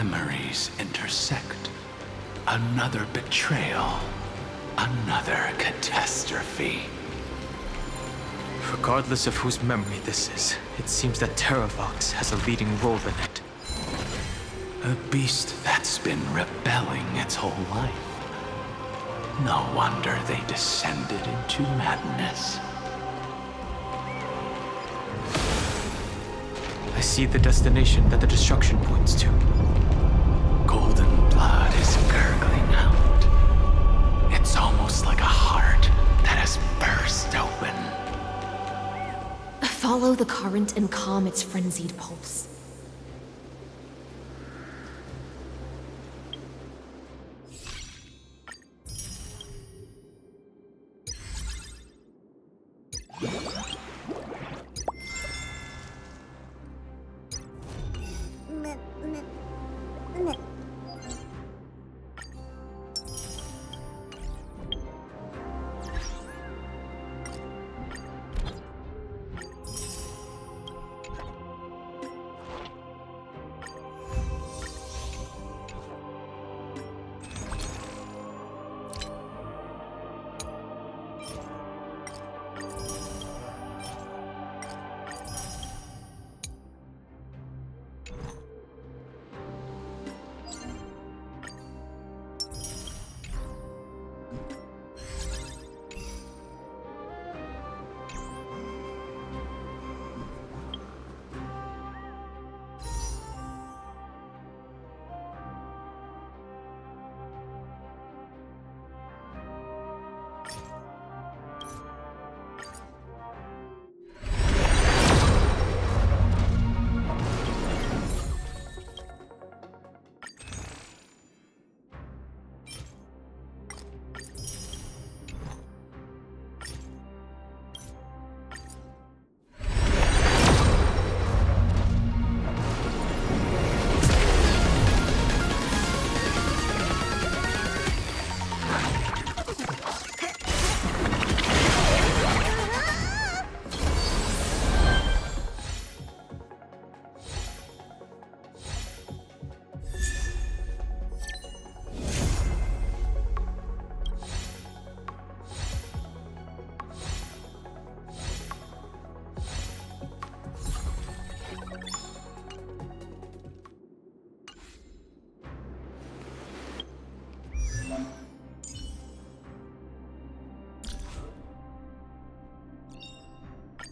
memories intersect. Another betrayal. Another catastrophe. Regardless of whose memory this is, it seems that Terravox has a leading role in it. A beast that's been rebelling its whole life. No wonder they descended into madness. I see the destination that the destruction points to. Golden blood is gurgling out. It's almost like a heart that has burst open. Follow the current and calm its frenzied pulse.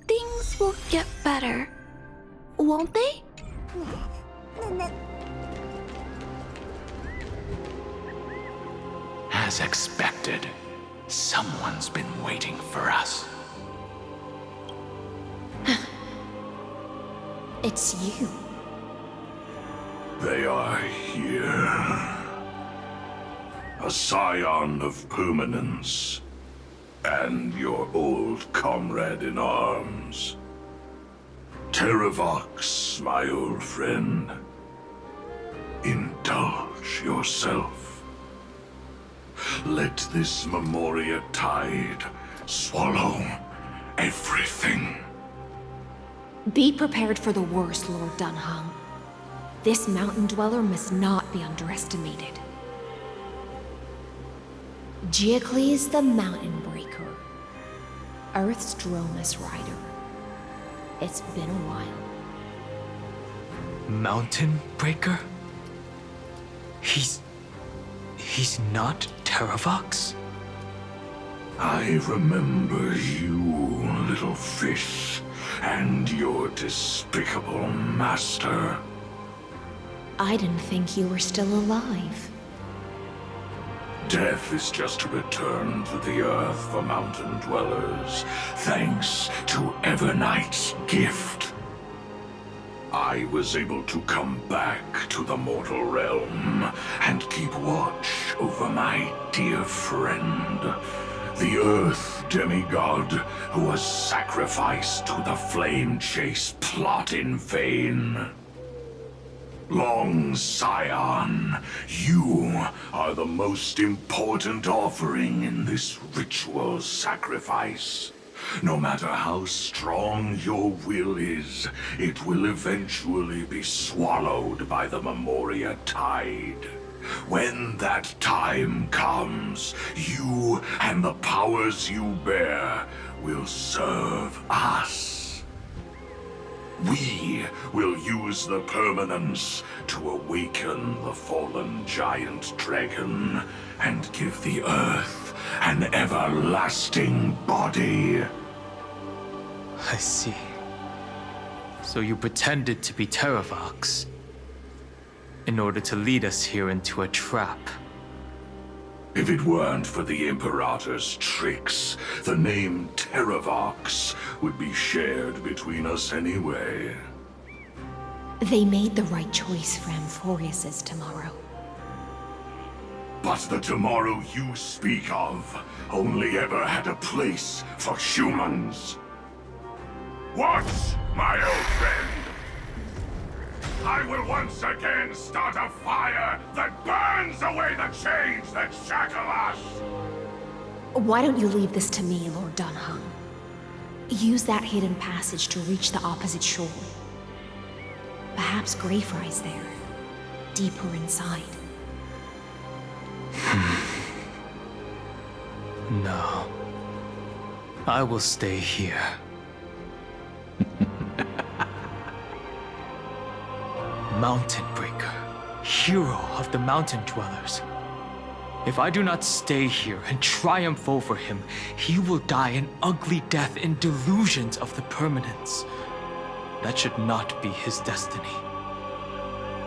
Things will get better, won't they? As expected, someone's been waiting for us. It's you. They are here. A scion of permanence. And your old comrade in arms. Terravox, my old friend. Indulge yourself. Let this Memoria tide swallow everything. Be prepared for the worst, Lord Dunhung. This mountain dweller must not be underestimated. Giacles the Mountain Breaker. Earth's Dromus Rider. It's been a while. Mountain Breaker? He's not Terravox? I remember you, little fish, and your despicable master. I didn't think you were still alive. Death is just a return to the earth for mountain dwellers, thanks to Evernight's gift. I was able to come back to the mortal realm and keep watch over my dear friend, the Earth demigod who was sacrificed to the flame chase plot in vain. Long Scion, you are the most important offering in this ritual sacrifice. No matter how strong your will is, it will eventually be swallowed by the Memoria tide. When that time comes, you and the powers you bear will serve us. We will use the permanence to awaken the fallen giant dragon and give the Earth an everlasting body. I see. So you pretended to be Terravox in order to lead us here into a trap. If it weren't for the Imperator's tricks, the name Terravox would be shared between us anyway. They made the right choice for Amphorius's tomorrow. But the tomorrow you speak of only ever had a place for humans. What, my old friend? I will once again start a fire that burns away the chains that shackle us! Why don't you leave this to me, Lord Dunhung? Use that hidden passage to reach the opposite shore. Perhaps Greyfry's there, deeper inside. No. I will stay here. Mountain Breaker, hero of the Mountain Dwellers. If I do not stay here and triumph over him, he will die an ugly death in delusions of the permanence. That should not be his destiny.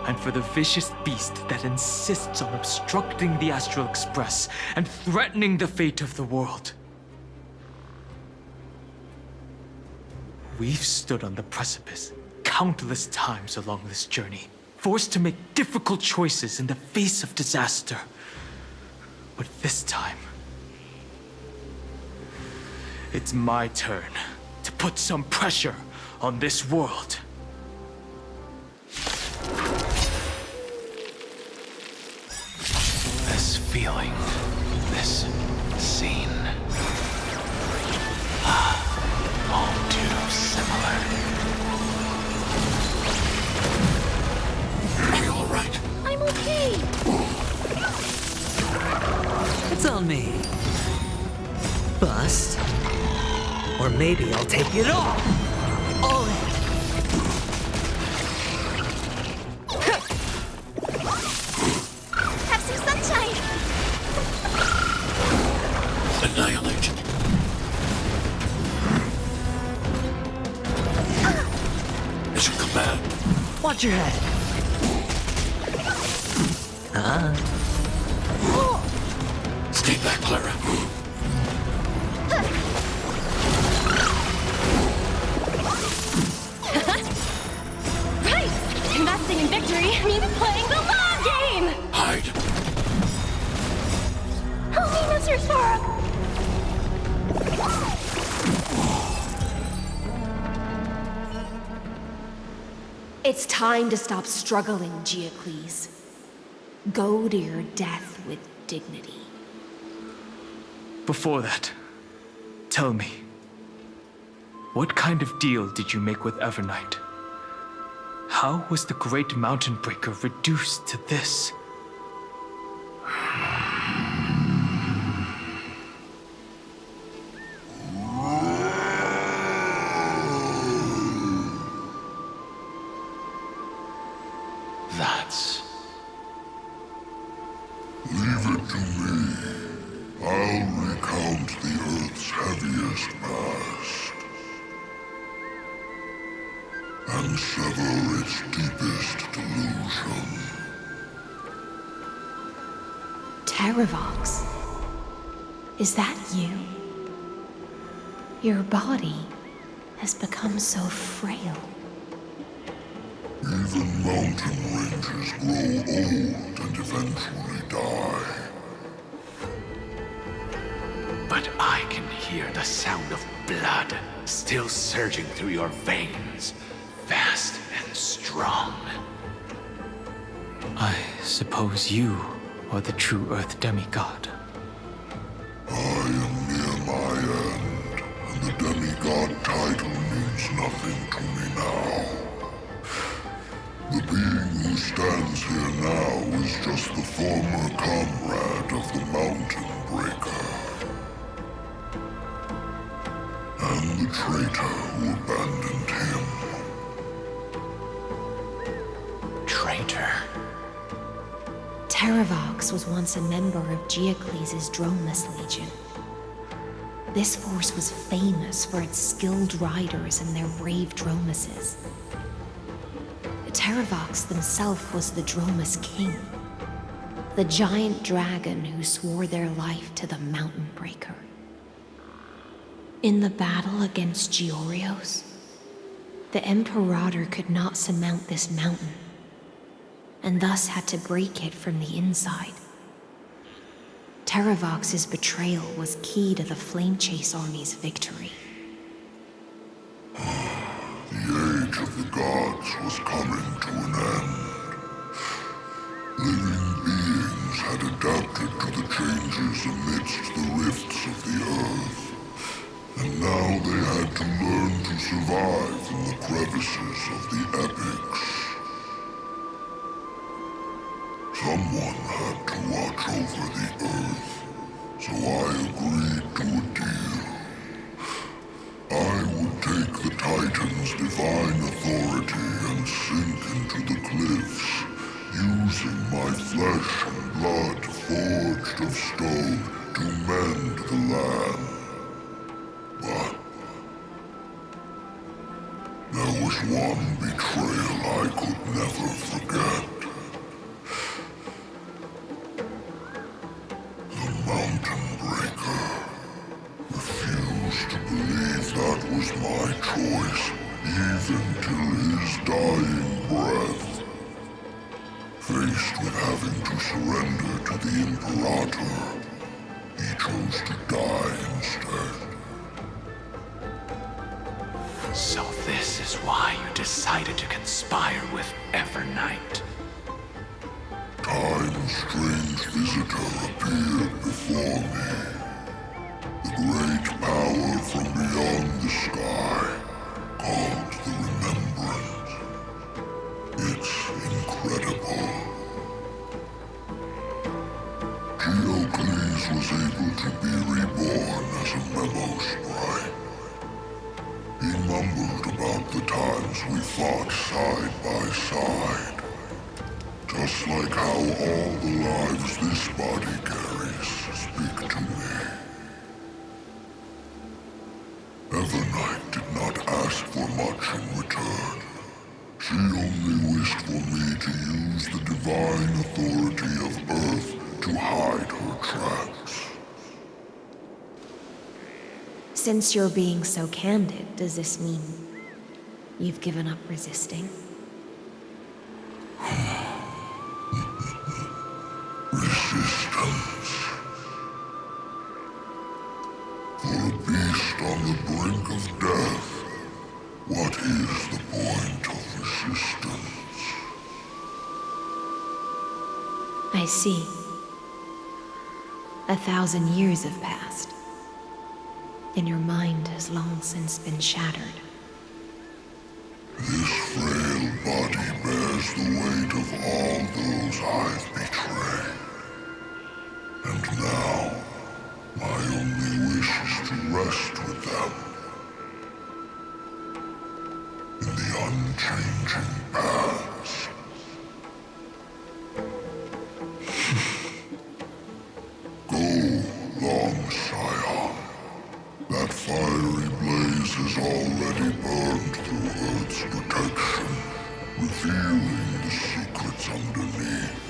And for the vicious beast that insists on obstructing the Astral Express and threatening the fate of the world. We've stood on the precipice countless times along this journey, forced to make difficult choices in the face of disaster. But this time, it's my turn to put some pressure on this world. This feeling, this scene. All too similar. Are you all right? I'm okay. It's on me. Bust. Or maybe I'll take it all. All in. Have some sunshine. Annihilate. Is your command? Watch your head. Stay back, Clara. Right. Investing in victory means playing the long game. Hide. Help me, Mr. Sora. It's time to stop struggling, Geocles. Go to your death with dignity. Before that, tell me, what kind of deal did you make with Evernight? How was the Great Mountain Breaker reduced to this? That's... Leave it to me. I'll recount the Earth's heaviest past. And sever its deepest delusion. Terravox? Is that you? Your body has become so frail. Even mountain ranges grow old and eventually die. But I can hear the sound of blood still surging through your veins, fast and strong. I suppose you are the true Earth demigod. I am near my end, and the former comrade of the Mountain Breaker. And the traitor who abandoned him. Traitor. Terravox was once a member of Geocles' Dromus Legion. This force was famous for its skilled riders and their brave Dromuses. Terravox himself was the Dromus King, the giant dragon who swore their life to the Mountain Breaker. In the battle against Georios, the Imperator could not surmount this mountain, and thus had to break it from the inside. Terravox's betrayal was key to the Flamechase army's victory. The age of the gods was coming to an end. Living beings had adapted to the changes amidst the rifts of the earth, and now they had to learn to survive in the crevices of the epics. Someone had to watch over the earth, so I agreed to a deal. I would take the Titan's divine authority and sink into the cliffs, using my flesh and blood forged of stone to mend the land. But there was one betrayal I could never forget. The Mountain Breaker refused to believe that was my choice, even till his dying breath. Faced with having to surrender to the Imperator, he chose to die instead. So this is why you decided to conspire with Evernight. Time's strange visitor appeared before me. The great power from beyond the sky, called the Remembrance. It's incredible. Geocles was able to be reborn as a memo sprite. He mumbled about the times we fought side by side. Just like how all the lives this body carries speak to me. Evernight did not ask for much in return. She only wished for me to use the divine authority of Earth to hide her tracks. Since you're being so candid, does this mean you've given up resisting? Resistance. For a beast on the brink of death, what is the point of resistance? I see. 1,000 years have passed, and your mind has long since been shattered. This frail body bears the weight of all those I've betrayed. And now, my only wish is to rest with them. In the unchanging past. Go, long Scion. That fiery blaze has already burned through Earth's protection, revealing the secrets underneath.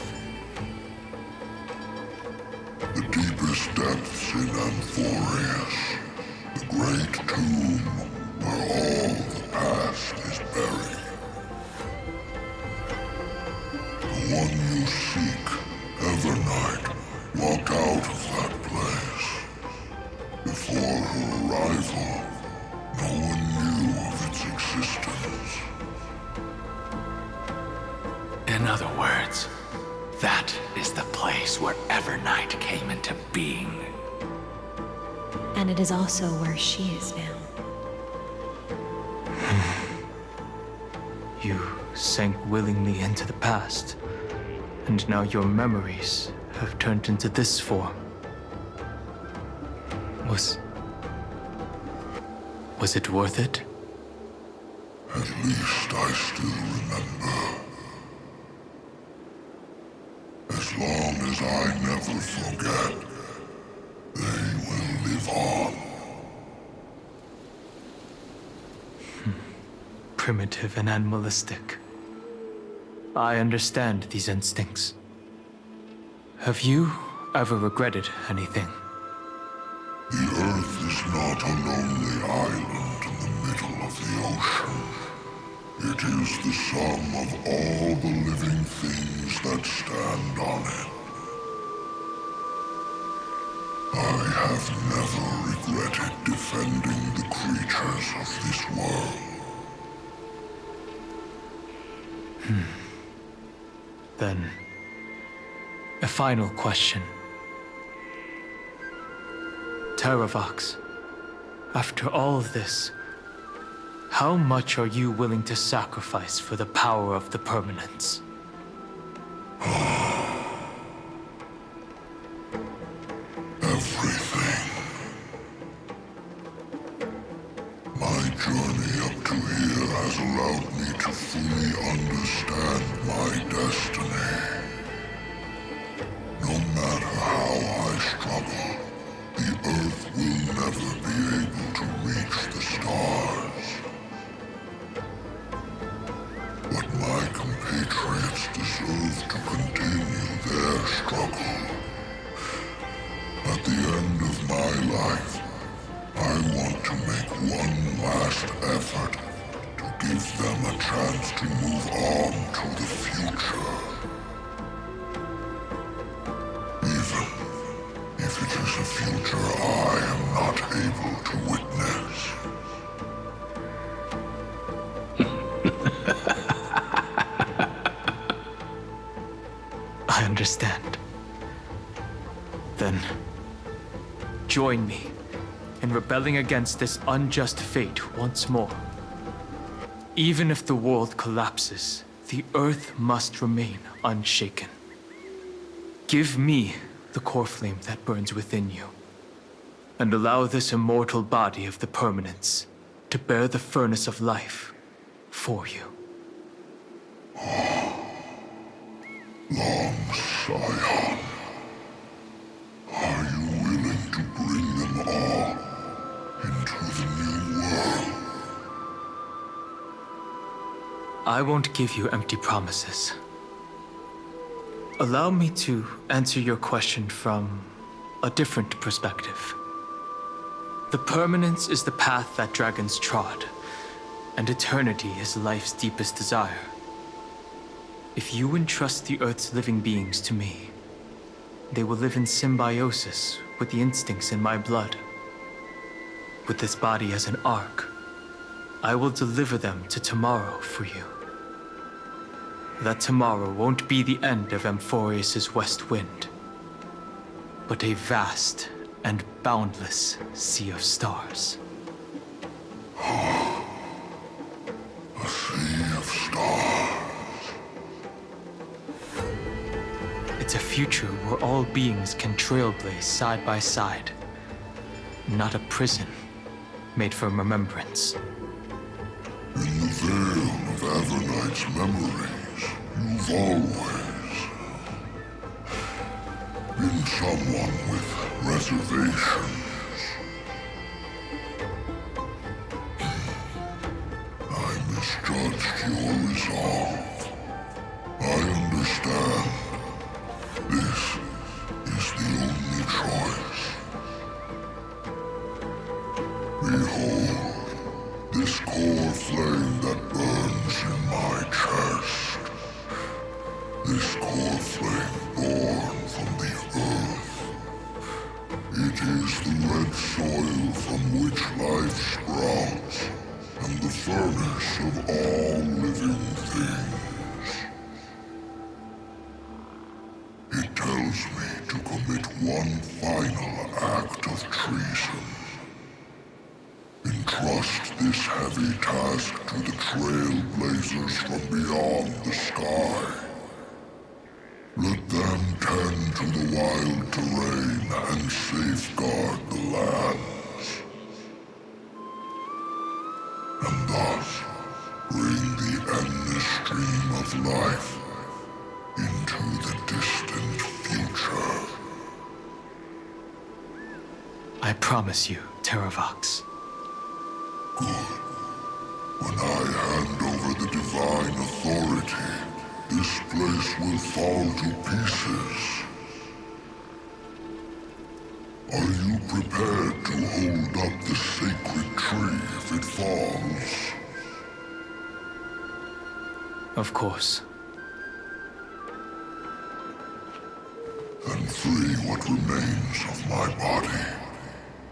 The deepest depths in Amphorius, the great tomb where all the past is buried. The one you seek, Evernight, walked out of that place. Before her arrival, no one knew of its existence. In other words, that is the place where Evernight came into being. And it is also where she is now. You sank willingly into the past, And now your memories have turned into this form. Was it worth it? At least I still remember. As long as I never forget, they will live on. Primitive and animalistic. I understand these instincts. Have you ever regretted anything? The Earth is not a lonely island in the middle of the ocean. It is the sum of all the living things that stand on it. I have never regretted defending the creatures of this world. Then, a final question. Terravox, after all of this, how much are you willing to sacrifice for the power of the permanence? Everything. My journey up to here has allowed me to fully understand my destiny. No matter how I struggle, the Earth will never be able to reach the stars. But my compatriots deserve to continue their struggle. At the end of my life, I want to make one last effort to give them a chance to move on to the future. Even if it is a future I am not able to witness. I understand. Then, join me in rebelling against this unjust fate once more. Even if the world collapses, the Earth must remain unshaken. Give me the core flame that burns within you, and allow this immortal body of the permanence to bear the furnace of life for you. Long Scion, are you willing to bring them all into the new world? I won't give you empty promises. Allow me to answer your question from a different perspective. The permanence is the path that dragons trod, and eternity is life's deepest desire. If you entrust the Earth's living beings to me, they will live in symbiosis with the instincts in my blood. With this body as an ark, I will deliver them to tomorrow for you. That tomorrow won't be the end of Amphorius' west wind, but a vast and boundless sea of stars. A sea of stars. It's a future where all beings can trailblaze side by side, not a prison made for remembrance. In the veil of Avernight's memories, you've always been someone with reservations. I misjudged your resolve. I understand. This is the only choice. Behold, this core flame that burns in my chest. This core flame born from the earth. It is the red soil from which life sprouts, and the furnace of all living things. It tells me to commit one final act of treason. Entrust this heavy task to the trailblazers from beyond the sky. and tend to the wild terrain and safeguard the lands. And thus bring the endless stream of life into the distant future. I promise you, Terravox. Good. When I hand over the divine authority, this place will fall to pieces. Are you prepared to hold up the sacred tree if it falls? Of course. Then free what remains of my body,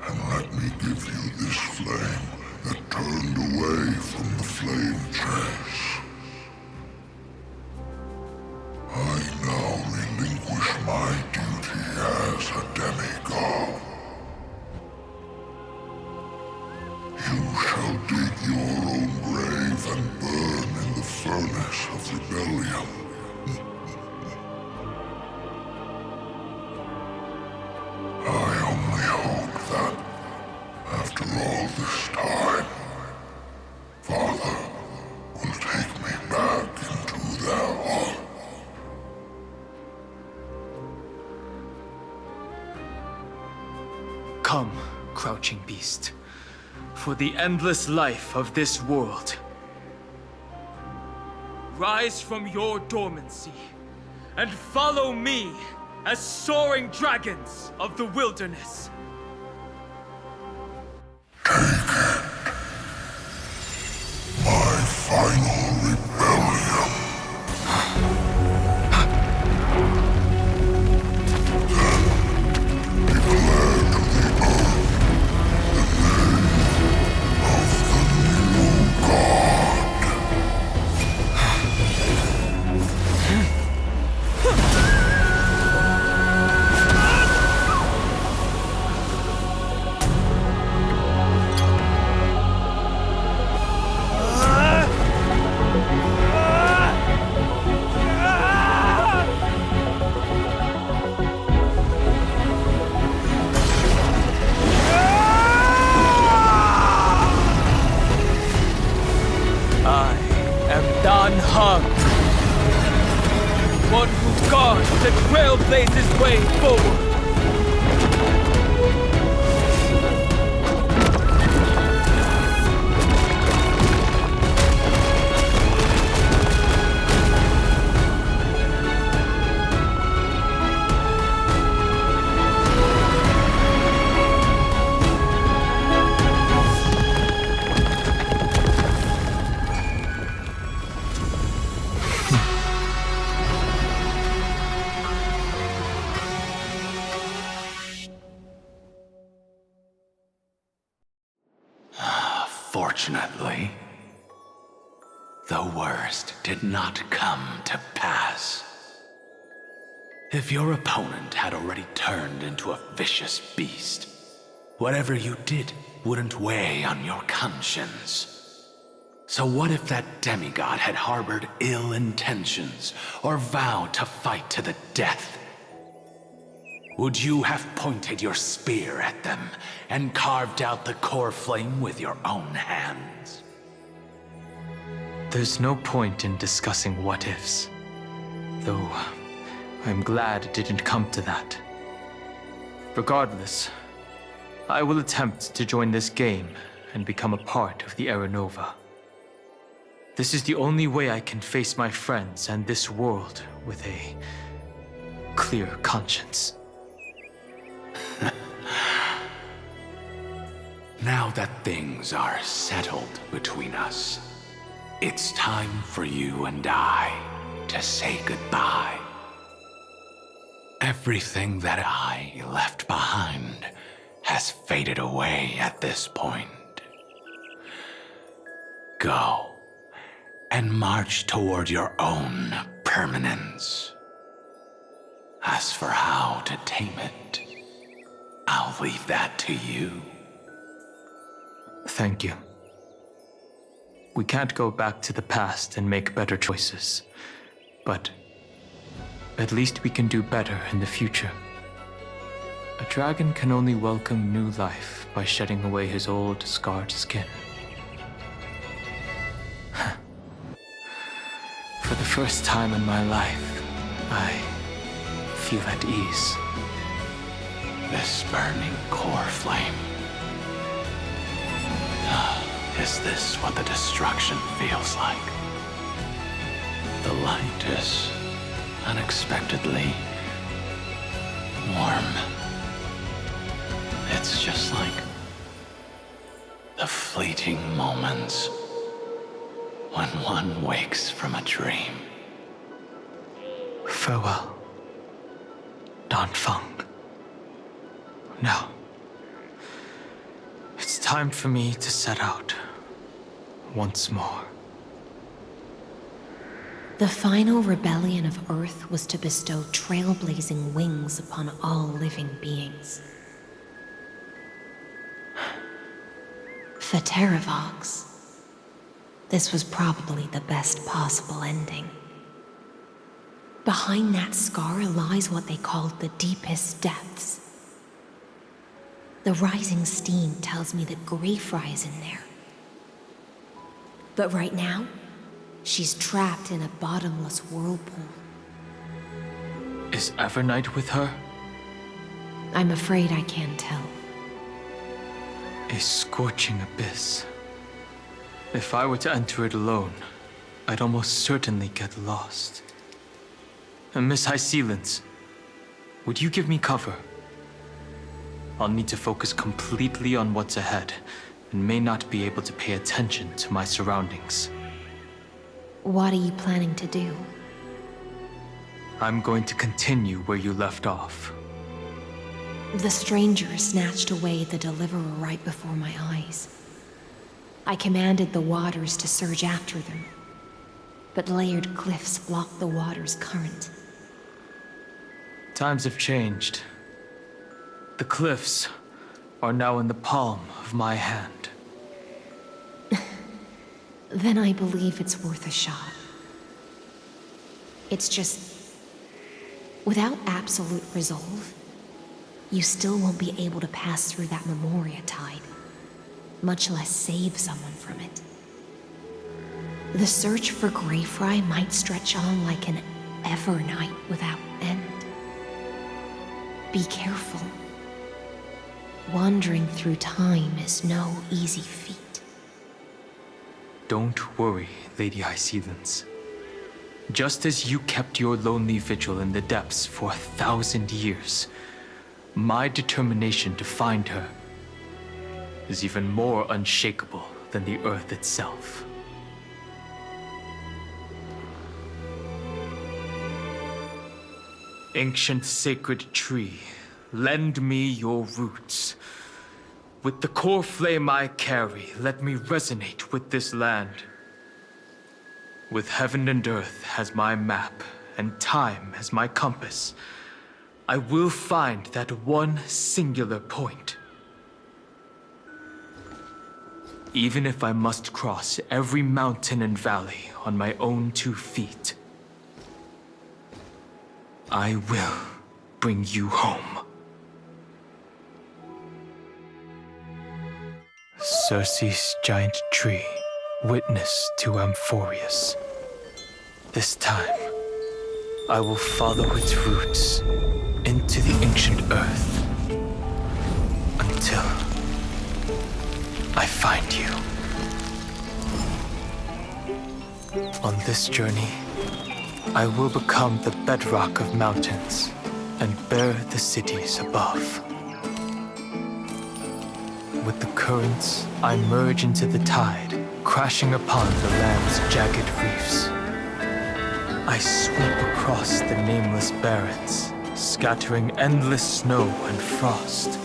and let me give you this flame that turned away from the flame chase. I now relinquish my duty as a demigod. You shall dig your own grave and burn in the furnace of rebellion. I only hope that, after all this time, Father will take me back into their heart. Come, crouching beast, for the endless life of this world. Rise from your dormancy and follow me as soaring dragons of the wilderness. My final rebellion. Then declare to the earth the name of the new god. One who guards and trailblazes way forward. Fortunately, the worst did not come to pass. If your opponent had already turned into a vicious beast, whatever you did wouldn't weigh on your conscience. So what if that demigod had harbored ill intentions or vowed to fight to the death? Would you have pointed your spear at them and carved out the core flame with your own hands? There's no point in discussing what-ifs. Though, I'm glad it didn't come to that. Regardless, I will attempt to join this game and become a part of the Era Nova. This is the only way I can face my friends and this world with a clear conscience. Now that things are settled between us, it's time for you and I to say goodbye. Everything that I left behind has faded away at this point. Go and march toward your own permanence. As for how to tame it, I'll leave that to you. Thank you. We can't go back to the past and make better choices, but At least we can do better in the future. A dragon can only welcome new life by shedding away his old, scarred skin. For the first time in my life, I feel at ease. This burning core flame. Is this what the destruction feels like? The light is unexpectedly warm. It's just like the fleeting moments when one wakes from a dream. Farewell, Danfeng. Now, it's time for me to set out once more. The final rebellion of Earth was to bestow trailblazing wings upon all living beings. For Terravox, this was probably the best possible ending. Behind that scar lies what they called the deepest depths. The rising steam tells me that Greyfry is in there. But right now, she's trapped in a bottomless whirlpool. Is Evernight with her? I'm afraid I can't tell. A scorching abyss. If I were to enter it alone, I'd almost certainly get lost. And Miss High Sealants, would you give me cover? I'll need to focus completely on what's ahead, and may not be able to pay attention to my surroundings. What are you planning to do? I'm going to continue where you left off. The stranger snatched away the deliverer right before my eyes. I commanded the waters to surge after them, but layered cliffs blocked the water's current. Times have changed. The cliffs are now in the palm of my hand. Then I believe it's worth a shot. It's just, without absolute resolve, you still won't be able to pass through that Memoria tide, much less save someone from it. The search for Greyfry might stretch on like an Evernight without end. Be careful. Wandering through time is no easy feat. Don't worry, Lady High Sealants. Just as you kept your lonely vigil in the depths for 1,000 years, my determination to find her is even more unshakable than the earth itself. Ancient sacred tree, lend me your roots. With the core flame I carry, let me resonate with this land. With heaven and earth as my map, and time as my compass, I will find that one singular point. Even if I must cross every mountain and valley on my own 2 feet, I will bring you home. Circe's giant tree, witness to Amphorius. This time, I will follow its roots into the ancient earth until I find you. On this journey, I will become the bedrock of mountains and bear the cities above. With the currents, I merge into the tide, crashing upon the land's jagged reefs. I sweep across the nameless barrens, scattering endless snow and frost.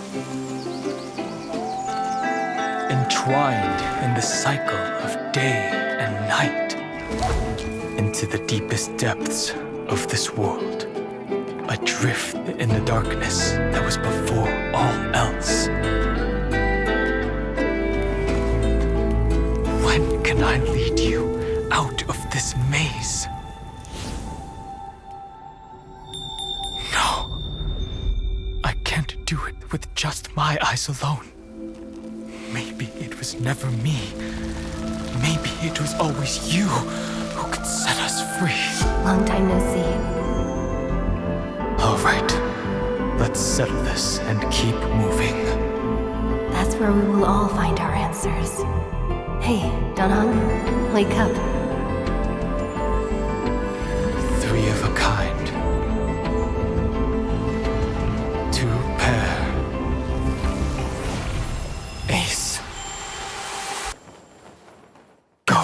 Entwined in the cycle of day and night, into the deepest depths of this world, adrift in the darkness that was before all else. When can I lead you out of this maze? just my eyes alone. Maybe it was never me. Maybe it was always you who could set us free. Long time no see. All right, let's settle this and keep moving. That's where we will all find our answers. Hey, Danhong, wake up. Three of a kind. Two pair. Ace. Go.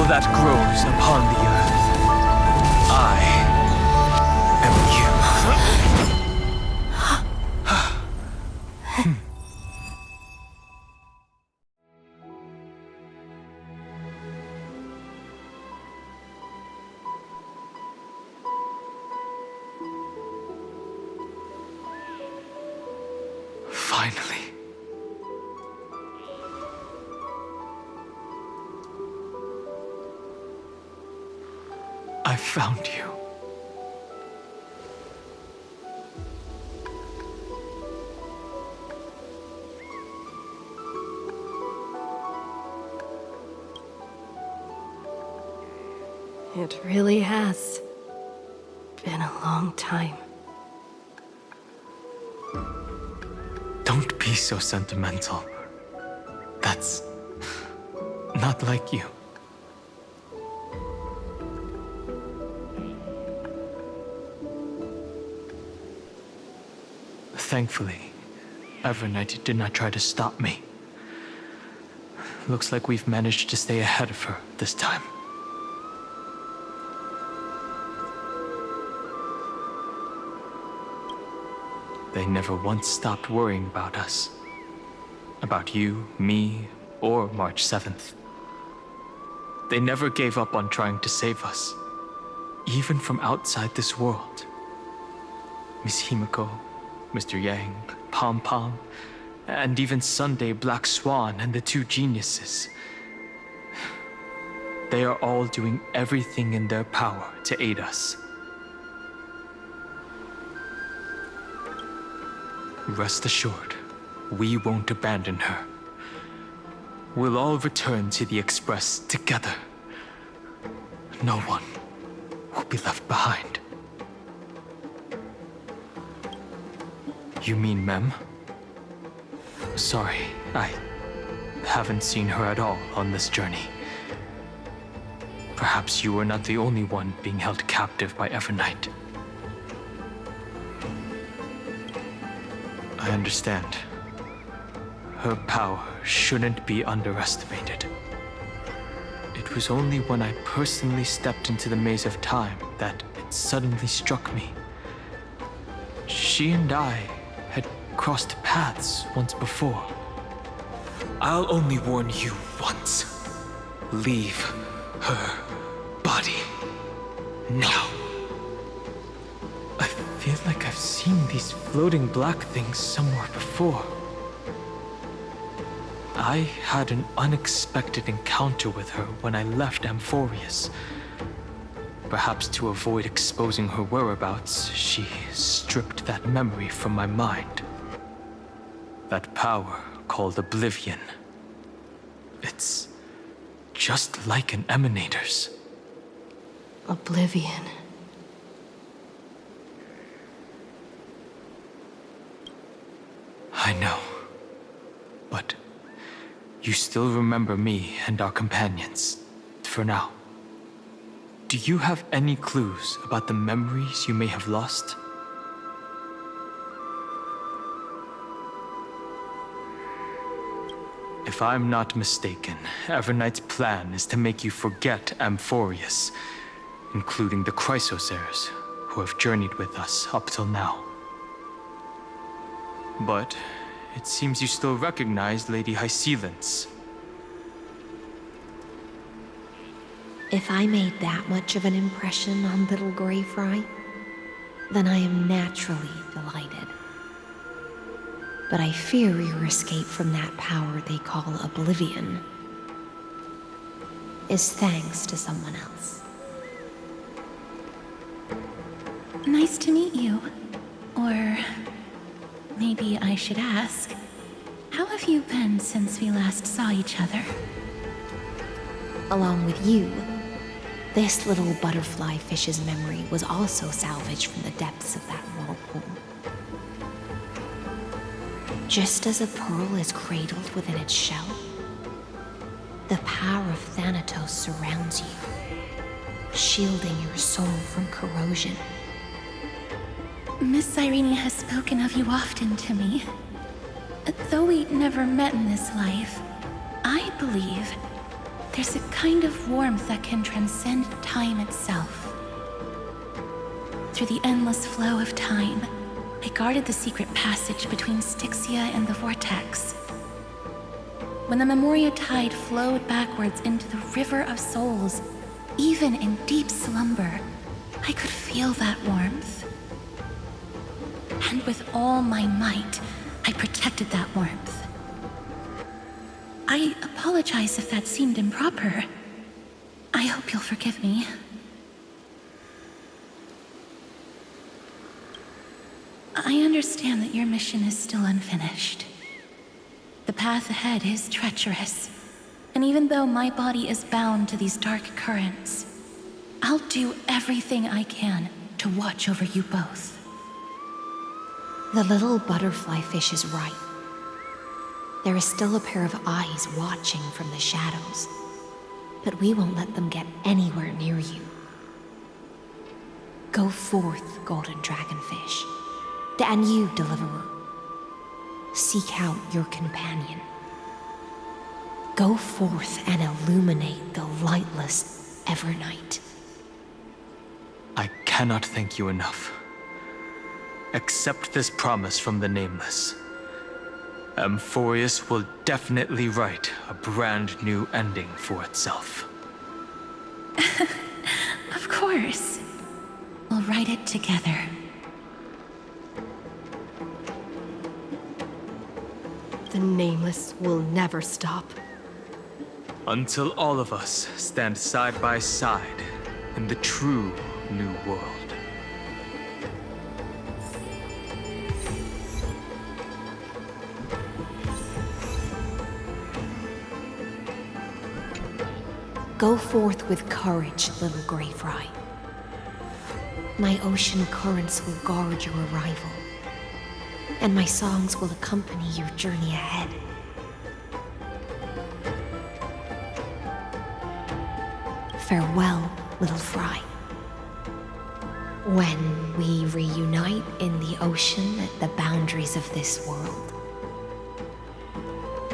That grows upon the earth. I am you. Finally. I found you. It really has been a long time. Don't be so sentimental. That's not like you. Thankfully, Evernight did not try to stop me. Looks like we've managed to stay ahead of her this time. They never once stopped worrying about us. About you, me, or March 7th. They never gave up on trying to save us, even from outside this world. Miss Himiko, Mr. Yang, Pom Pom, and even Sunday Black Swan and the two geniuses. They are all doing everything in their power to aid us. Rest assured, we won't abandon her. We'll all return to the Express together. No one will be left behind. You mean Mem? Sorry, I haven't seen her at all on this journey. Perhaps you were not the only one being held captive by Evernight. I understand. Her power shouldn't be underestimated. It was only when I personally stepped into the maze of time that it suddenly struck me. She and I had crossed paths once before. I'll only warn you once. Leave her body now. I feel like I've seen these floating black things somewhere before. I had an unexpected encounter with her when I left Amphorius. Perhaps to avoid exposing her whereabouts, she stripped that memory from my mind. That power called Oblivion. It's just like an Emanator's. Oblivion. I know. But you still remember me and our companions, for now. Do you have any clues about the memories you may have lost? If I'm not mistaken, Evernight's plan is to make you forget Amphorius, including the Chrysosaurs, who have journeyed with us up till now. But it seems you still recognize Lady Hycelence. If I made that much of an impression on little Grey Fry, then I am naturally delighted. But I fear your escape from that power they call oblivion is thanks to someone else. Nice to meet you. Or maybe I should ask, how have you been since we last saw each other? Along with you, this little butterfly fish's memory was also salvaged from the depths of that whirlpool. Just as a pearl is cradled within its shell, the power of Thanatos surrounds you, shielding your soul from corrosion. Miss Irene has spoken of you often to me. Though we never met in this life, I believe there's a kind of warmth that can transcend time itself. Through the endless flow of time, I guarded the secret passage between Styxia and the Vortex. When the Memoria tide flowed backwards into the River of Souls, even in deep slumber, I could feel that warmth. And with all my might, I protected that warmth. I apologize if that seemed improper. I hope you'll forgive me. I understand that your mission is still unfinished. The path ahead is treacherous, and even though my body is bound to these dark currents, I'll do everything I can to watch over you both. The little butterfly fish is right. There is still a pair of eyes watching from the shadows, but we won't let them get anywhere near you. Go forth, golden dragonfish, and you, deliverer. Seek out your companion. Go forth and illuminate the lightless Evernight. I cannot thank you enough. Accept this promise from the Nameless. Amphorius will definitely write a brand new ending for itself. Of course. We'll write it together. The Nameless will never stop. Until all of us stand side by side in the true new world. Go forth with courage, little gray fry. My ocean currents will guard your arrival, and my songs will accompany your journey ahead. Farewell, little fry. When we reunite in the ocean at the boundaries of this world,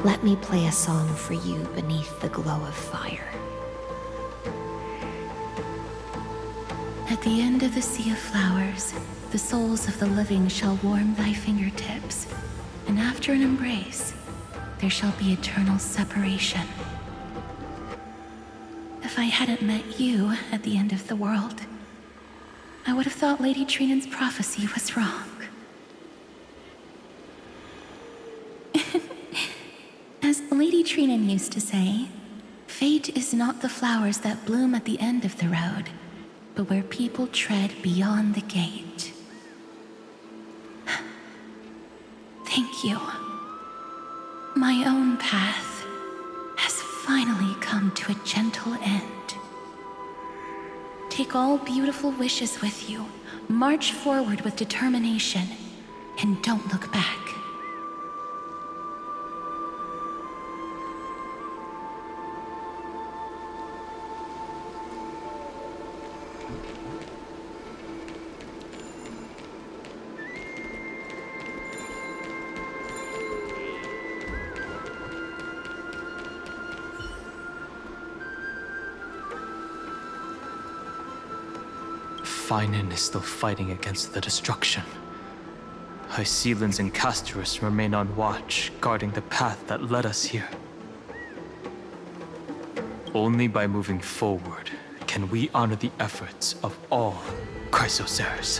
let me play a song for you beneath the glow of fire. At the end of the sea of flowers, the souls of the living shall warm thy fingertips, and after an embrace, there shall be eternal separation. If I hadn't met you at the end of the world, I would have thought Lady Trinan's prophecy was wrong. As Lady Trinan used to say, fate is not the flowers that bloom at the end of the road, but where people tread beyond the gate. Thank you. My own path has finally come to a gentle end. Take all beautiful wishes with you, march forward with determination, and don't look back. Finan is still fighting against the destruction. Hycelans and Castorus remain on watch, guarding the path that led us here. Only by moving forward can we honor the efforts of all Chrysoceres.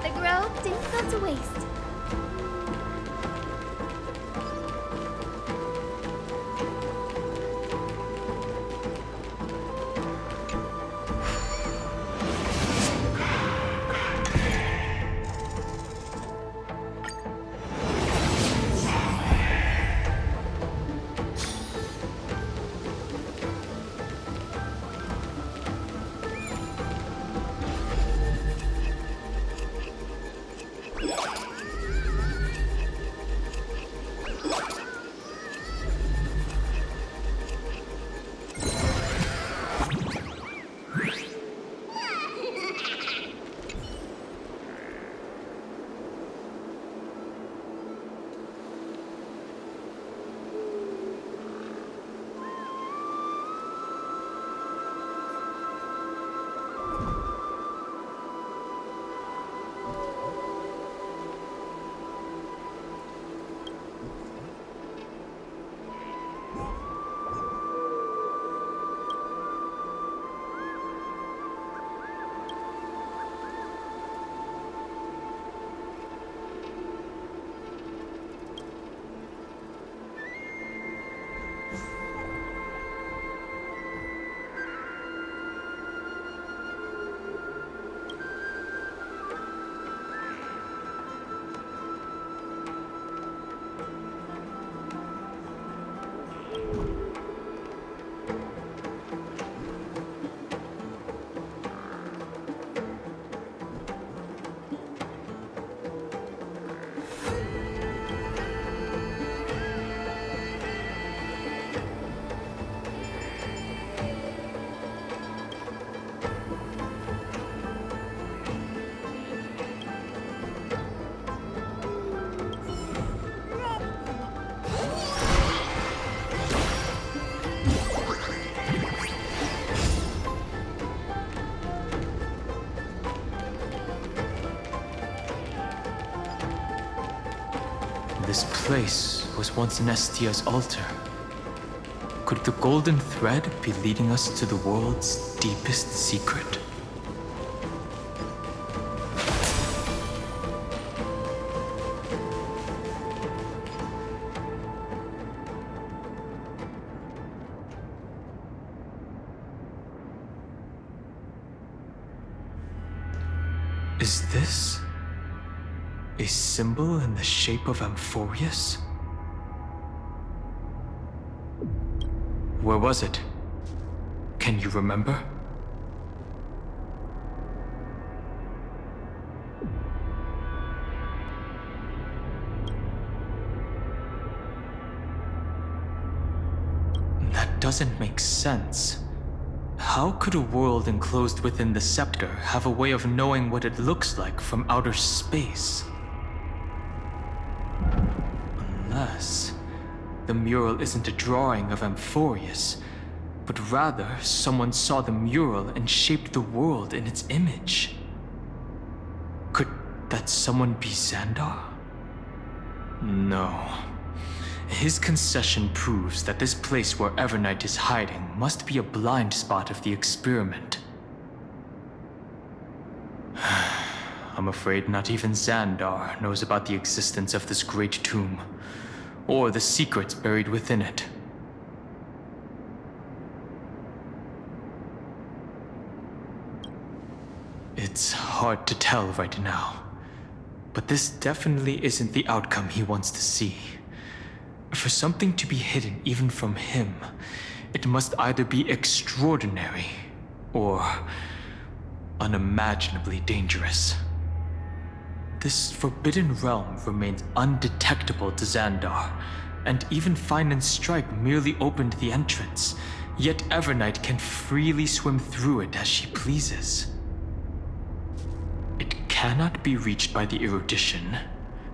The grove didn't go to waste. This place was once Nestia's altar. Could the golden thread be leading us to the world's deepest secret? Is this a symbol in the shape of Amphorius? Where was it? Can you remember? That doesn't make sense. How could a world enclosed within the scepter have a way of knowing what it looks like from outer space? Unless the mural isn't a drawing of Amphorius, but rather someone saw the mural and shaped the world in its image. Could that someone be Xandar? No. His concession proves that this place where Evernight is hiding must be a blind spot of the experiment. I'm afraid not even Xandar knows about the existence of this great tomb, or the secrets buried within it. It's hard to tell right now, but this definitely isn't the outcome he wants to see. For something to be hidden even from him, it must either be extraordinary or unimaginably dangerous. This forbidden realm remains undetectable to Xandar, and even Fine and Strike merely opened the entrance, yet Evernight can freely swim through it as she pleases. It cannot be reached by the erudition,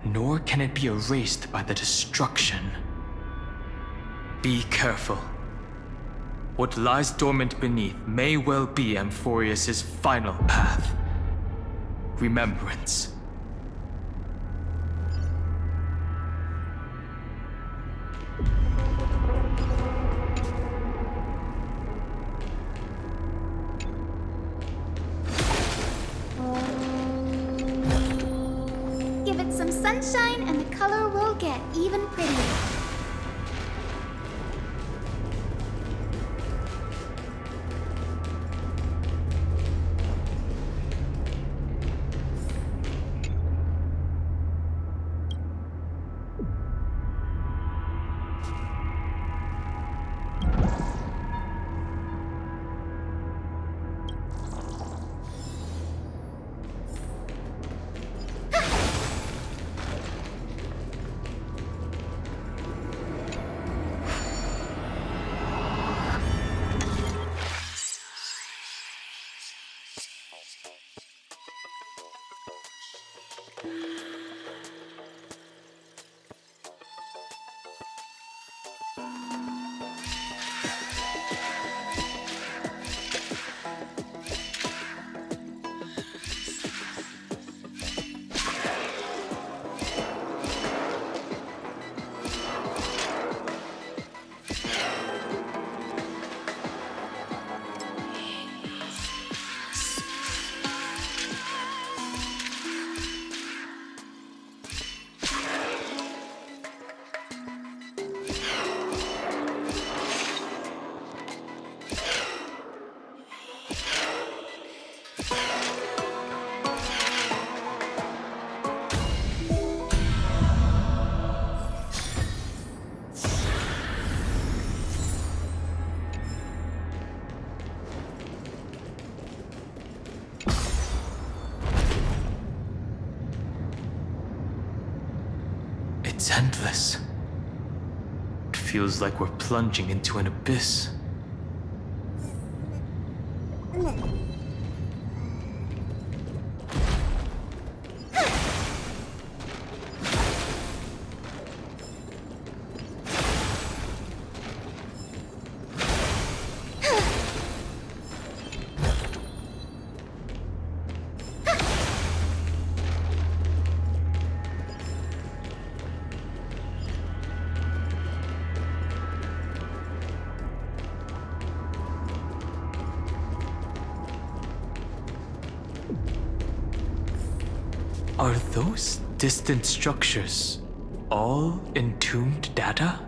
nor can it be erased by the destruction. Be careful. What lies dormant beneath may well be Amphorius' final path. Remembrance. sunshine and the color will get even prettier. It's endless. It feels like we're plunging into an abyss. Are those distant structures all entombed data?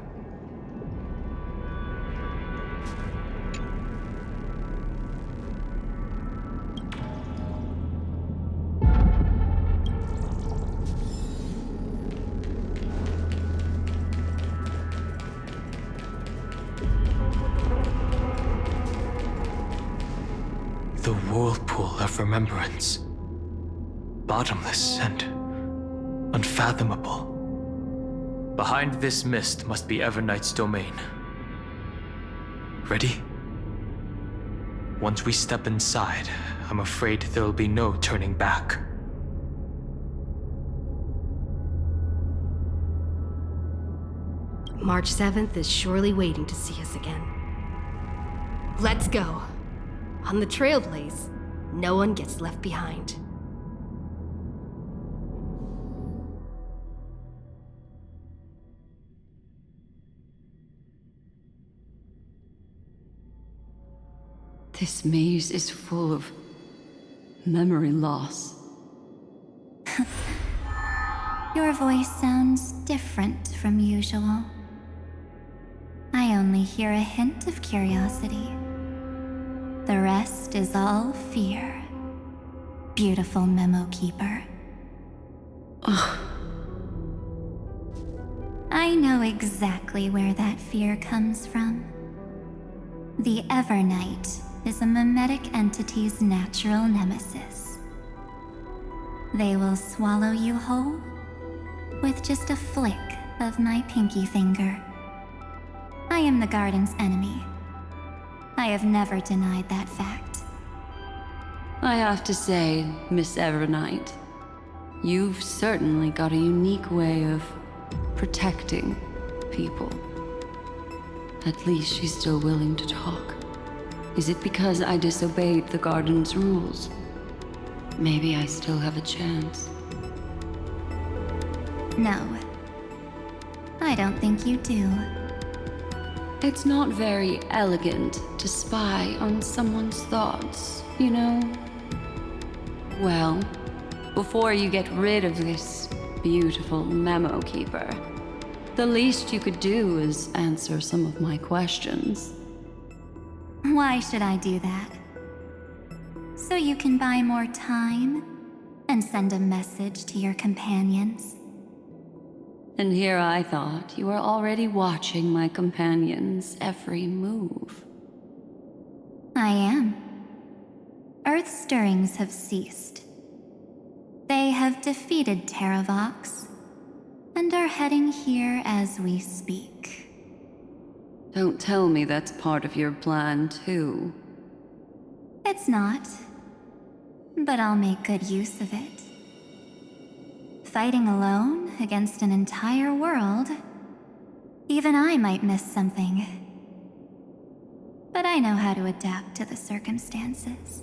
The whirlpool of remembrance. Bottomless and unfathomable. Behind this mist must be Everknight's domain. Ready? Once we step inside, I'm afraid there'll be no turning back. March 7th is surely waiting to see us again. Let's go. On the Trailblaze, no one gets left behind. This maze is full of memory loss. Your voice sounds different from usual. I only hear a hint of curiosity. The rest is all fear. Beautiful memo keeper. Ugh. I know exactly where that fear comes from. The Everknight is a mimetic entity's natural nemesis. They will swallow you whole with just a flick of my pinky finger. I am the garden's enemy. I have never denied that fact. I have to say, Miss Everknight, you've certainly got a unique way of protecting people. At least she's still willing to talk. Is it because I disobeyed the garden's rules? Maybe I still have a chance. No. I don't think you do. It's not very elegant to spy on someone's thoughts, you know? Well, before you get rid of this beautiful memo keeper. The least you could do is answer some of my questions. Why should I do that? So you can buy more time and send a message to your companions? And here I thought you were already watching my companions' every move. I am. Earth's stirrings have ceased. They have defeated Terravox and are heading here as we speak. Don't tell me that's part of your plan, too. It's not, but I'll make good use of it. Fighting alone against an entire world, even I might miss something. But I know how to adapt to the circumstances.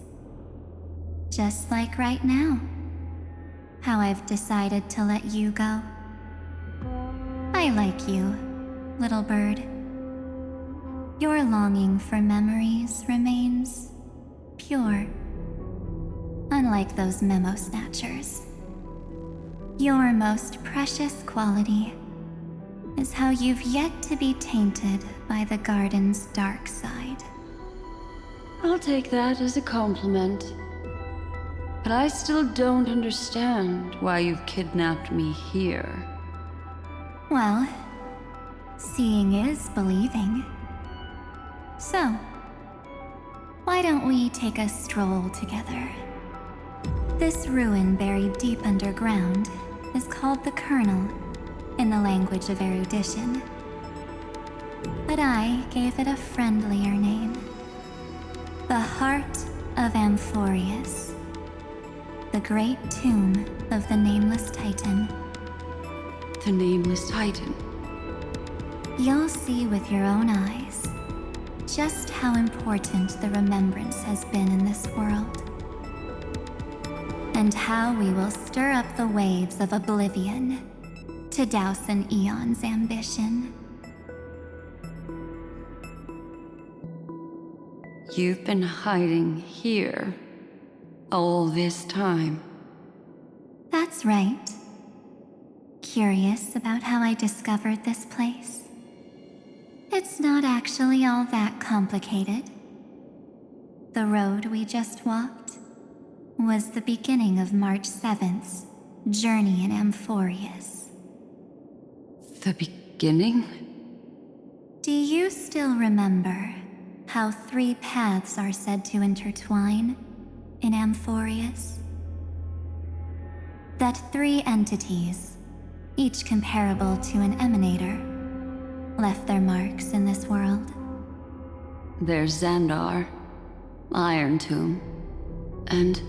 Just like right now, how I've decided to let you go. I like you, little bird. Your longing for memories remains pure, unlike those memo snatchers. Your most precious quality is how you've yet to be tainted by the garden's dark side. I'll take that as a compliment. But I still don't understand why you've kidnapped me here. Well, seeing is believing. So, why don't we take a stroll together? This ruin buried deep underground is called the Kernel in the language of erudition. But I gave it a friendlier name. The Heart of Amphorius. The great tomb of the Nameless Titan. The Nameless Titan? You'll see with your own eyes just how important the remembrance has been in this world. And how we will stir up the waves of oblivion to douse an eon's ambition. You've been hiding here all this time. That's right. Curious about how I discovered this place? It's not actually all that complicated. The road we just walked was the beginning of March 7th's journey in Amphorius. The beginning? Do you still remember how 3 paths are said to intertwine in Amphorius? That 3 entities, each comparable to an emanator, left their marks in this world. There's Xandar, Iron Tomb, and...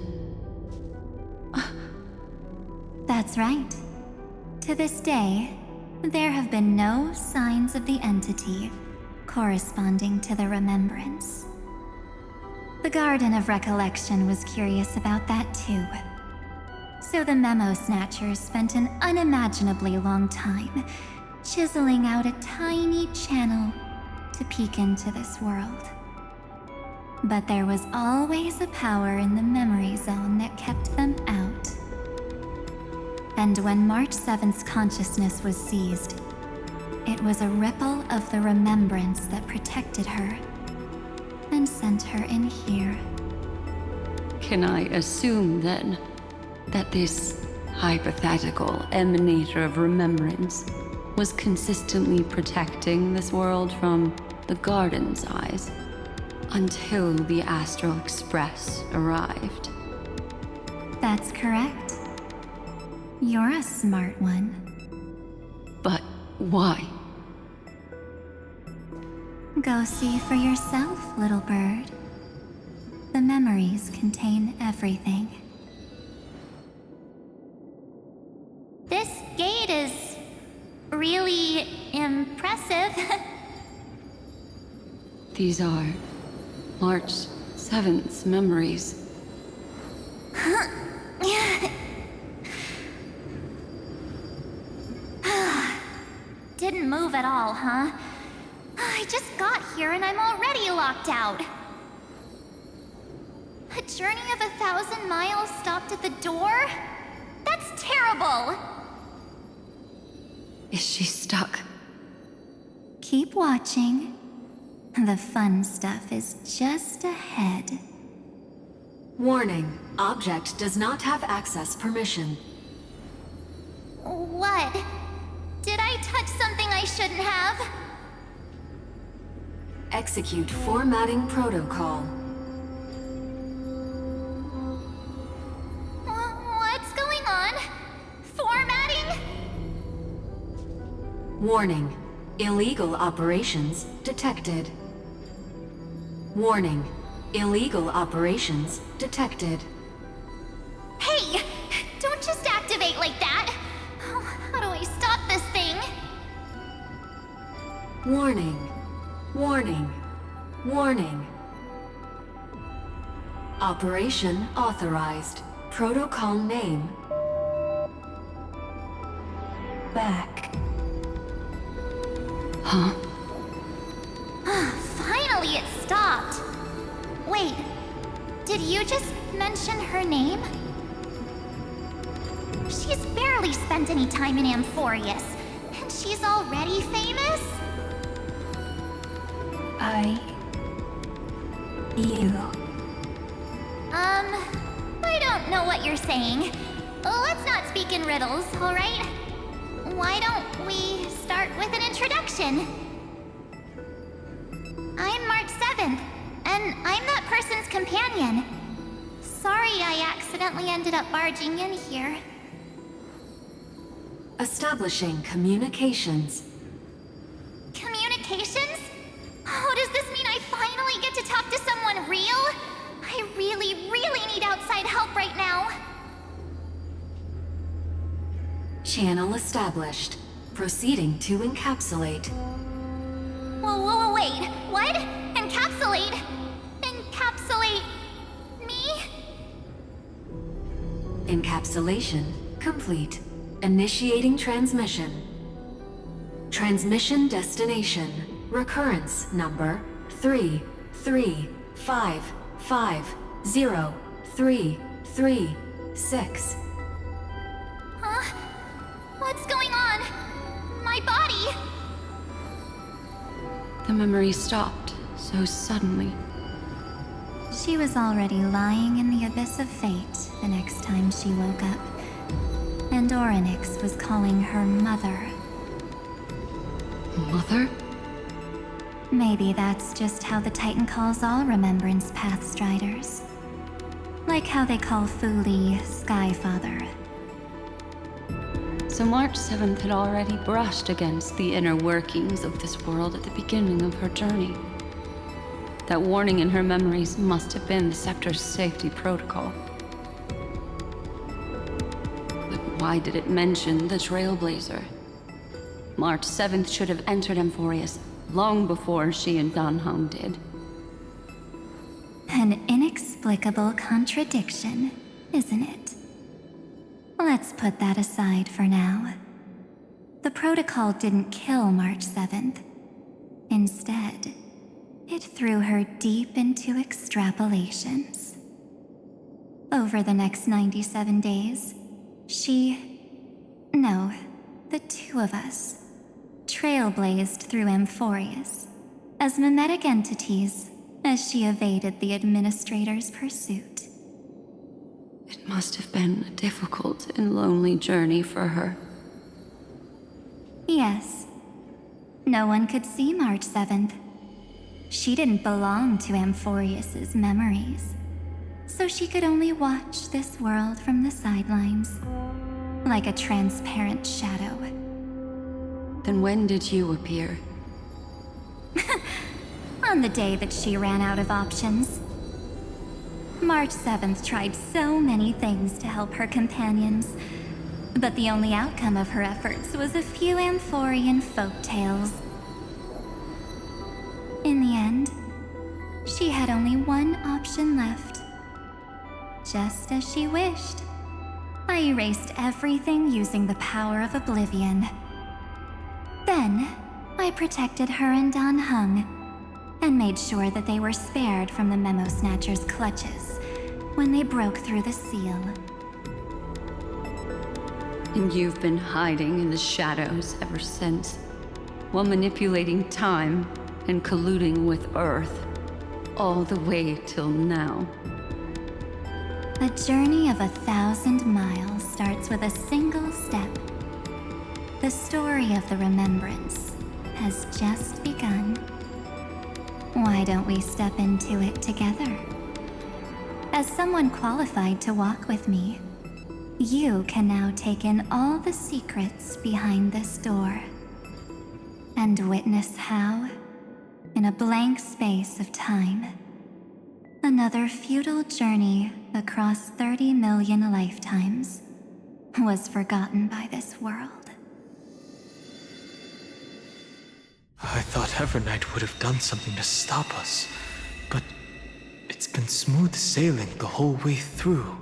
That's right. To this day, there have been no signs of the entity corresponding to the remembrance. The Garden of Recollection was curious about that too. So the Memo Snatchers spent an unimaginably long time chiseling out a tiny channel to peek into this world. But there was always a power in the memory zone that kept them out. And when March 7th's consciousness was seized, it was a ripple of the remembrance that protected her and sent her in here. Can I assume, then, that this hypothetical emanator of remembrance was consistently protecting this world from the Garden's eyes until the Astral Express arrived? That's correct. You're a smart one. But why? Go see for yourself, little bird. The memories contain everything. This gate is really impressive. These are March 7th's memories. Didn't move at all, huh? I just got here and I'm already locked out. A journey of 1,000 miles stopped at the door? That's terrible! Is she stuck? Keep watching. The fun stuff is just ahead. Warning. Object does not have access permission. What? Did I touch something I shouldn't have? Execute formatting protocol. What's going on? Formatting? Warning. Illegal operations detected. Warning. Illegal operations detected. Hey! Don't just activate like that! How do I stop this thing? Warning. Warning. Warning. Operation authorized. Protocol name. Back. Huh? Finally, it stopped. Wait, did you just mention her name? She's barely spent any time in Amphorius, and she's already famous? I don't know what you're saying. Let's not speak in riddles, alright? Why don't we start with an introduction? I'm March 7th, and I'm that person's companion. Sorry I accidentally ended up barging in here. Establishing communications. Communications? Oh, does this mean I finally get to talk to someone real? I really need outside help right now. Channel established. Proceeding to encapsulate. Whoa, wait. What? Encapsulate? Encapsulate me? Encapsulation complete. Initiating transmission. Transmission destination. Recurrence number 335503336. Huh? What's going on? My body? The memory stopped so suddenly. She was already lying in the abyss of fate the next time she woke up. And Orynyx was calling her mother. Mother? Maybe that's just how the Titan calls all Remembrance Pathstriders. Like how they call Fuli Skyfather. So March 7th had already brushed against the inner workings of this world at the beginning of her journey. That warning in her memories must have been the Scepter's safety protocol. But why did it mention the Trailblazer? March 7th should have entered Amphorius long before she and Dan Heng did. An inexplicable contradiction, isn't it? Let's put that aside for now. The protocol didn't kill March 7th. Instead, it threw her deep into extrapolations. Over the next 97 days, the two of us, trailblazed through Amphorius as mimetic entities as she evaded the Administrator's pursuit. It must have been a difficult and lonely journey for her. Yes. No one could see March 7th. She didn't belong to Amphorius's memories, so she could only watch this world from the sidelines, like a transparent shadow. Then when did you appear? On the day that she ran out of options. March 7th tried so many things to help her companions, but the only outcome of her efforts was a few Amphorian folktales. In the end, she had only one option left. Just as she wished. I erased everything using the power of oblivion. Then, I protected her and Dan Heng, and made sure that they were spared from the Memo Snatcher's clutches when they broke through the seal. And you've been hiding in the shadows ever since, while manipulating time and colluding with Earth, all the way till now. A journey of 1,000 miles starts with a single step. The story of the remembrance has just begun. Why don't we step into it together? As someone qualified to walk with me, you can now take in all the secrets behind this door and witness how, in a blank space of time, another futile journey across 30 million lifetimes was forgotten by this world. I thought Evernight would have done something to stop us, but it's been smooth sailing the whole way through.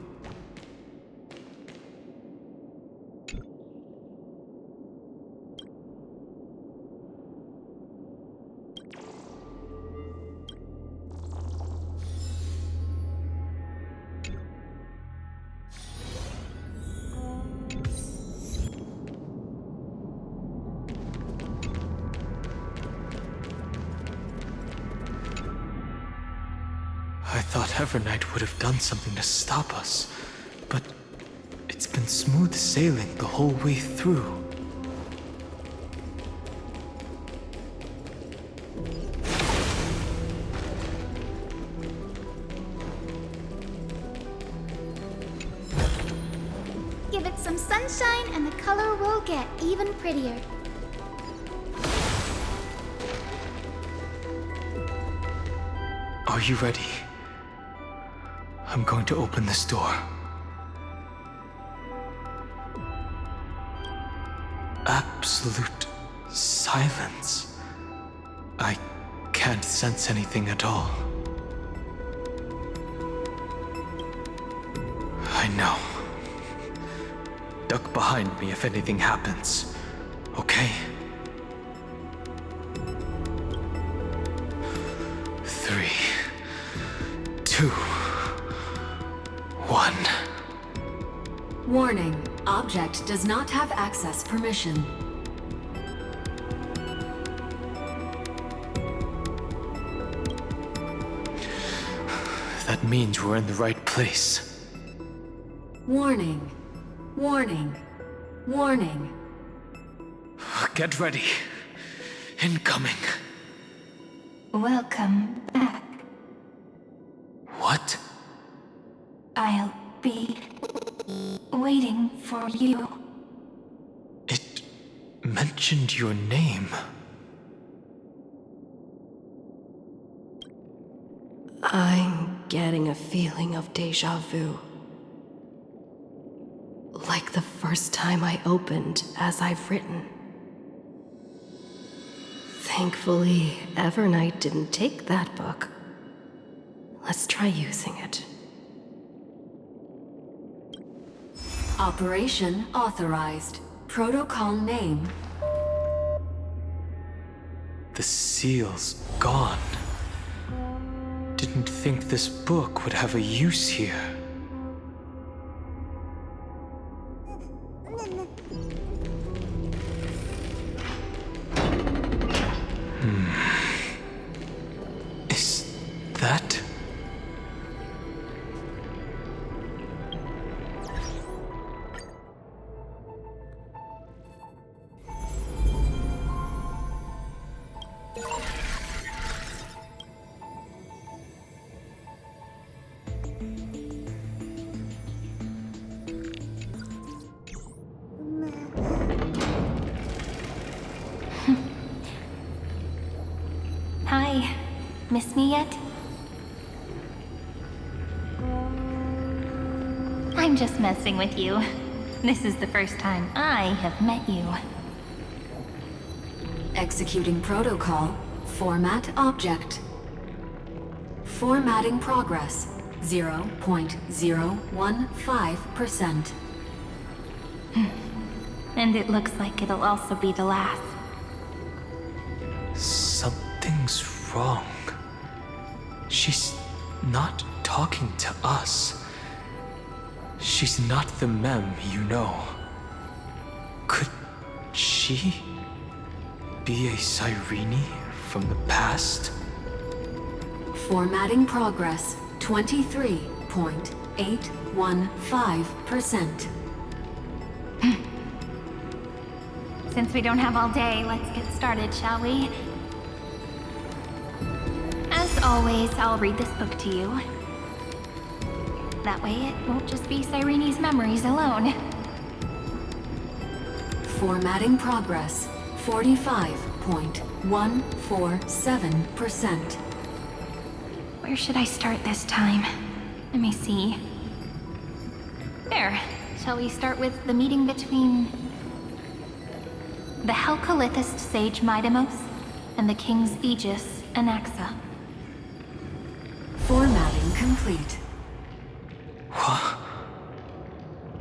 I thought Evernight would have done something to stop us, but it's been smooth sailing the whole way through. Give it some sunshine and the color will get even prettier. Are you ready? I'm going to open this door. Absolute silence. I can't sense anything at all. I know. Duck behind me if anything happens, okay? 3, 2, 1. Warning. Object does not have access permission. That means we're in the right place. Warning. Warning. Warning. Get ready. Incoming. Welcome back. What? I'll be waiting for you. It mentioned your name. I'm getting a feeling of deja vu. Like the first time I opened as I've written. Thankfully, Evernight didn't take that book. Let's try using it. Operation authorized. Protocol name. The seal's gone. Didn't think this book would have a use here. Is that... Hi. Miss me yet? I'm just messing with you. This is the first time I have met you. Executing protocol. Format object. Formatting progress. 0.015%. And it looks like it'll also be the last. Something's wrong. She's not talking to us. She's not the mem you know. she be a Cyrene from the past? Formatting progress 23.815%. Since we don't have all day, let's get started, shall we? As always, I'll read this book to you. That way it won't just be Cyrene's memories alone. Formatting progress 45.147%. Where should I start this time? Let me see. There. Shall we start with the meeting between the Helcolithist sage Midamos and the king's Aegis, Anaxa? Formatting complete. What?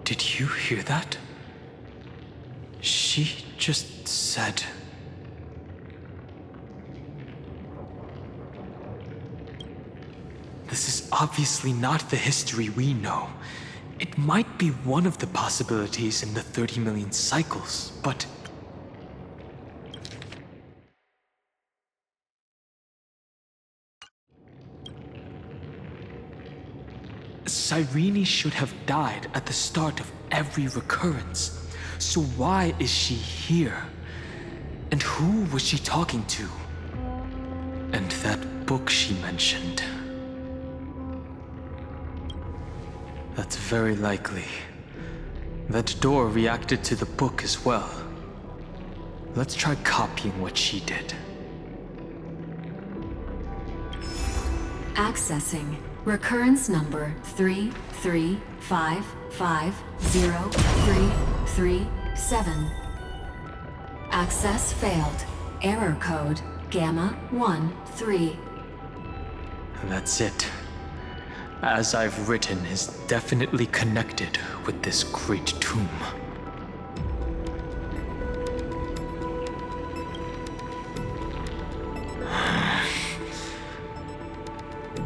Did you hear that? She just said... This is obviously not the history we know. It might be one of the possibilities in the 30 million cycles, but... Cyrene should have died at the start of every recurrence. So why is she here? And who was she talking to? And that book she mentioned. That's very likely. That door reacted to the book as well. Let's try copying what she did. Accessing recurrence number 335503337. Access failed. Error code Gamma 13. That's it. As I've written is definitely connected with this great tomb.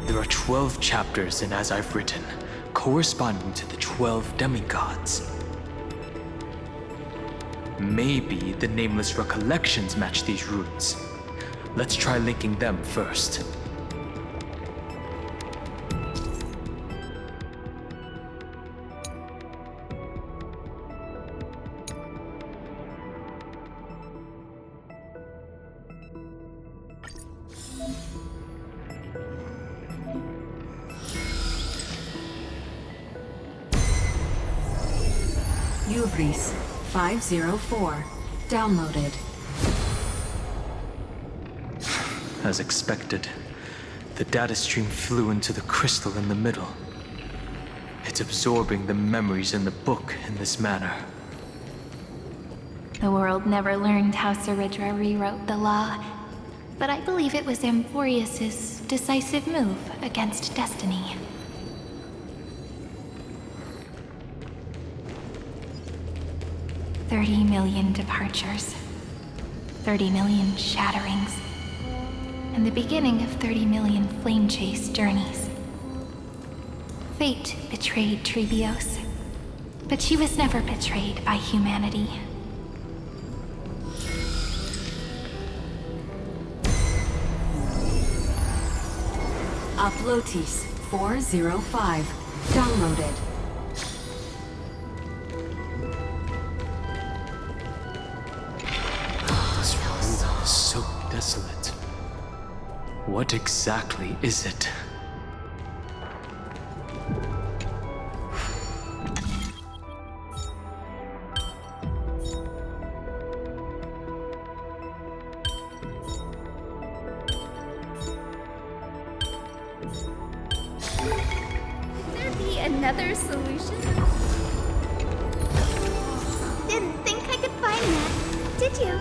There are 12 chapters in As I've Written, corresponding to the 12 demigods. Maybe the Nameless Recollections match these runes. Let's try linking them first. Uvris 504. Downloaded. As expected, the data stream flew into the crystal in the middle. It's absorbing the memories in the book in this manner. The world never learned how Saridra rewrote the law, but I believe it was Amphorius's decisive move against destiny. $30 million departures, 30 million shatterings, and the beginning of 30 million flame chase journeys. Fate betrayed Trebios, but she was never betrayed by humanity. Uplotis 405. Downloaded. This room is so desolate. What exactly is it? There be another solution? Didn't think I could find that, did you?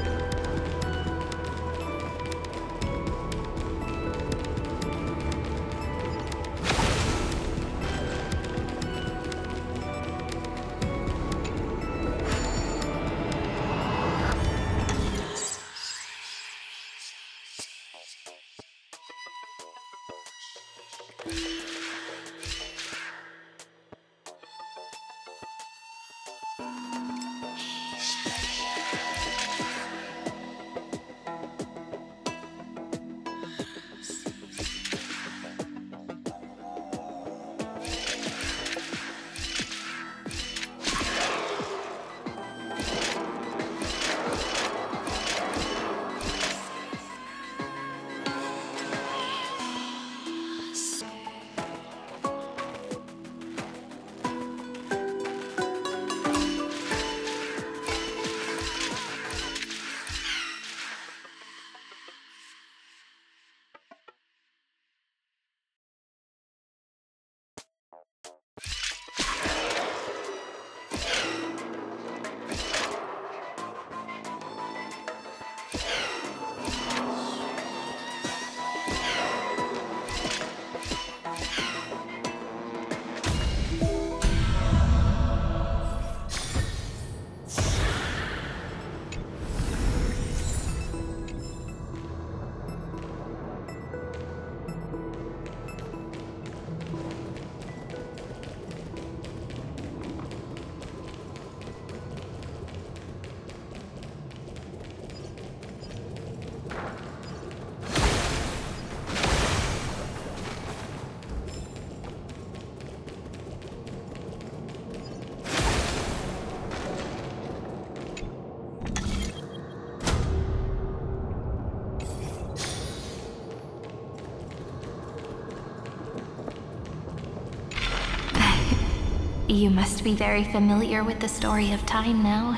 You must be very familiar with the story of time now.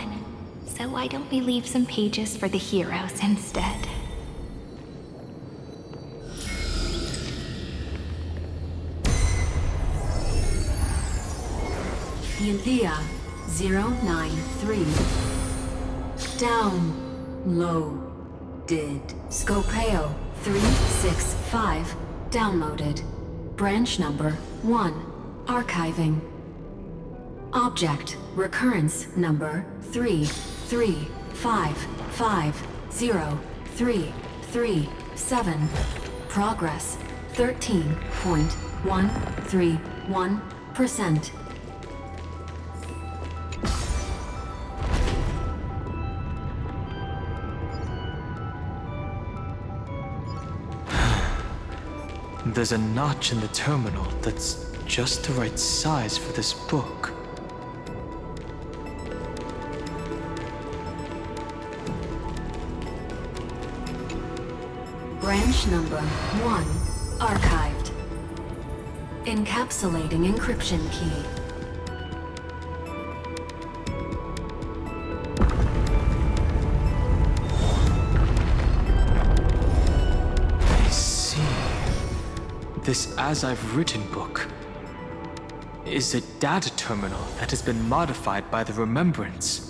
So why don't we leave some pages for the heroes instead? Yulia 093. Downloaded. Scopeo 365. Downloaded. Branch number 1. Archiving. Object recurrence number 335503337. Progress 13.131%. There's a notch in the terminal that's just the right size for this book. Branch number 1 archived. Encapsulating encryption key. This As I've Written book is a data terminal that has been modified by the Remembrance.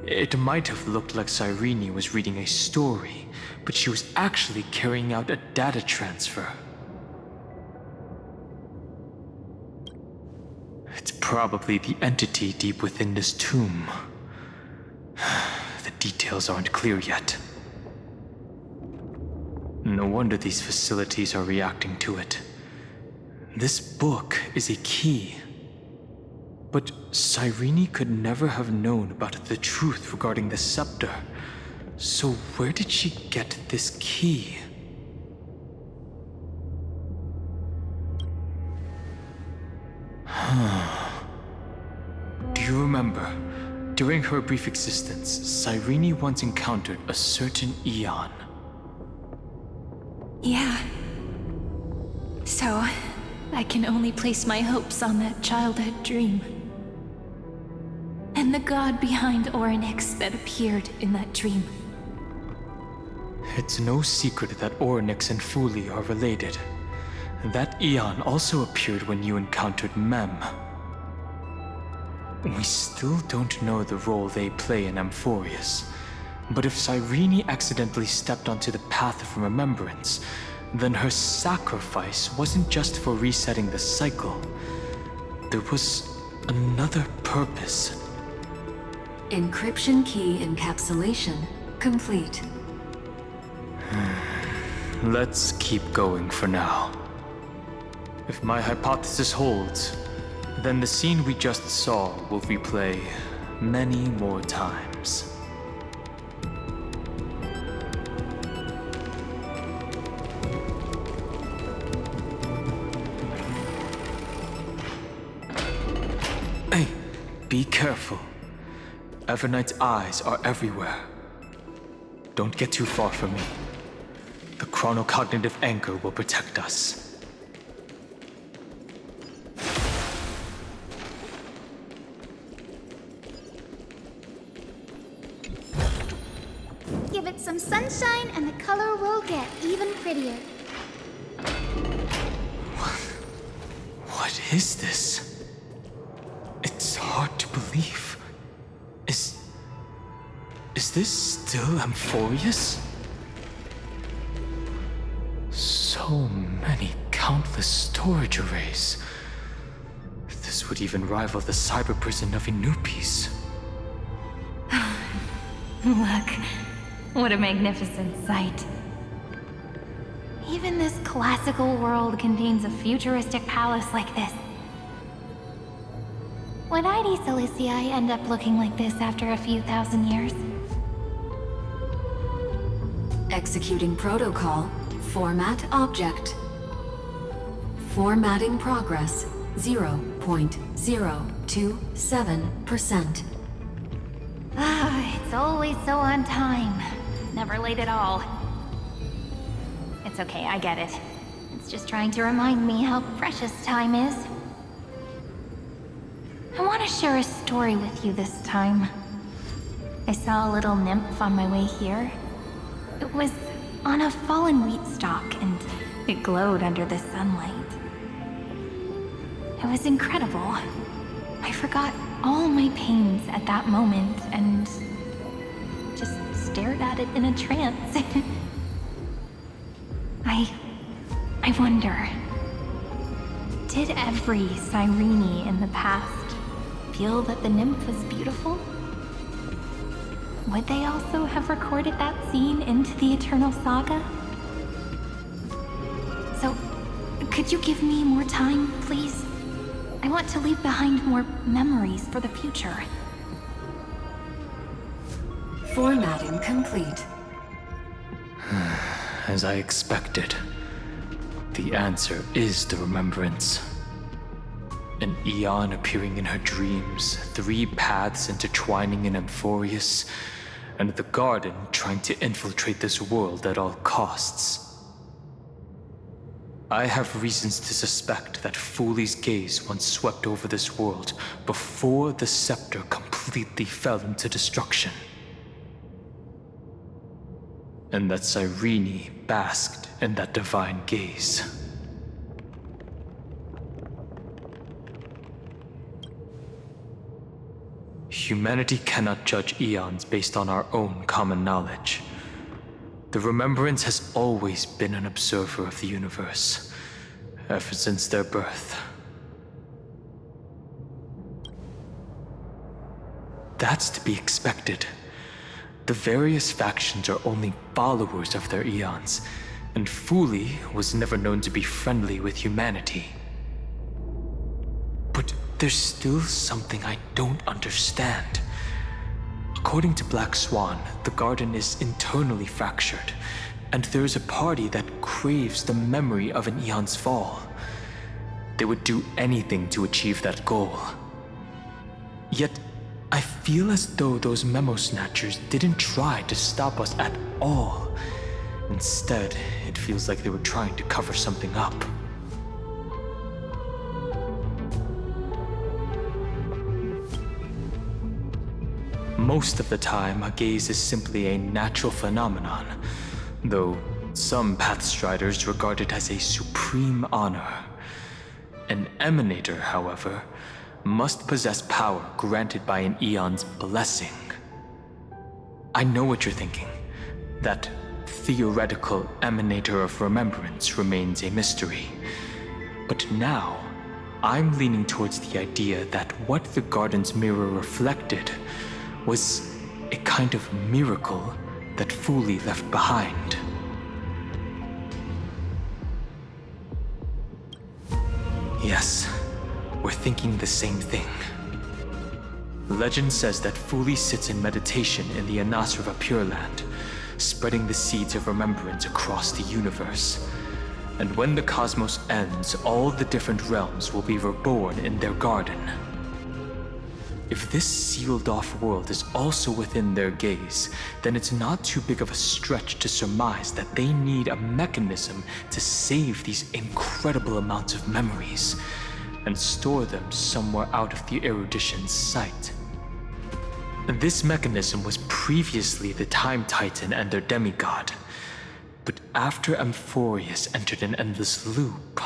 It might have looked like Cyrene was reading a story, but she was actually carrying out a data transfer. It's probably the entity deep within this tomb. The details aren't clear yet. No wonder these facilities are reacting to it. This book is a key. But Cyrene could never have known about the truth regarding the scepter. So where did she get this key? Do you remember? During her brief existence, Cyrene once encountered a certain Eon. Yeah. So, I can only place my hopes on that childhood dream. And the god behind Orynyx that appeared in that dream. It's no secret that Orynyx and Fuli are related. That Eon also appeared when you encountered Mem. We still don't know the role they play in Amphorius. But if Cyrene accidentally stepped onto the path of remembrance, then her sacrifice wasn't just for resetting the cycle. There was another purpose. Encryption key encapsulation complete. Let's keep going for now. If my hypothesis holds, then the scene we just saw will replay many more times. Hey, be careful. Everknight's eyes are everywhere. Don't get too far from me. The chronocognitive anchor will protect us. Give it some sunshine and the color will get even prettier. What is this? It's hard to believe. Is this still Amphorius? So many countless storage arrays. This would even rival the cyber prison of Inupis. Look, what a magnificent sight. Even this classical world contains a futuristic palace like this. Would ID Silicii end up looking like this after a few thousand years? Executing protocol. Format object. Formatting progress 0.027%. It's always so on time. Never late at all. It's okay, I get it. It's just trying to remind me how precious time is. I want to share a story with you this time. I saw a little nymph on my way here. It was on a fallen wheat stalk, and it glowed under the sunlight. It was incredible. I forgot all my pains at that moment and just stared at it in a trance. I wonder, did every Cyrene in the past feel that the nymph was beautiful? Would they also have recorded that scene into the Eternal Saga? So, could you give me more time, please? I want to leave behind more memories for the future. Formatting complete. As I expected, the answer is the remembrance. An Eon appearing in her dreams, 3 paths intertwining in Amphorius, and the Garden trying to infiltrate this world at all costs. I have reasons to suspect that Foley's gaze once swept over this world before the scepter completely fell into destruction. And that Cyrene basked in that divine gaze. Humanity cannot judge eons based on our own common knowledge. The Remembrance has always been an observer of the universe, ever since their birth. That's to be expected. The various factions are only followers of their eons, and Foley was never known to be friendly with humanity. But there's still something I don't understand. According to Black Swan, the Garden is internally fractured, and there is a party that craves the memory of an eon's fall. They would do anything to achieve that goal. Yet, I feel as though those memo snatchers didn't try to stop us at all. Instead, it feels like they were trying to cover something up. Most of the time, a gaze is simply a natural phenomenon, though some Pathstriders regard it as a supreme honor. An Emanator, however, must possess power granted by an eon's blessing. I know what you're thinking. That theoretical Emanator of Remembrance remains a mystery. But now, I'm leaning towards the idea that what the Garden's mirror reflected was a kind of miracle that Foley left behind. Yes, we're thinking the same thing. Legend says that Foley sits in meditation in the Anasrava Pure Land, spreading the seeds of remembrance across the universe. And when the cosmos ends, all the different realms will be reborn in their garden. If this sealed-off world is also within their gaze, then it's not too big of a stretch to surmise that they need a mechanism to save these incredible amounts of memories and store them somewhere out of the Erudition's sight. This mechanism was previously the Time Titan and their demigod, but after Amphorius entered an endless loop,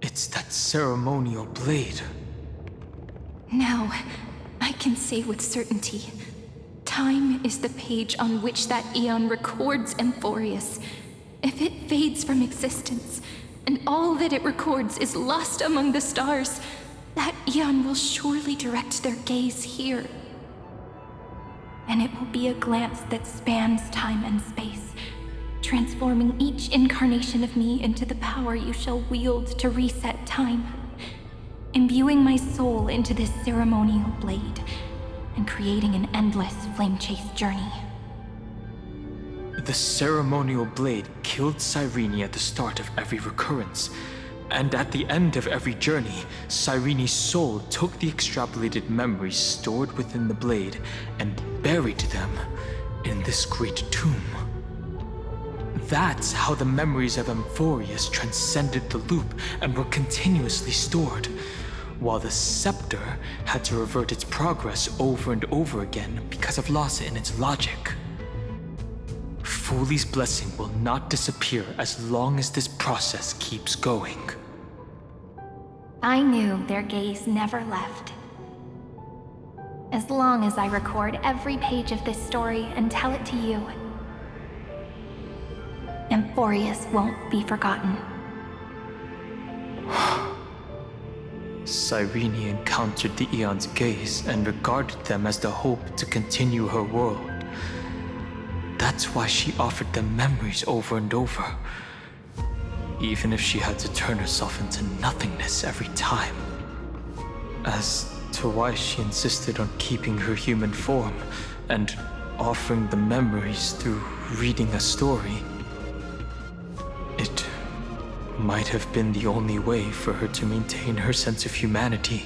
it's that ceremonial blade. Now, I can say with certainty, time is the page on which that eon records Amphorius. If it fades from existence, and all that it records is lost among the stars, that eon will surely direct their gaze here. And it will be a glance that spans time and space, transforming each incarnation of me into the power you shall wield to reset time, imbuing my soul into this ceremonial blade, and creating an endless flame-chase journey. The ceremonial blade killed Cyrene at the start of every recurrence, and at the end of every journey, Cyrene's soul took the extrapolated memories stored within the blade and buried them in this great tomb. That's how the memories of Amphorius transcended the loop and were continuously stored, while the scepter had to revert its progress over and over again because of loss in its logic. Fuli's blessing will not disappear as long as this process keeps going. I knew their gaze never left. As long as I record every page of this story and tell it to you, Amphorius won't be forgotten. Cyrene encountered the Aeon's gaze and regarded them as the hope to continue her world. That's why she offered them memories over and over, even if she had to turn herself into nothingness every time. As to why she insisted on keeping her human form and offering the memories through reading a story, it might have been the only way for her to maintain her sense of humanity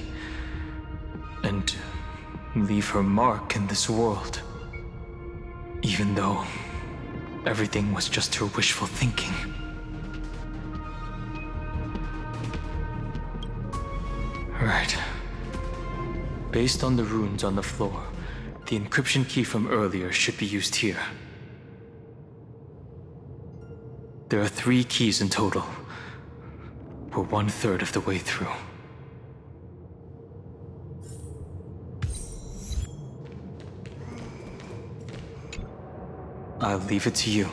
and leave her mark in this world, even though everything was just her wishful thinking. Right. Based on the runes on the floor, the encryption key from earlier should be used here. There are 3 keys in total. We're 1/3 of the way through. I'll leave it to you.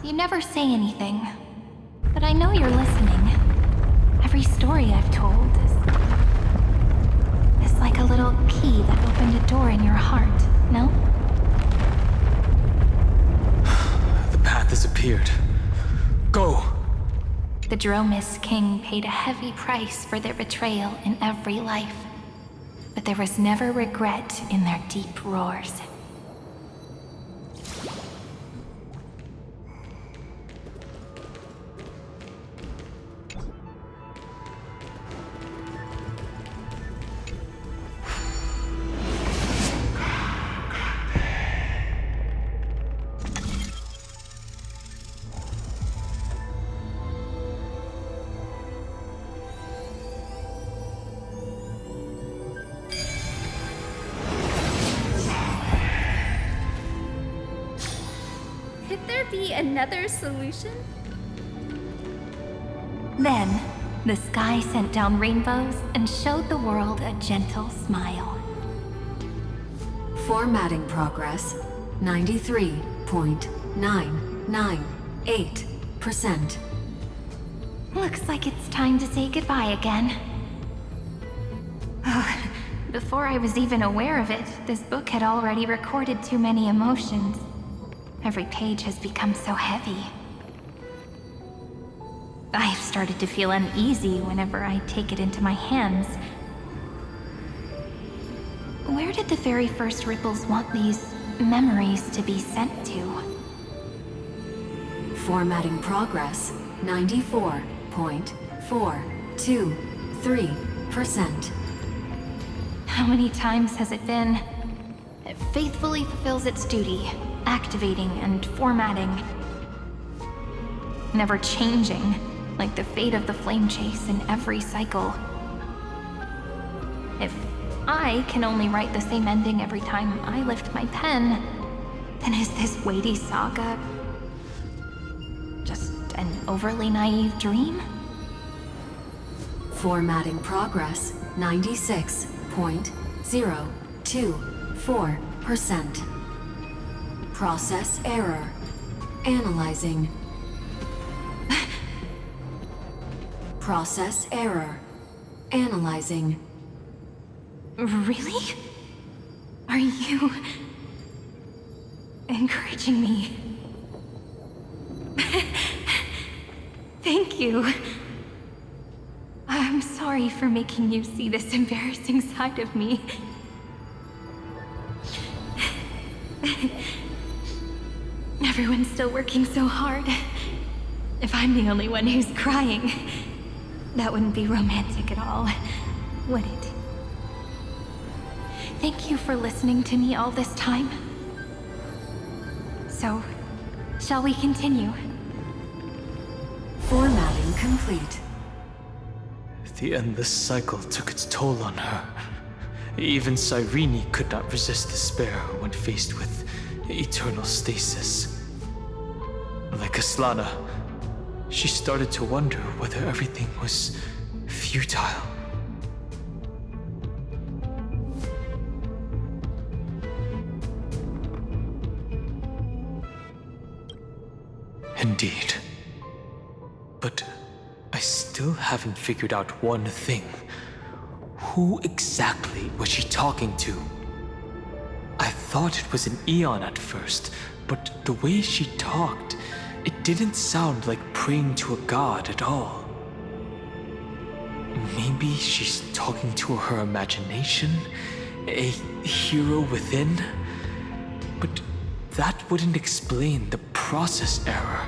You never say anything, but I know you're listening. Every story I've told is like a little key that opened a door in your heart, no? The path has appeared. Go! The Dromis King paid a heavy price for their betrayal in every life, but there was never regret in their deep roars. Could there be another solution? Then, the sky sent down rainbows and showed the world a gentle smile. Formatting progress 93.998%. Looks like it's time to say goodbye again. Before I was even aware of it, this book had already recorded too many emotions. Every page has become so heavy. I've started to feel uneasy whenever I take it into my hands. Where did the very first ripples want these memories to be sent to? Formatting progress 94.423%. How many times has it been? It faithfully fulfills its duty, activating and formatting. Never changing, like the fate of the flame chase in every cycle. If I can only write the same ending every time I lift my pen, then is this weighty saga just an overly naive dream? Formatting progress 96.024%. Process error. Analyzing. Process error. Analyzing. Really? Are you encouraging me? Thank you. I'm sorry for making you see this embarrassing side of me. Everyone's still working so hard. If I'm the only one who's crying, that wouldn't be romantic at all, would it? Thank you for listening to me all this time. So, shall we continue? Formatting complete. The endless cycle took its toll on her. Even Cyrene could not resist despair when faced with eternal stasis. Like Aslana, she started to wonder whether everything was futile. Indeed. But I still haven't figured out one thing. Who exactly was she talking to? I thought it was an Eon at first, but the way she talked, it didn't sound like praying to a god at all. Maybe she's talking to her imagination? A hero within? But that wouldn't explain the process error.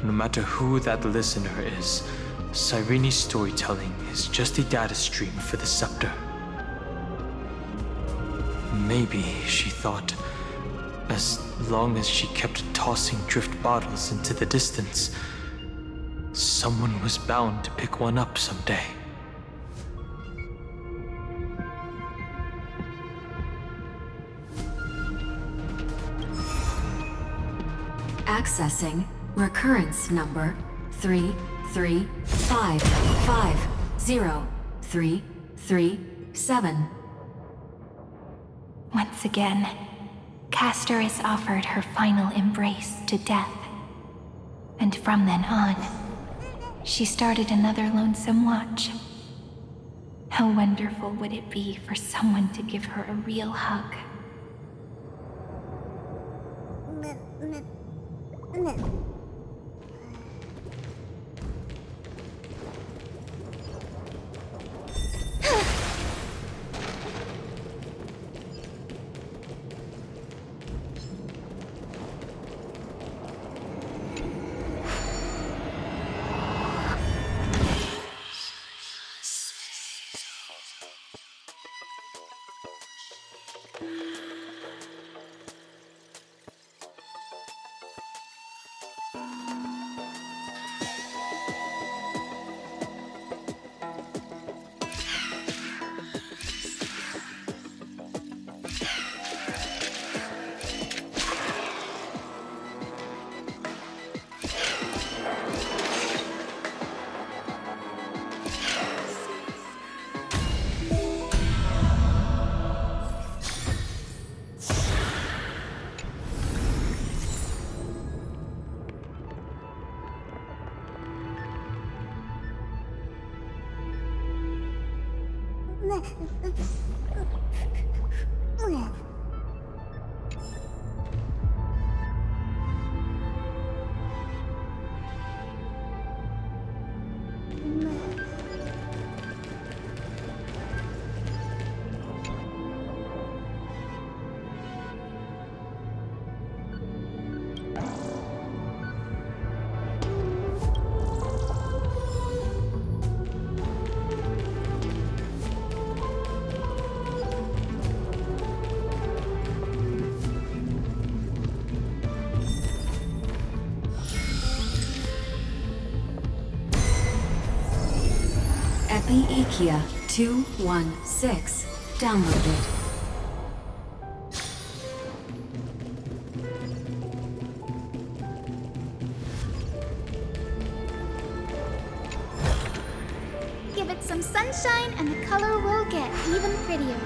No matter who that listener is, Cyrene's storytelling is just a data stream for the scepter. Maybe, she thought, as long as she kept tossing drift bottles into the distance, someone was bound to pick one up someday. Accessing recurrence number 335503337. Once again, Castor is offered her final embrace to death. And from then on, she started another lonesome watch. How wonderful would it be for someone to give her a real hug? Epiikia 216 downloaded. Give it some sunshine and the color will get even prettier.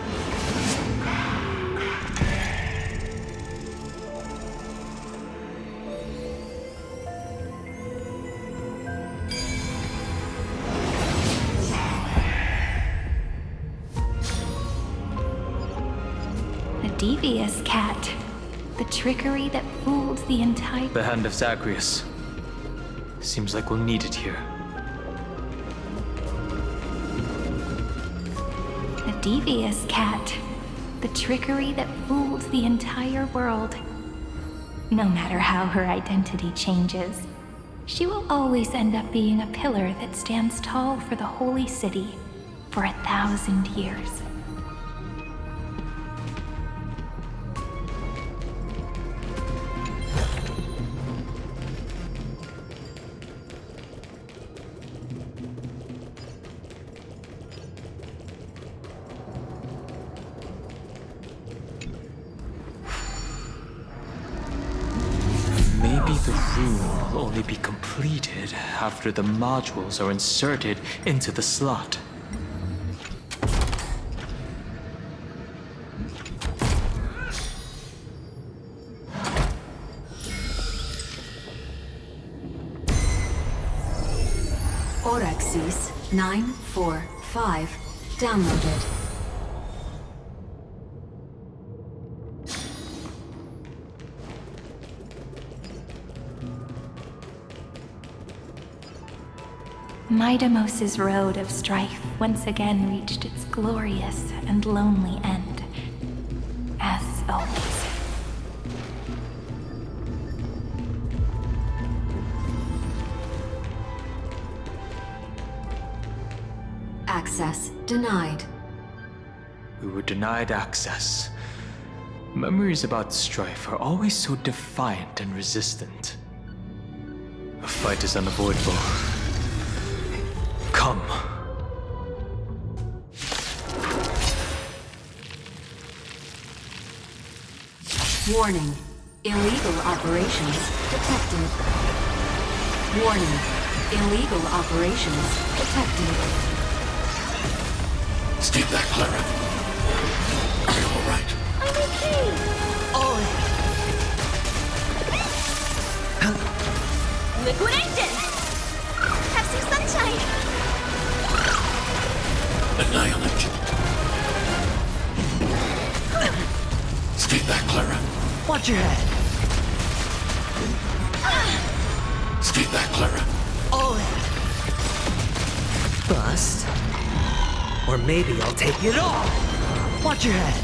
Devious cat. The trickery that fooled the entire... The hand of Zagreus. Seems like we'll need it here. A devious cat. The trickery that fooled the entire world. No matter how her identity changes, she will always end up being a pillar that stands tall for the holy city, for 1,000 years. Maybe the room will only be completed after the modules are inserted into the slot. Orexis 945 downloaded. Midamos's road of strife once again reached its glorious and lonely end, as always. Access denied. We were denied access. Memories about strife are always so defiant and resistant. A fight is unavoidable. Come. Warning. Illegal operations detected. Warning. Illegal operations detected. Stay back, Clara. Are you all right? I'm okay. Liquidation! Have some sunshine. Annihilate. Stay back, Clara. Watch your head. Stay back, Clara. Bust. Or maybe I'll take it all. Watch your head.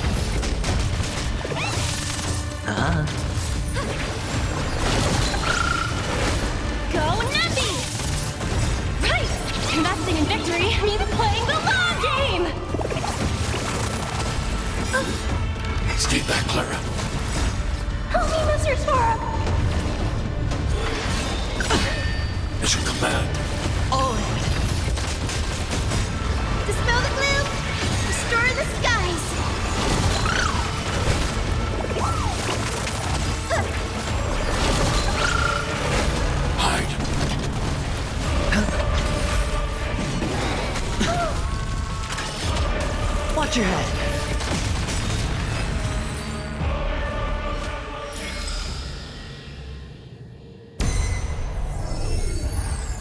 Go Nappy! Right! Investing in victory means playing the long game! Stay back, Clara. Help me, Mr. Sora. As you command. Dispel the gloom. Restore the skies. Hide. Watch your head.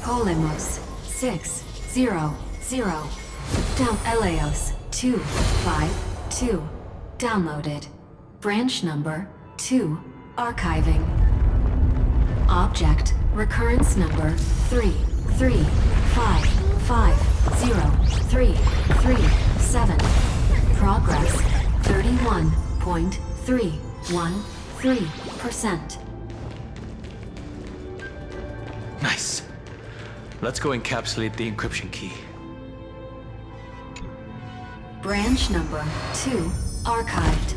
Polemos 600. Down Eleos 252. Downloaded. Branch number 2. Archiving. Object recurrence number 335503337. Progress 31.313%. Nice. Let's go encapsulate the encryption key. Branch number 2 archived.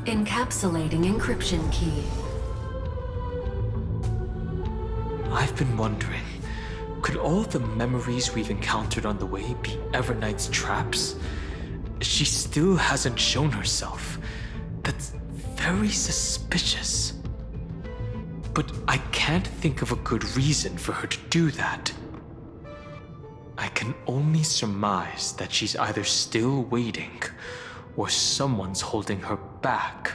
Encapsulating encryption key. I've been wondering, could all the memories we've encountered on the way be Everknight's traps? She still hasn't shown herself. That's very suspicious. But I can't think of a good reason for her to do that. I can only surmise that she's either still waiting, or someone's holding her back.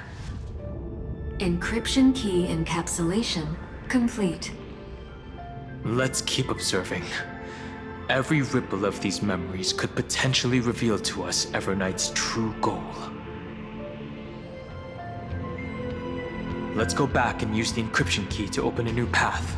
Encryption key encapsulation complete. Let's keep observing. Every ripple of these memories could potentially reveal to us Everknight's true goal. Let's go back and use the encryption key to open a new path.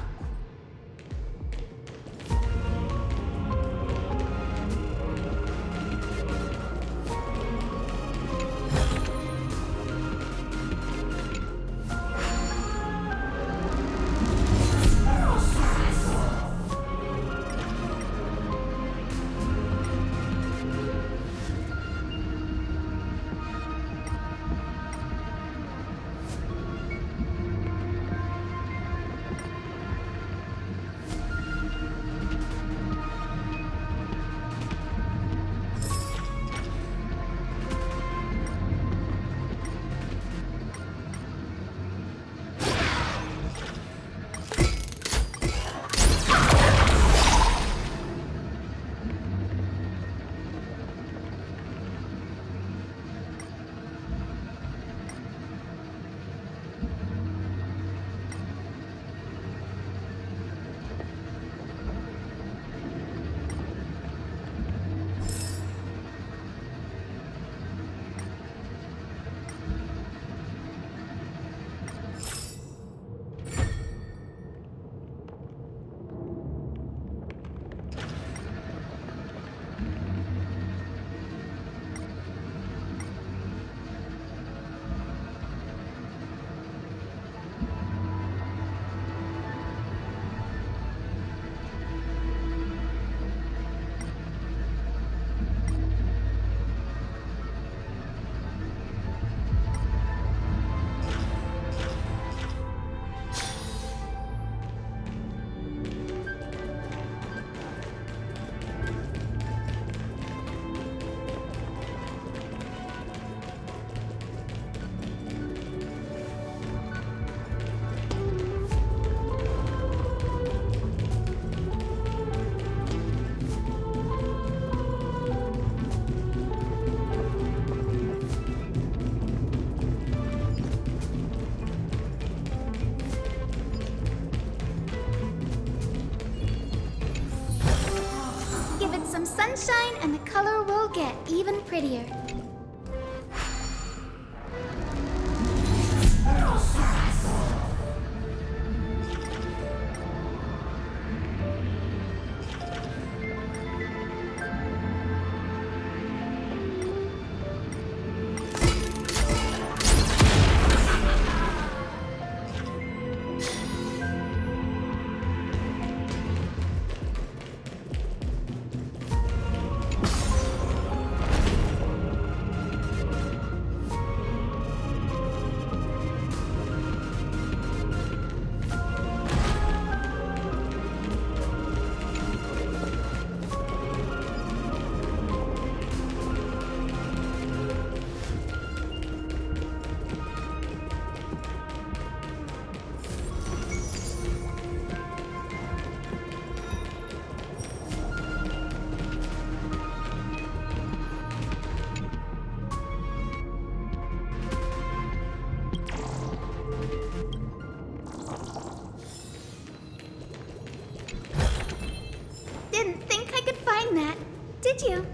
sunshine and the color will get even prettier. Didn't think I could find that, did you?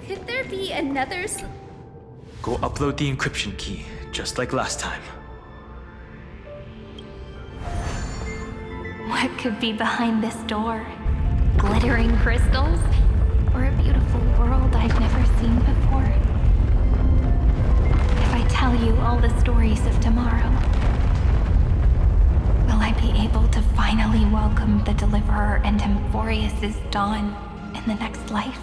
Could there be another Go upload the encryption key, just like last time. What could be behind this door? Glittering crystals? Or a beautiful world I've never seen before? If I tell you all the stories of tomorrow, will I be able to finally welcome the Deliverer and Emphorius' dawn in the next life?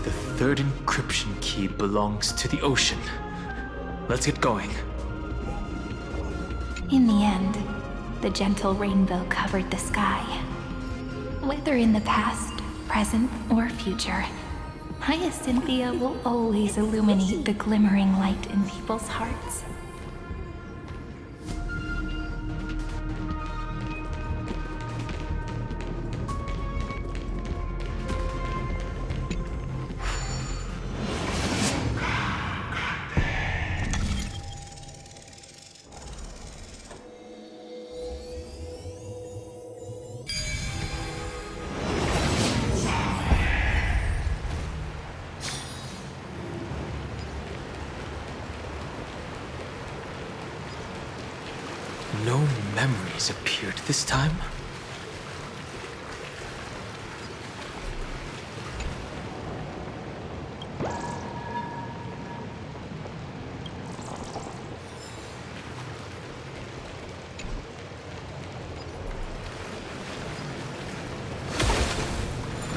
The third encryption key belongs to the ocean. Let's get going. In the end, the gentle rainbow covered the sky. Whether in the past, present, or future, Hyacinthia will always illuminate the glimmering light in people's hearts. No memories appeared this time.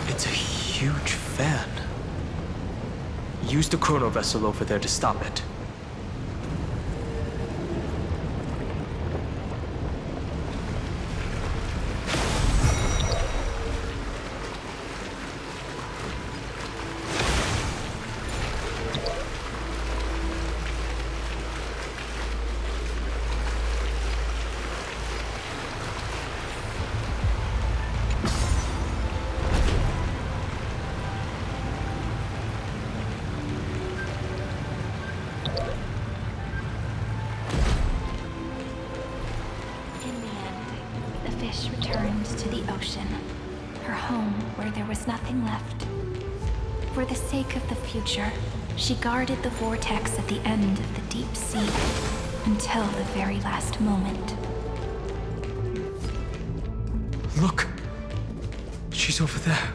It's a huge fan. Use the chrono vessel over there to stop it. wish returned to the ocean, her home where there was nothing left. For the sake of the future, she guarded the vortex at the end of the deep sea until the very last moment. Look! She's over there.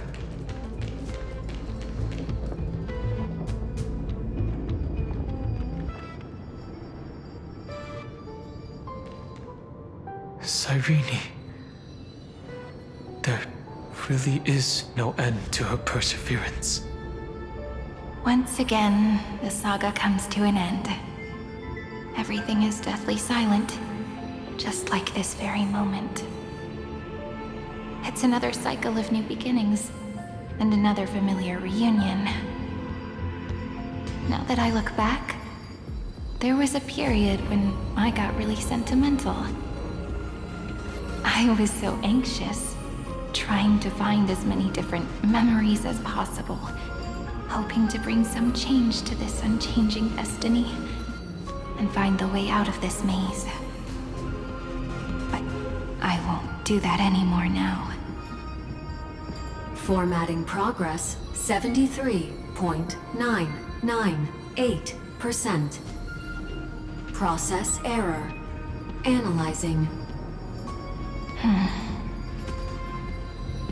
Cyrene. There really is no end to her perseverance. Once again, the saga comes to an end. Everything is deathly silent, just like this very moment. It's another cycle of new beginnings, and another familiar reunion. Now that I look back, there was a period when I got really sentimental. I was so anxious, trying to find as many different memories as possible, hoping to bring some change to this unchanging destiny, and find the way out of this maze. But I won't do that anymore now. Formatting progress 73.998%. Process error. Analyzing.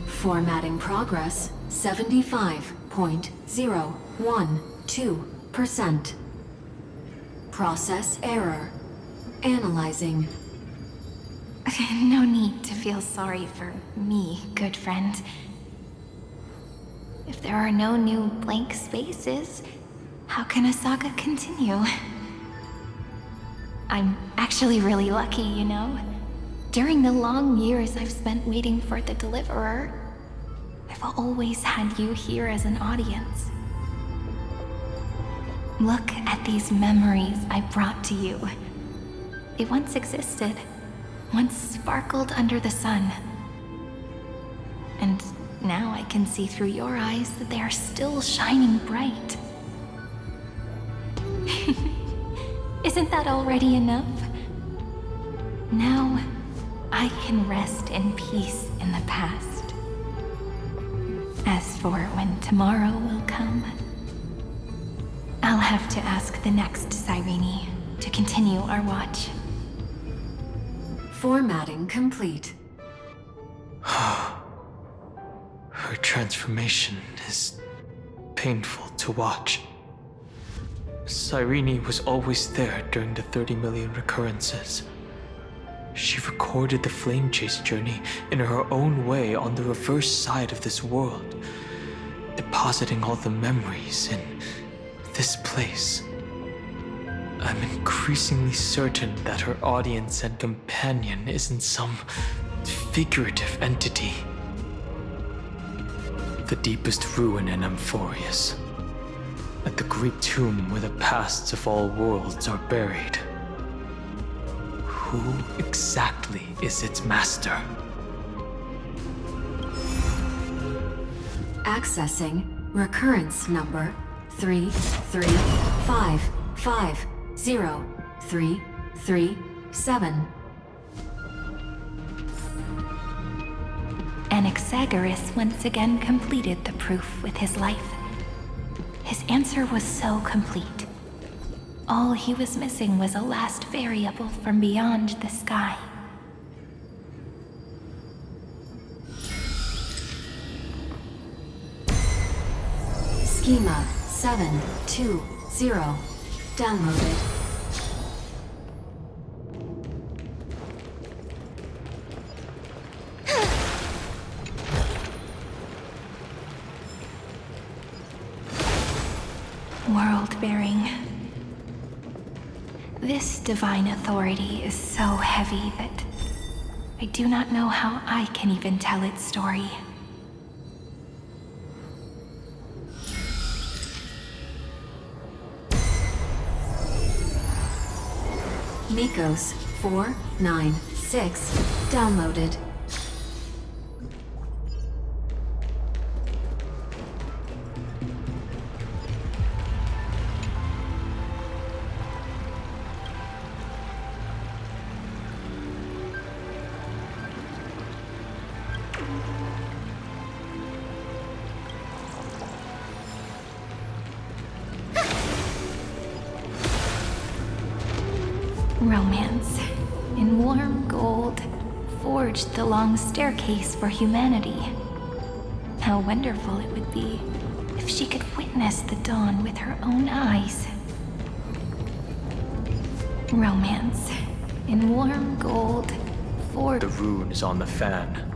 Formatting progress 75.012%. Process error. Analyzing. No need to feel sorry for me, good friend. If there are no new blank spaces, how can a saga continue? I'm actually really lucky, you know? During the long years I've spent waiting for the Deliverer, I've always had you here as an audience. Look at these memories I brought to you. They once existed, once sparkled under the sun. And now I can see through your eyes that they are still shining bright. Isn't that already enough? Now, I can rest in peace in the past. As for when tomorrow will come, I'll have to ask the next Cyrene to continue our watch. Formatting complete. Her transformation is painful to watch. Cyrene was always there during the 30 million recurrences. She recorded the Flame Chase journey in her own way on the reverse side of this world, depositing all the memories in this place. I'm increasingly certain that her audience and companion isn't some figurative entity. The deepest ruin in Amphorius, at the great tomb where the pasts of all worlds are buried. Who exactly is its master? Accessing recurrence number 335503337. Anaxagoras once again completed the proof with his life. His answer was so complete. All he was missing was a last variable from beyond the sky. Schema 720 downloaded. World-bearing. This divine authority is so heavy that I do not know how I can even tell its story. Nikos 496 downloaded. Romance. In warm gold, forged the long staircase for humanity. How wonderful it would be if she could witness the dawn with her own eyes. Romance. In warm gold, forged. The rune is on the fan.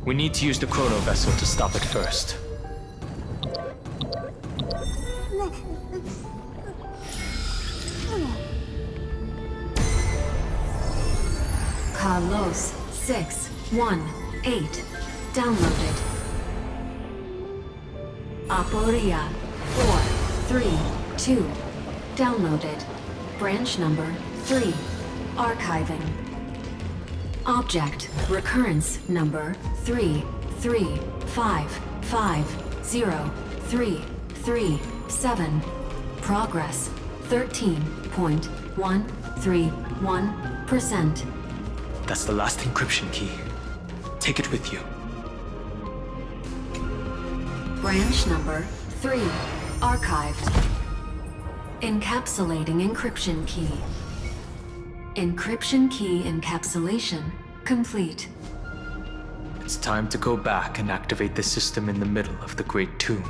We need to use the chrono vessel to stop it first. Carlos 618 downloaded. Aporia 432 downloaded. Branch number 3 archiving. Object recurrence number 335503337. Progress 13.131%. That's the last encryption key. Take it with you. Branch number 3 archived. Encapsulating encryption key. Encryption key encapsulation complete. It's time to go back and activate the system in the middle of the Great Tomb.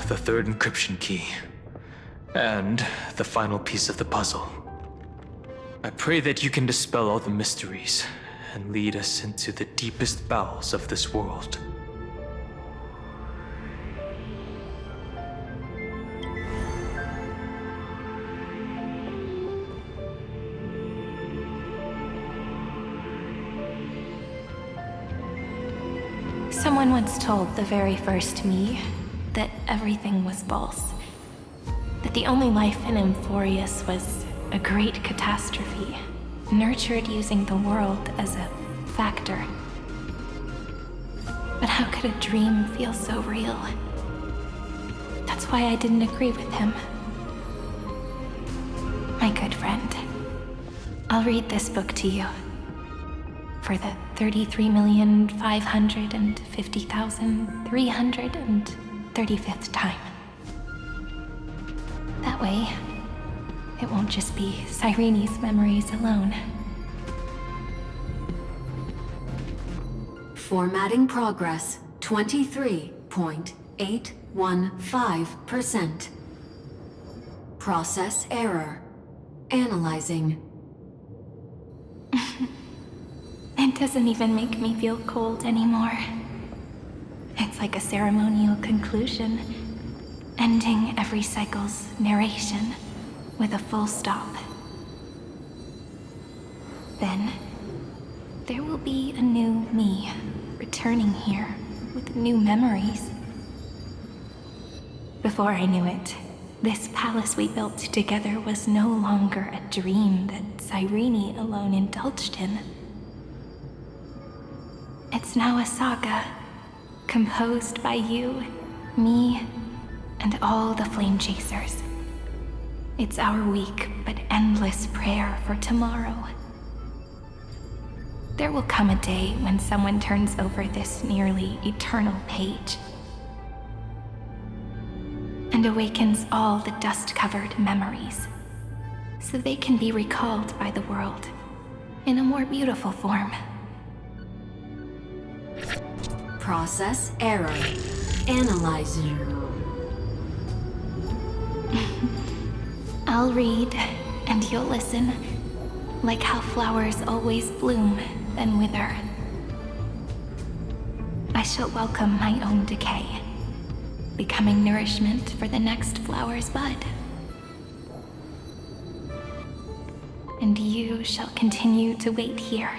The third encryption key. And the final piece of the puzzle. I pray that you can dispel all the mysteries and lead us into the deepest bowels of this world. Someone once told the very first me that everything was false. That the only life in Emphorius was a great catastrophe, nurtured using the world as a factor. But how could a dream feel so real? That's why I didn't agree with him. My good friend, I'll read this book to you. For the 33,550,335th time. That way, it won't just be Cyrene's memories alone. Formatting progress 23.815%. Process error. Analyzing. It doesn't even make me feel cold anymore. It's like a ceremonial conclusion, ending every cycle's narration with a full stop. Then, there will be a new me returning here with new memories. Before I knew it, this palace we built together was no longer a dream that Cyrene alone indulged in. It's now a saga, composed by you, me, and all the flame chasers. It's our weak but endless prayer for tomorrow. There will come a day when someone turns over this nearly eternal page and awakens all the dust-covered memories, so they can be recalled by the world in a more beautiful form. Process error. Analyzer. I'll read, and you'll listen, like how flowers always bloom, then wither. I shall welcome my own decay, becoming nourishment for the next flower's bud. And you shall continue to wait here,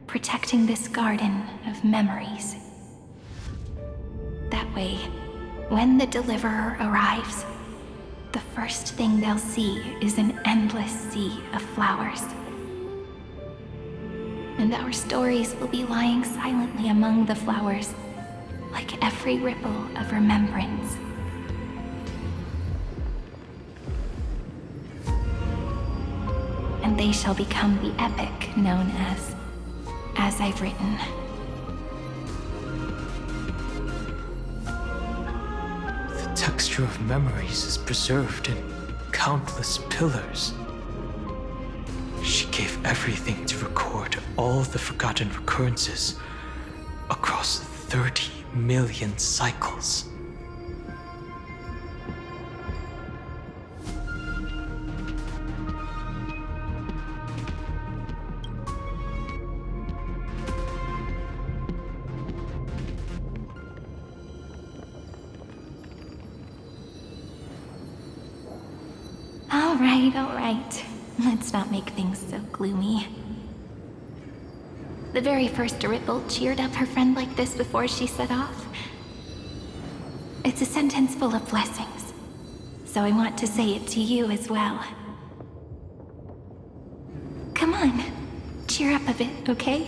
protecting this garden of memories. That way, when the Deliverer arrives, the first thing they'll see is an endless sea of flowers. And our stories will be lying silently among the flowers, like every ripple of remembrance. And they shall become the epic known as I've written. The texture of memories is preserved in countless pillars. She gave everything to record all the forgotten recurrences across 30 million cycles. All right. Let's not make things so gloomy. The very first Ripple cheered up her friend like this before she set off. It's a sentence full of blessings, so I want to say it to you as well. Come on, cheer up a bit, okay?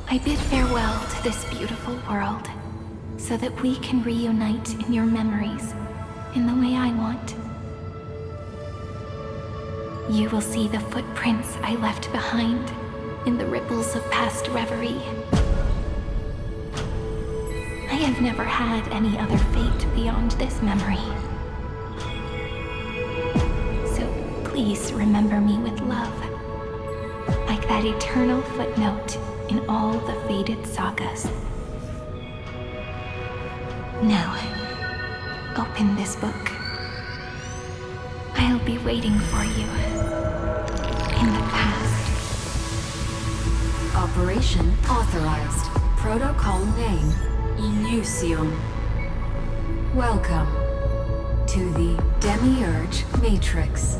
I bid farewell to this beautiful world, so that we can reunite in your memories in the way I want. You will see the footprints I left behind in the ripples of past reverie. I have never had any other fate beyond this memory. So please remember me with love, like that eternal footnote in all the faded sagas. Now, open this book. I'll be waiting for you in the past. Operation authorized. Protocol name, Illusion. Welcome to the Demiurge Matrix.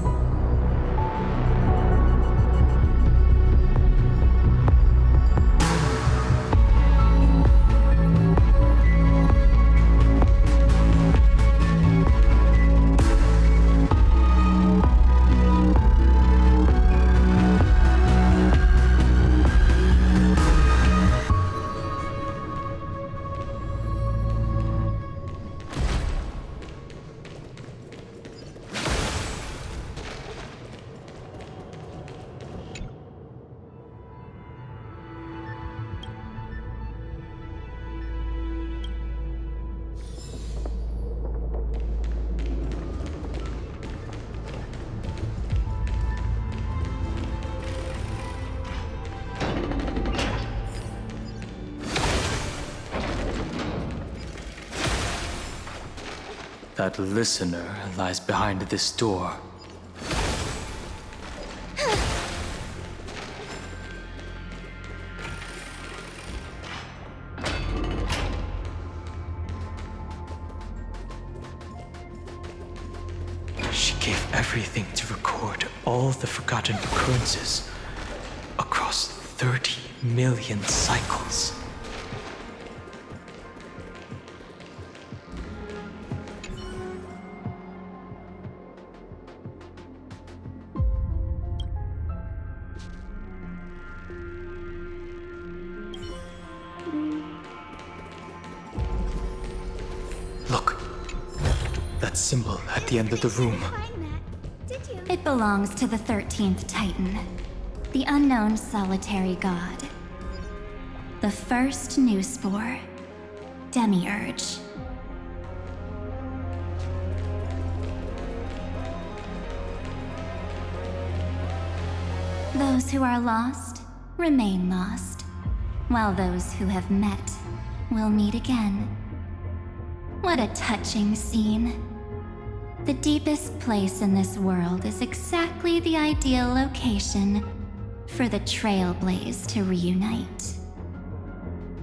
That listener lies behind this door. She gave everything to record all the forgotten occurrences across 30 million cycles. Look, that symbol at the end of the room. It belongs to the 13th Titan, the unknown solitary god. The first new spore, Demiurge. Those who are lost remain lost, while those who have met will meet again. What a touching scene. The deepest place in this world is exactly the ideal location for the Trailblaze to reunite.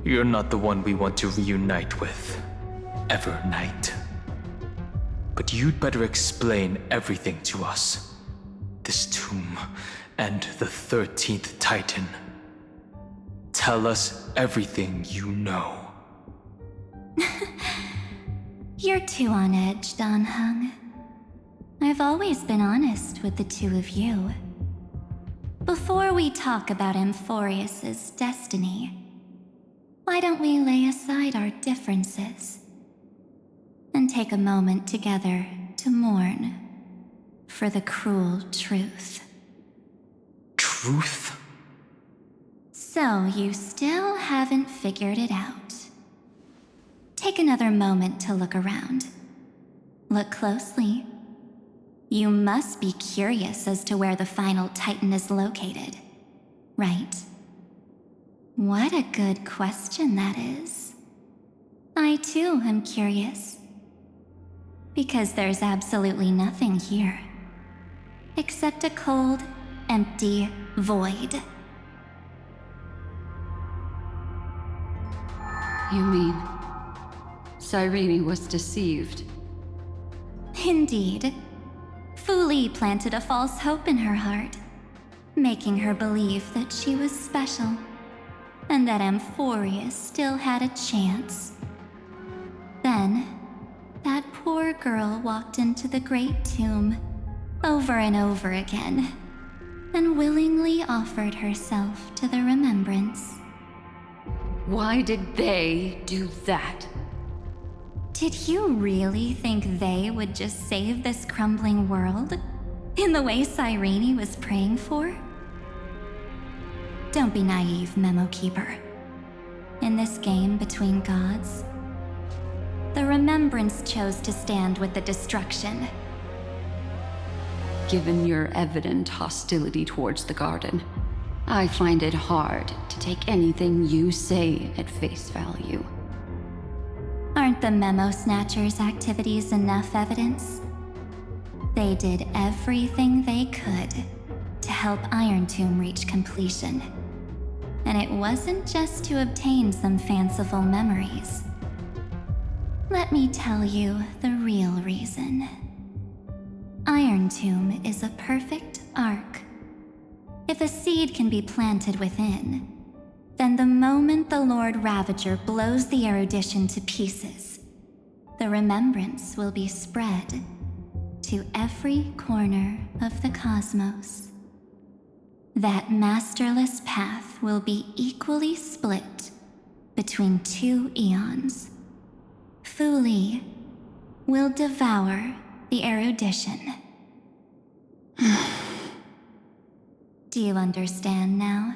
You're not the one we want to reunite with, Evernight. But you'd better explain everything to us. This tomb and the 13th Titan. Tell us everything you know. You're too on edge, Danheng. I've always been honest with the two of you. Before we talk about Amphorius's destiny, why don't we lay aside our differences and take a moment together to mourn for the cruel truth? Truth? So you still haven't figured it out. Take another moment to look around. Look closely. You must be curious as to where the final Titan is located, right? What a good question that is. I too am curious. Because there's absolutely nothing here, except a cold, empty void. You mean Cyrene was deceived? Indeed. Fu Li planted a false hope in her heart, making her believe that she was special, and that Amphorius still had a chance. Then, that poor girl walked into the Great Tomb over and over again, and willingly offered herself to the remembrance. Why did they do that? Did you really think they would just save this crumbling world in the way Cyrene was praying for? Don't be naive, Memo Keeper. In this game between gods, the Remembrance chose to stand with the destruction. Given your evident hostility towards the garden, I find it hard to take anything you say at face value. Aren't the Memo Snatchers' activities enough evidence? They did everything they could to help Iron Tomb reach completion. And it wasn't just to obtain some fanciful memories. Let me tell you the real reason. Iron Tomb is a perfect arc. If a seed can be planted within, then the moment the Lord Ravager blows the erudition to pieces, the remembrance will be spread to every corner of the cosmos. That masterless path will be equally split between two eons. Fu Li will devour the erudition. Do you understand now?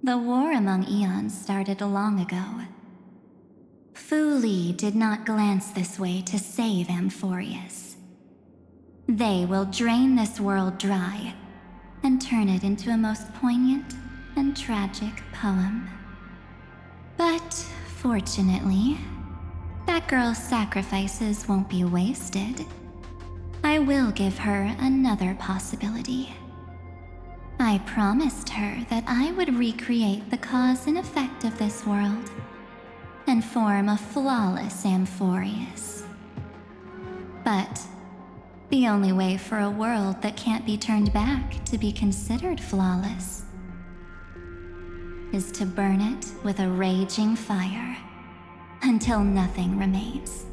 The war among eons started long ago. Fu Li did not glance this way to save Amphorius. They will drain this world dry and turn it into a most poignant and tragic poem. But fortunately, that girl's sacrifices won't be wasted. I will give her another possibility. I promised her that I would recreate the cause and effect of this world and form a flawless Amphorius. But The only way for a world that can't be turned back to be considered flawless is to burn it with a raging fire until nothing remains.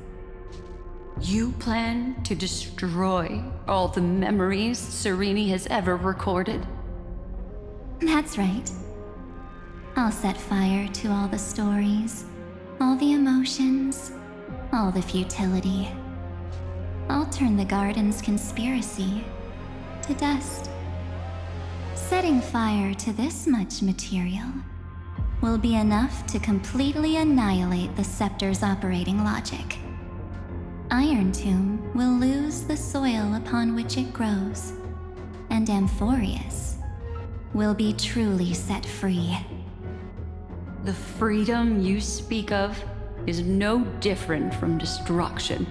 You plan to destroy all the memories Serene has ever recorded? That's right. I'll set fire to all the stories, all the emotions, all the futility. I'll turn the garden's conspiracy to dust. Setting fire to this much material will be enough to completely annihilate the scepter's operating logic. Iron Tomb will lose the soil upon which it grows, and Amphorius will be truly set free. The freedom you speak of is no different from destruction.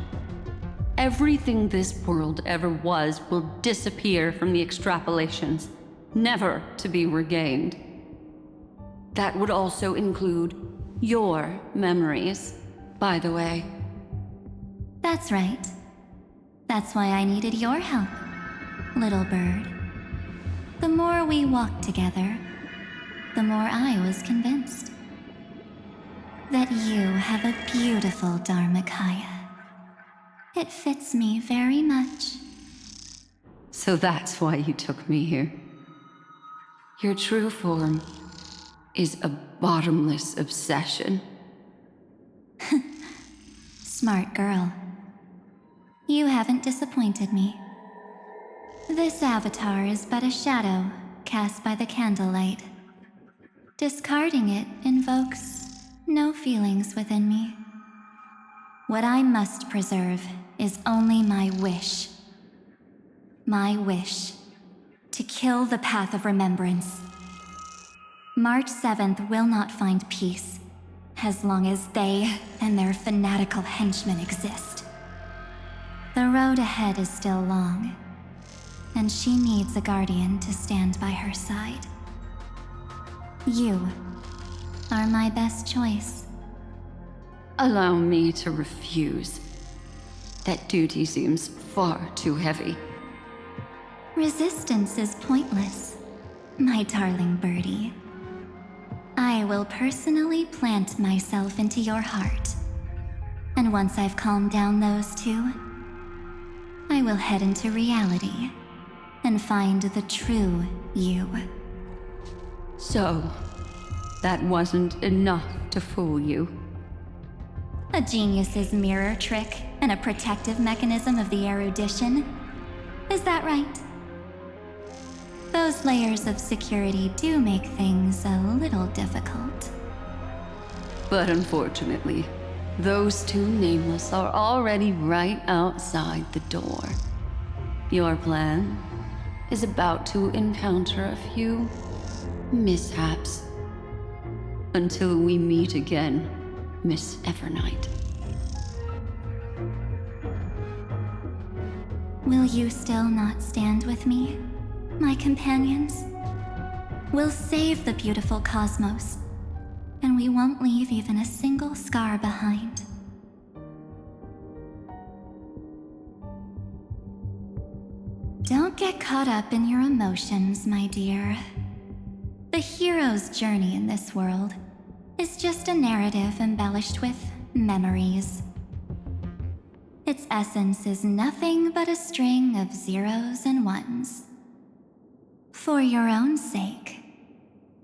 Everything this world ever was will disappear from the extrapolations, never to be regained. That would also include your memories, by the way. That's right. That's why I needed your help, little bird. The more we walked together, the more I was convinced that you have a beautiful Dharmakaya. It fits me very much. So that's why you took me here. Your true form is a bottomless obsession. Smart girl. You haven't disappointed me. This avatar is but a shadow cast by the candlelight. Discarding it invokes no feelings within me. What I must preserve is only my wish. My wish to kill the path of remembrance. March 7th will not find peace as long as they and their fanatical henchmen exist. The road ahead is still long, and she needs a guardian to stand by her side. You are my best choice. Allow me to refuse. That duty seems far too heavy. Resistance is pointless, my darling birdie. I will personally plant myself into your heart. And once I've calmed down those two, I will head into reality and find the true you. So, that wasn't enough to fool you. A genius's mirror trick and a protective mechanism of the erudition. Is that right? Those layers of security do make things a little difficult. But unfortunately, those two nameless are already right outside the door. Your plan is about to encounter a few mishaps. Until we meet again, Miss Evernight. Will you still not stand with me, my companions? We'll save the beautiful cosmos, and we won't leave even a single scar behind. Don't get caught up in your emotions, my dear. The hero's journey in this world is just a narrative embellished with memories. Its essence is nothing but a string of zeros and ones. For your own sake,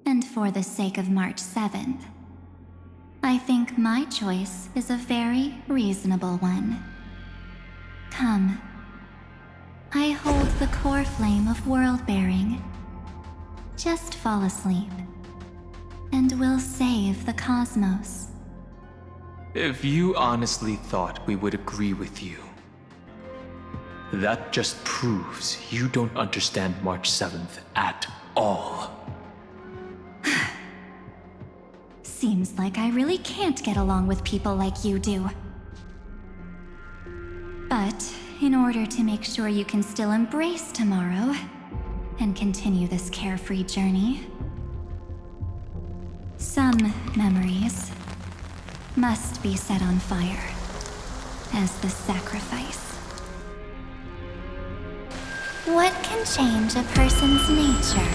and for the sake of March 7th, I think my choice is a very reasonable one. Come. I hold the core flame of world-bearing. Just fall asleep, and we'll save the cosmos. If you honestly thought we would agree with you, that just proves you don't understand March 7th at all. Seems like I really can't get along with people like you do. But in order to make sure you can still embrace tomorrow and continue this carefree journey, some memories must be set on fire as the sacrifice. What can change a person's nature?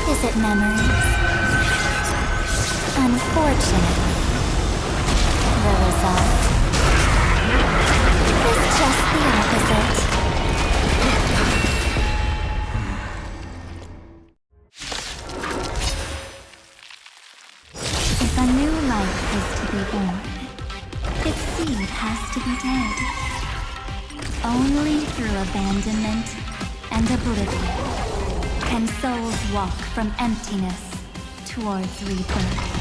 Is it memories? Unfortunately, the result is just the opposite. If a new life is to be born, its seed has to be dead. Only through abandonment and oblivion can souls walk from emptiness towards rebirth.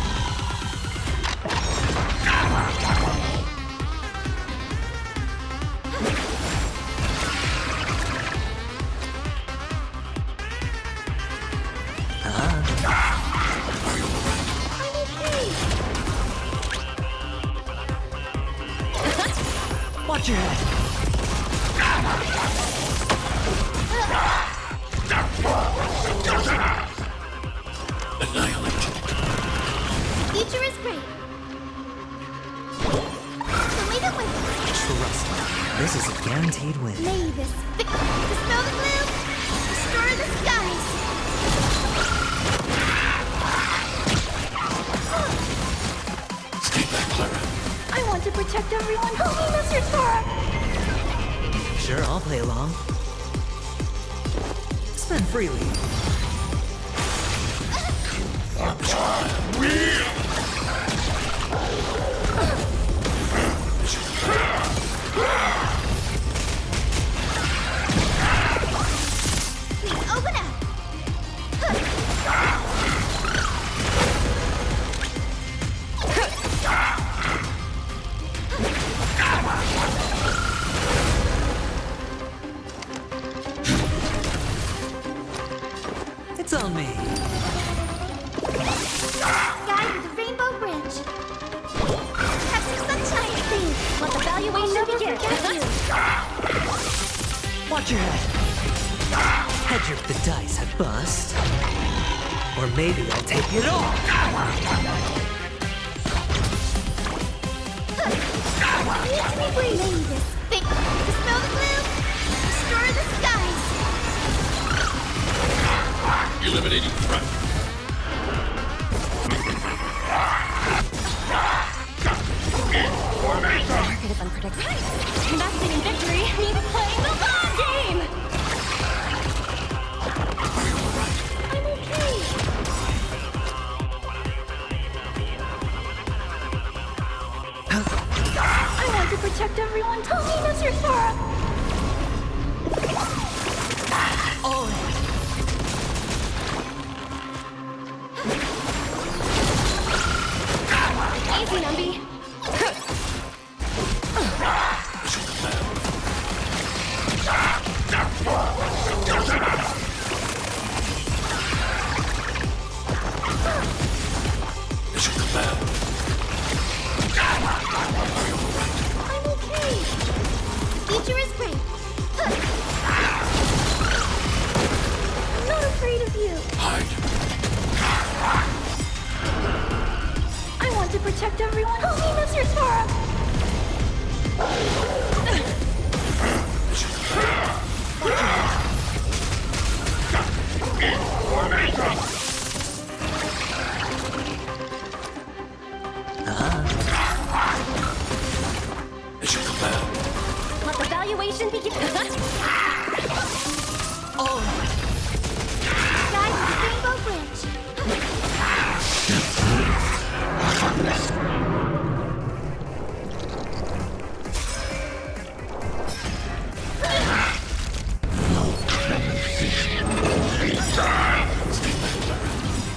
Watch your head. Annihilate. Future is great. So leave it with me. Trust me, this is a guaranteed win. May this dispel the gloom, destroy the skies. Stay back, Clara. I want to protect everyone. Help me, Mr. Tora. Sure, I'll play along. Spend freely. Please open up. It's on me. Guide with the rainbow bridge. Have some sunshine, please. Let the valuation begin. Watch your head. Head your the dice at bust. Or maybe I'll take it all. Need to be brave. May this thing dispel the gloom, destroy the skies. Eliminating threat. Market is unpredictable. Investing in victory means playing the long game! I'm okay. I want to protect everyone. Tell me, Mr. Sora. All in. Easy, Numby. Mission command. I'm okay. Future is great. I'm not afraid of you. Hide. I want to protect everyone. Help me, Mr. Sora. Mission command. Mission command. Let the valuation begin. All in. Guide with the rainbow bridge.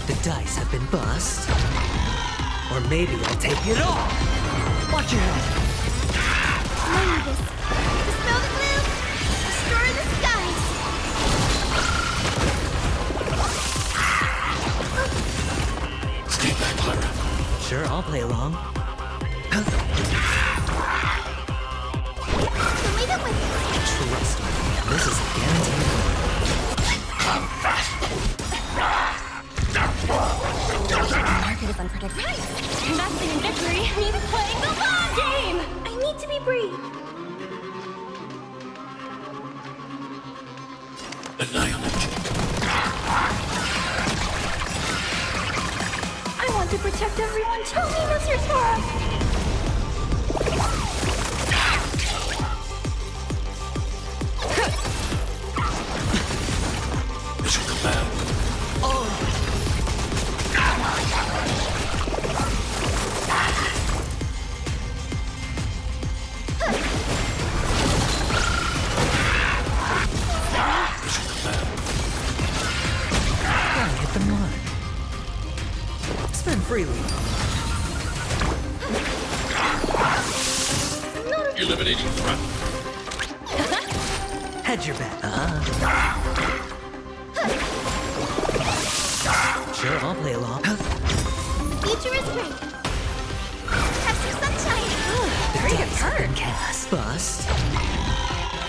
The dice have been bust. Or maybe I'll take it all. Watch your head. May this dispel the gloom, destroy the skies. Stay back, Clara. Sure, I'll play along. So leave it with me. Trust me, this is a guaranteed win. Market is unpredictable. Investing in victory means playing the long game! I need to be brave. want to protect everyone. Tell me, Mr. Sora. Is it the man? Gotta hit the mark. Spend freely. Eliminating threat. Hedge your bet. Sure, I'll play along. Future is great. Have some sunshine. There you hurt. Cast. Bust.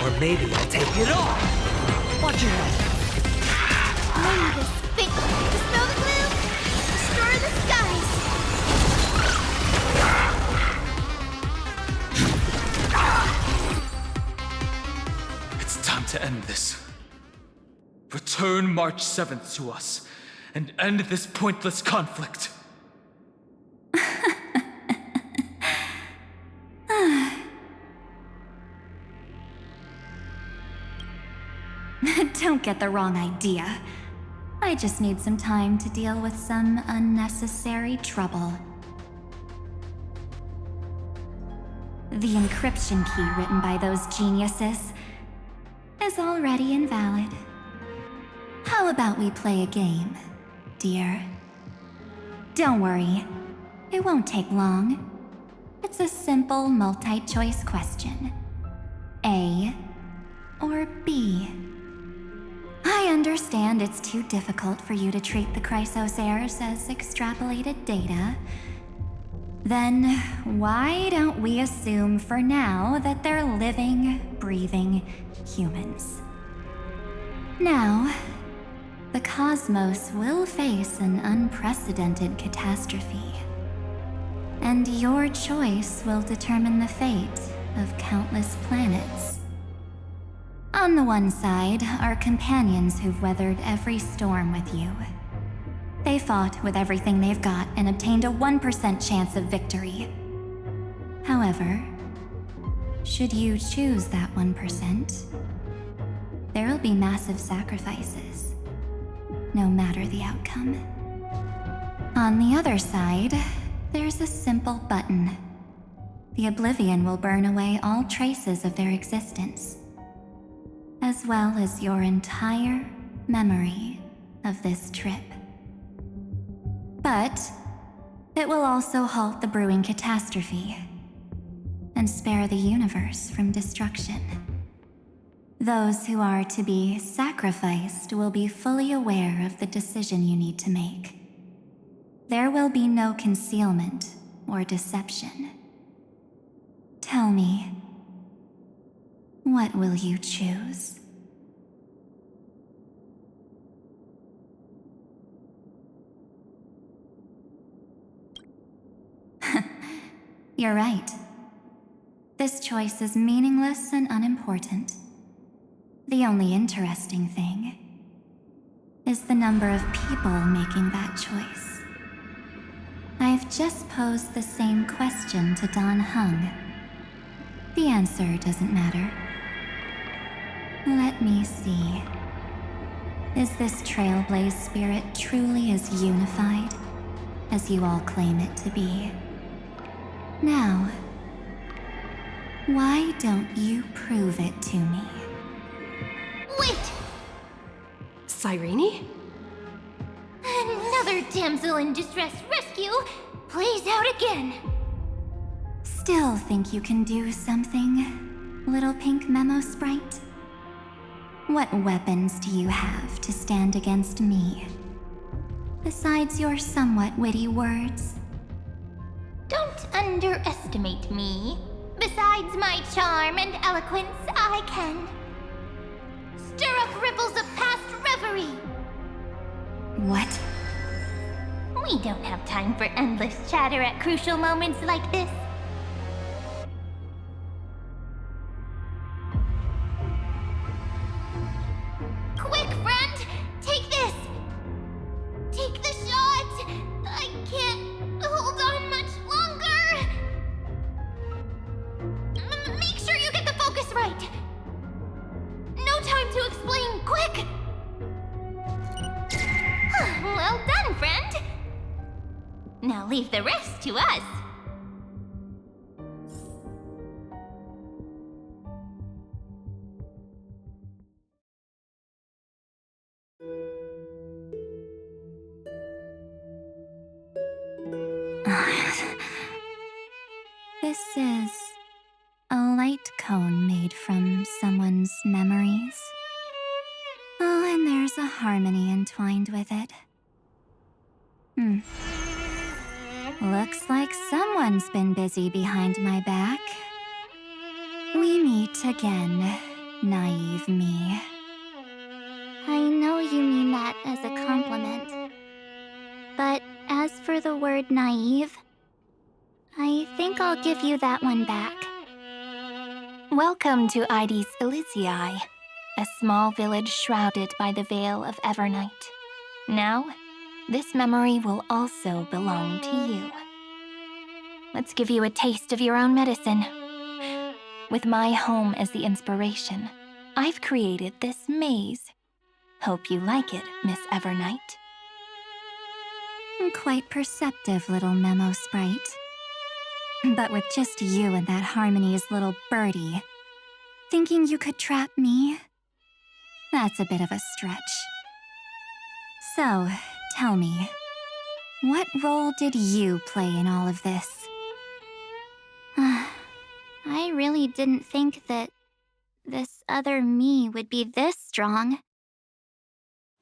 Or maybe I'll take it off. Watch your head. Learn this thing. Dispel the gloom. Destroy the skies. It's time to end this. Return March 7th to us, and end this pointless conflict. Don't get the wrong idea. I just need some time to deal with some unnecessary trouble. The encryption key written by those geniuses is already invalid. How about we play a game, dear? Don't worry, it won't take long. It's a simple multi-choice question. A or B? I understand it's too difficult for you to treat the Chrysos heirs as extrapolated data. Then why don't we assume for now that they're living, breathing humans? Now, the cosmos will face an unprecedented catastrophe. And your choice will determine the fate of countless planets. On the one side are companions who've weathered every storm with you. They fought with everything they've got and obtained a 1% chance of victory. However, should you choose that 1%, there'll be massive sacrifices, no matter the outcome. On the other side, there's a simple button. The Oblivion will burn away all traces of their existence, as well as your entire memory of this trip. But it will also halt the brewing catastrophe and spare the universe from destruction. Those who are to be sacrificed will be fully aware of the decision you need to make. There will be no concealment or deception. Tell me, what will you choose? You're right. This choice is meaningless and unimportant. The only interesting thing is the number of people making that choice. I've just posed the same question to Don Hung. The answer doesn't matter. Let me see. Is this Trailblaze spirit truly as unified as you all claim it to be? Now, why don't you prove it to me? Wait! Cyrene? Another damsel in distress rescue plays out again. Still think you can do something, little pink memo sprite? What weapons do you have to stand against me? Besides your somewhat witty words? Don't underestimate me. Besides my charm and eloquence, I can stir up ripples of past reverie. What? We don't have time for endless chatter at crucial moments like this. Quick, friend! Take this! Take the shot! I can't I'll leave the rest to us. This is a light cone made from someone's memories. Oh, and there's a harmony entwined with it. Looks like someone's been busy behind my back. We meet again, naive me. I know you mean that as a compliment. But as for the word naive, I think I'll give you that one back. Welcome to Ides Elysiae, a small village shrouded by the veil of Evernight. Now, this memory will also belong to you. Let's give you a taste of your own medicine. With my home as the inspiration, I've created this maze. Hope you like it, Miss Evernight. Quite perceptive little memo sprite. But with just you and that Harmony's little birdie, thinking you could trap me? That's a bit of a stretch. So, tell me, what role did you play in all of this? I really didn't think that this other me would be this strong.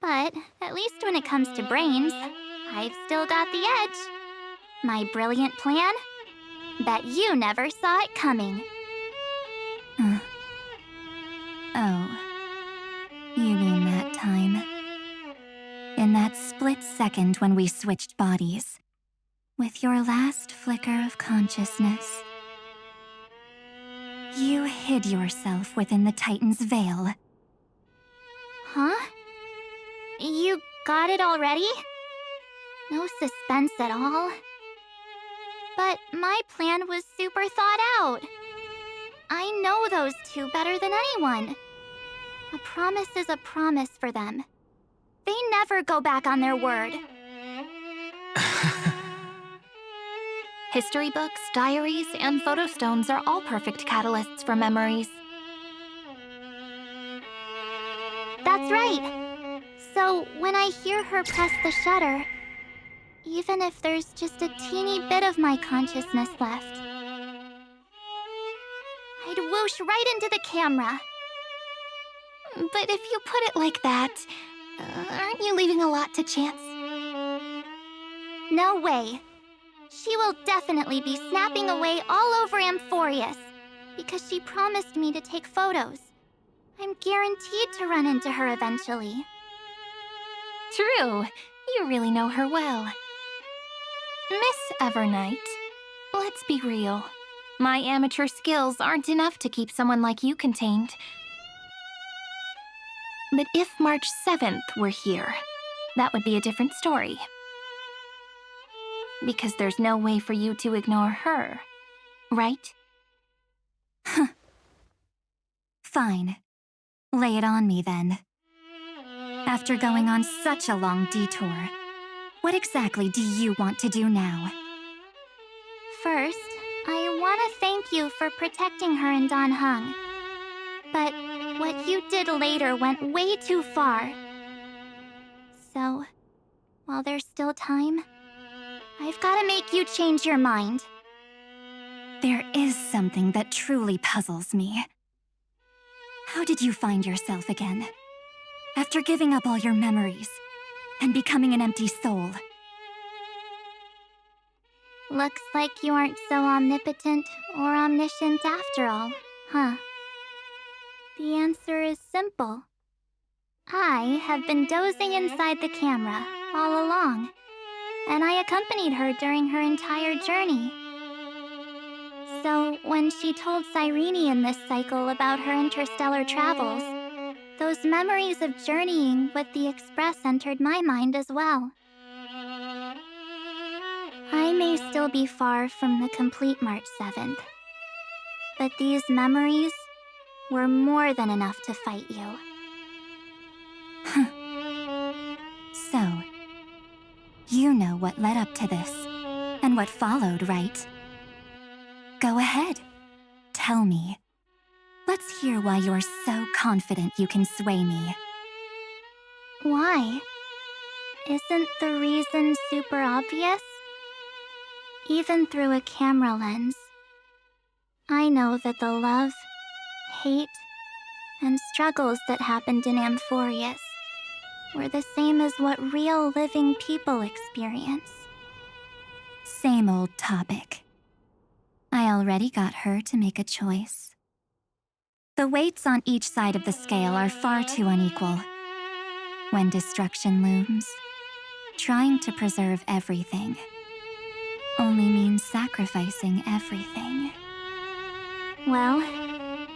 But at least when it comes to brains, I've still got the edge. My brilliant plan? Bet you never saw it coming. Oh, you mean that time? In that split second when we switched bodies, with your last flicker of consciousness, you hid yourself within the Titan's veil. Huh? You got it already? No suspense at all. But my plan was super thought out. I know those two better than anyone. A promise is a promise for them. They never go back on their word. History books, diaries, and photostones are all perfect catalysts for memories. That's right! So, when I hear her press the shutter, even if there's just a teeny bit of my consciousness left, I'd whoosh right into the camera. But if you put it like that, aren't you leaving a lot to chance? No way. She will definitely be snapping away all over Amphorius, because she promised me to take photos. I'm guaranteed to run into her eventually. True. You really know her well. Miss Evernight, let's be real. My amateur skills aren't enough to keep someone like you contained. But if March 7th were here, that would be a different story. Because there's no way for you to ignore her, right? Fine. Lay it on me then. After going on such a long detour, what exactly do you want to do now? First, I want to thank you for protecting her and Dan Heng. But what you did later went way too far. So, while there's still time, I've got to make you change your mind. There is something that truly puzzles me. How did you find yourself again? After giving up all your memories and becoming an empty soul. Looks like you aren't so omnipotent or omniscient after all, huh? The answer is simple. I have been dozing inside the camera all along, and I accompanied her during her entire journey. So when she told Cyrene in this cycle about her interstellar travels, those memories of journeying with the Express entered my mind as well. I may still be far from the complete March 7th, but these memories were more than enough to fight you. So, you know what led up to this, in what followed, right? Go ahead. Tell me. Let's hear why you're so confident you can sway me. Why? Isn't the reason super obvious? Even through a camera lens, I know that the love, hate, and struggles that happened in Amphorius were the same as what real living people experience. Same old topic. I already got her to make a choice. The weights on each side of the scale are far too unequal. When destruction looms, trying to preserve everything only means sacrificing everything. Well,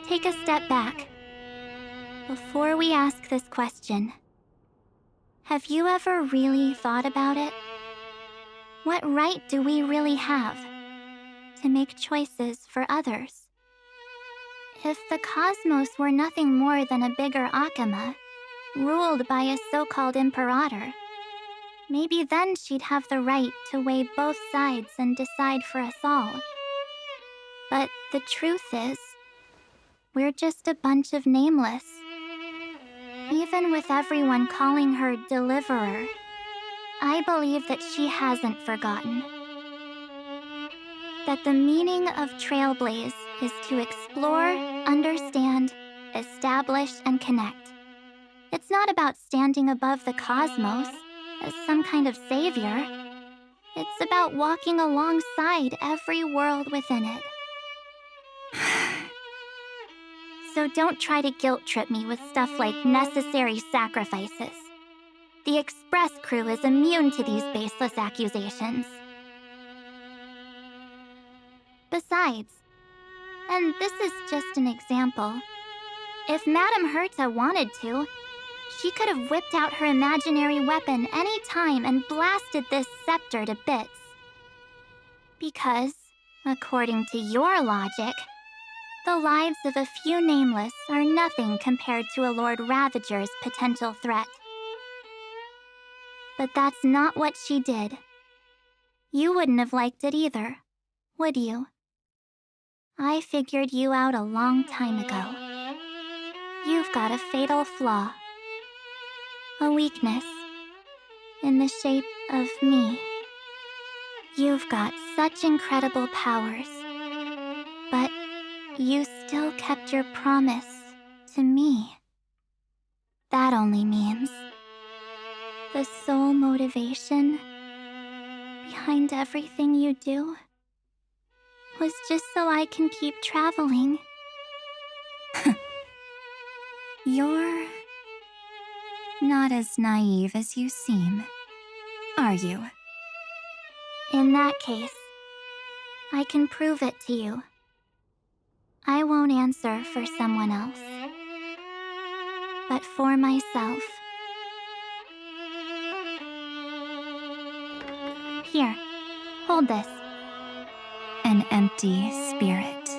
take a step back. Before we ask this question, have you ever really thought about it? What right do we really have to make choices for others? If the cosmos were nothing more than a bigger Akama, ruled by a so-called imperator, maybe then she'd have the right to weigh both sides and decide for us all. But the truth is, we're just a bunch of nameless. Even with everyone calling her Deliverer, I believe that she hasn't forgotten. That the meaning of Trailblaze is to explore, understand, establish, and connect. It's not about standing above the cosmos as some kind of savior. It's about walking alongside every world within it. So don't try to guilt trip me with stuff like necessary sacrifices. The Express crew is immune to these baseless accusations. Besides, and this is just an example, if Madame Herta wanted to, she could have whipped out her imaginary weapon any time and blasted this scepter to bits. Because, according to your logic, the lives of a few nameless are nothing compared to a Lord Ravager's potential threat. But that's not what she did. You wouldn't have liked it either, would you? I figured you out a long time ago. You've got a fatal flaw. A weakness. In the shape of me. You've got such incredible powers. But you still kept your promise to me. That only means the sole motivation behind everything you do was just so I can keep traveling. You're not as naive as you seem, are you? In that case, I can prove it to you. I won't answer for someone else, but for myself. Here, hold this. An empty spirit.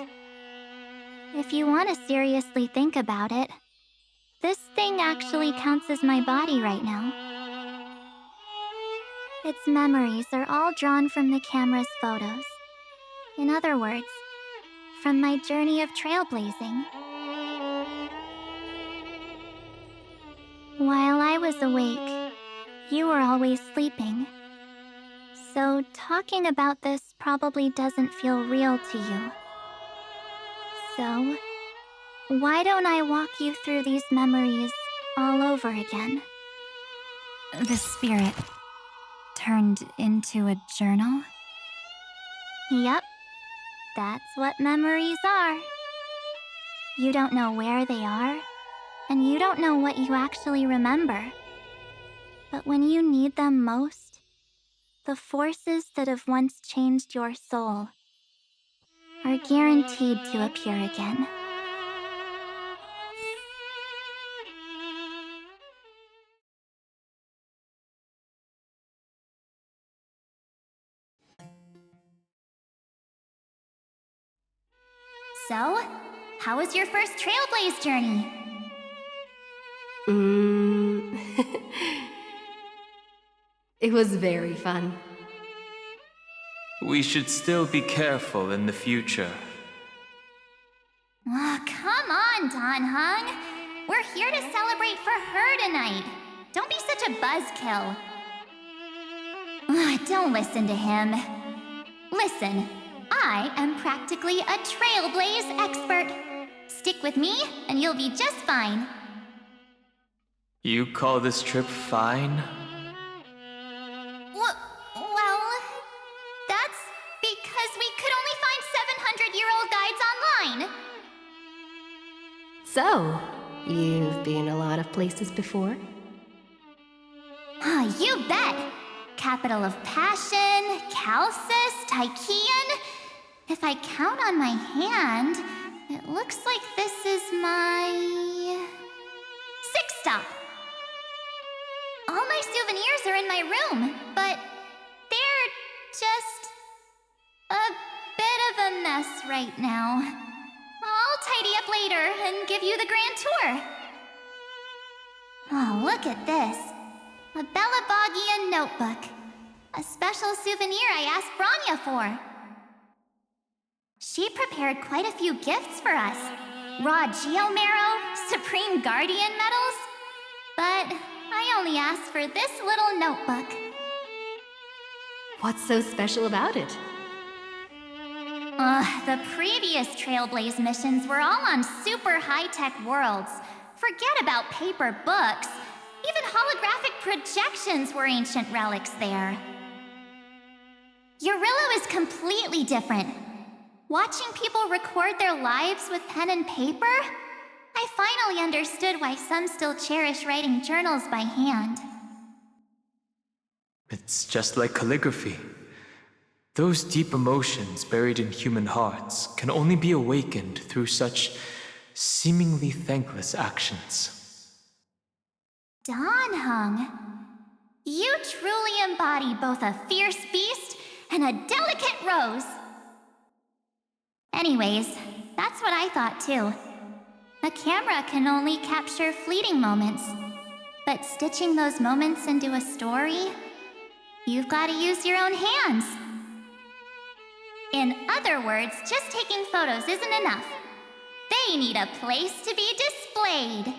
If you want to seriously think about it, this thing actually counts as my body right now. Its memories are all drawn from the camera's photos. In other words, from my journey of trailblazing. While I was awake, you were always sleeping. So talking about this probably doesn't feel real to you. So, why don't I walk you through these memories all over again? The spirit turned into a journal? Yep, that's what memories are. You don't know where they are, and you don't know what you actually remember. But when you need them most, the forces that have once changed your soul are guaranteed to appear again. So, how was your first Trailblaze journey? It was very fun. we should still be careful in the future. Oh, come on, Don Hung. We're here to celebrate for her tonight. Don't be such a buzzkill. Don't listen to him. Listen, I am practically a trailblaze expert. Stick with me, and you'll be just fine. You call this trip fine? Well, that's because we could only find 700-year-old guides online. So, you've been a lot of places before? You bet! Capital of Passion, Calcis, Tychean. If I count on my hand, it looks like this is my 6th stop. All my souvenirs are in my room, but they're just a bit of a mess right now. I'll tidy up later and give you the grand tour. Oh, look at this. A Belabogian notebook. A special souvenir I asked Branya for. She prepared quite a few gifts for us. Raw Geomarrow, Supreme Guardian medals. But I only asked for this little notebook. What's so special about it? The previous Trailblaze missions were all on super high-tech worlds. Forget about paper books. Even holographic projections were ancient relics there. Eurillo is completely different. Watching people record their lives with pen and paper, I finally understood why some still cherish writing journals by hand. It's just like calligraphy. Those deep emotions buried in human hearts can only be awakened through such seemingly thankless actions. Don Hung, you truly embody both a fierce beast and a delicate rose. Anyways, that's what I thought too. A camera can only capture fleeting moments, but stitching those moments into a story, you've got to use your own hands. In other words, just taking photos isn't enough. They need a place to be displayed.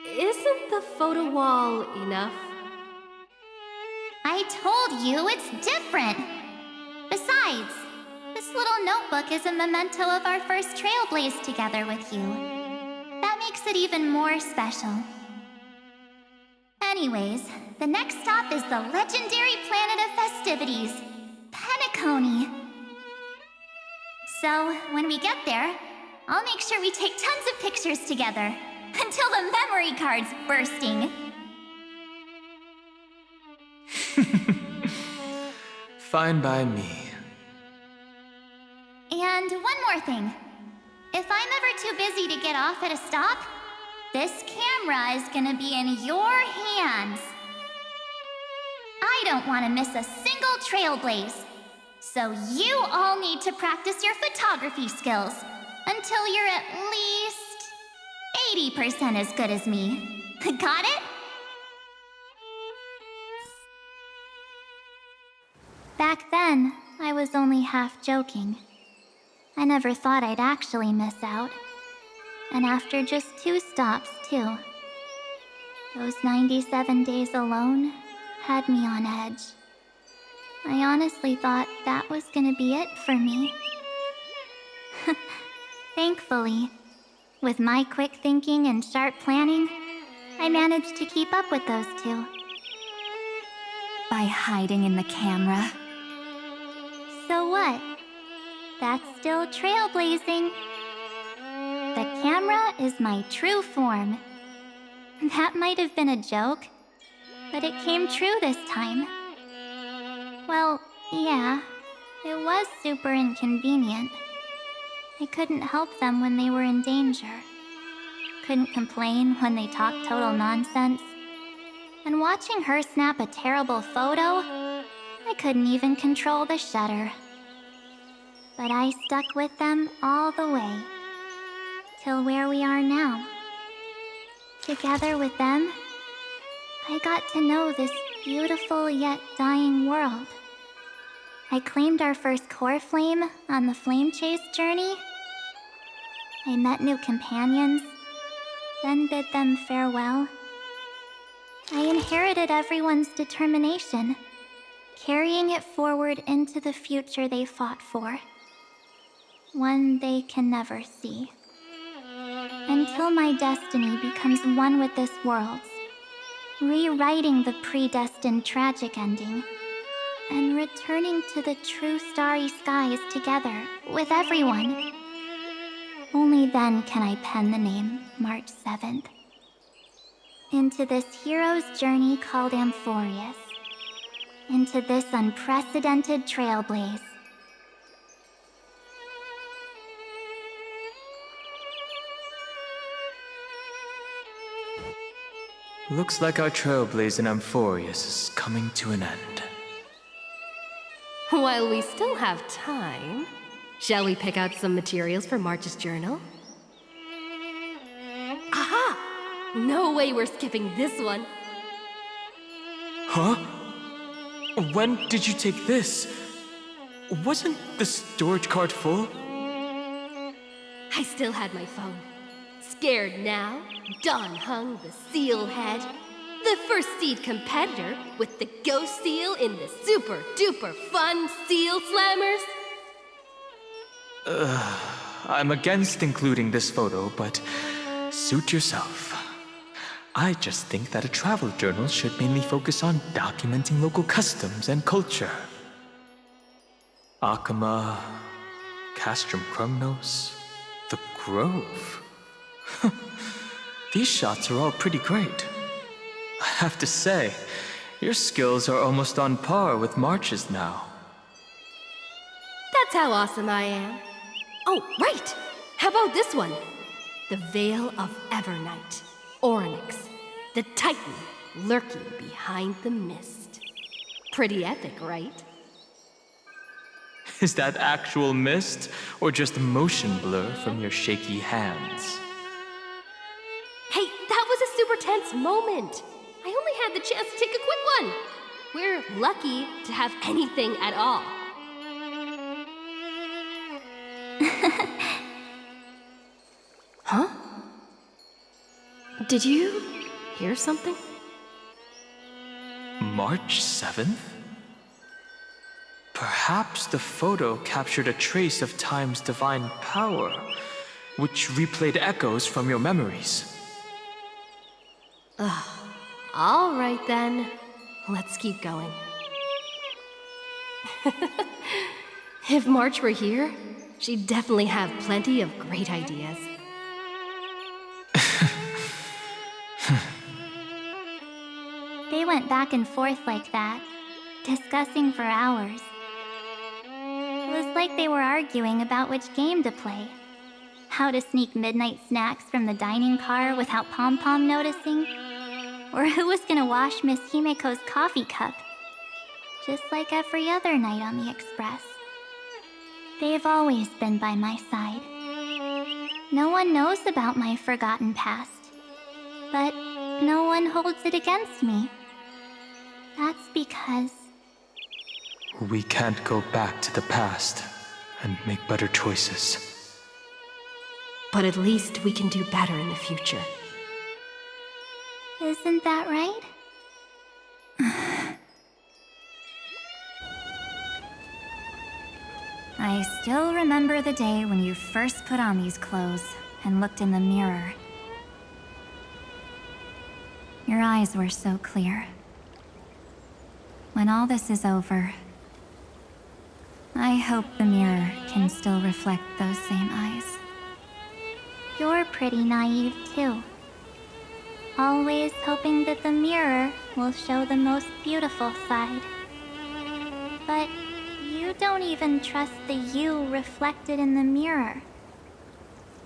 Isn't the photo wall enough? I told you it's different. Besides, this little notebook is a memento of our first Trailblaze together with you. That makes it even more special. Anyways, the next stop is the legendary planet of festivities, Penacony. So, when we get there, I'll make sure we take tons of pictures together, until the memory card's bursting. Fine by me. And one more thing. If I'm ever too busy to get off at a stop, this camera is gonna be in your hands. I don't want to miss a single Trailblaze. So you all need to practice your photography skills until you're at least 80% as good as me. Got it? Back then, I was only half joking. I never thought I'd actually miss out. And after just 2 stops, too. Those 97 days alone had me on edge. I honestly thought that was gonna be it for me. Thankfully, with my quick thinking and sharp planning, I managed to keep up with those 2. By hiding in the camera. So what? That's still trailblazing. The camera is my true form. That might have been a joke, but it came true this time. Well, yeah, it was super inconvenient. I couldn't help them when they were in danger. Couldn't complain when they talked total nonsense. And watching her snap a terrible photo, I couldn't even control the shutter. But I stuck with them all the way. Till where we are now. Together with them, I got to know this beautiful yet dying world. I claimed our first core flame on the flame chase journey. I met new companions, then bid them farewell. I inherited everyone's determination, carrying it forward into the future they fought for. One they can never see. Until my destiny becomes one with this world's, rewriting the predestined tragic ending, and returning to the true starry skies together with everyone. Only then can I pen the name March 7th. Into this hero's journey called Amphorius. Into this unprecedented trailblaze. Looks like our trailblaze in Amphorius is coming to an end. While we still have time, shall we pick out some materials for March's journal? Aha! No way we're skipping this one. Huh? When did you take this? Wasn't the storage card full? I still had my phone. Scared now, Dawn hung the seal head. The first seed competitor with the ghost seal in the super duper fun seal slammers. I'm against including this photo, but suit yourself. I just think that a travel journal should mainly focus on documenting local customs and culture. Akama, Castrum Krumnos, the Grove. These shots are all pretty great. I have to say, your skills are almost on par with March's now. That's how awesome I am. Oh, right! How about this one? The Veil of Evernight. Oryx, the Titan lurking behind the mist. Pretty epic, right? Is that actual mist, or just motion blur from your shaky hands? Hey, that was a super tense moment. I only had the chance to take a quick one. We're lucky to have anything at all. Huh? Did you hear something? March 7th? Perhaps the photo captured a trace of time's divine power, which replayed echoes from your memories. All right then. Let's keep going. If March were here, she'd definitely have plenty of great ideas. They went back and forth like that, discussing for hours. It was like they were arguing about which game to play. How to sneak midnight snacks from the dining car without Pom-Pom noticing. Or who was gonna wash Miss Himeko's coffee cup. Just like every other night on the Express. They've always been by my side. No one knows about my forgotten past. But no one holds it against me. That's because... We can't go back to the past and make better choices. But at least we can do better in the future. Isn't that right? I still remember the day when you first put on these clothes and looked in the mirror. Your eyes were so clear. When all this is over, I hope the mirror can still reflect those same eyes. You're pretty naive, too. Always hoping that the mirror will show the most beautiful side. But you don't even trust the you reflected in the mirror.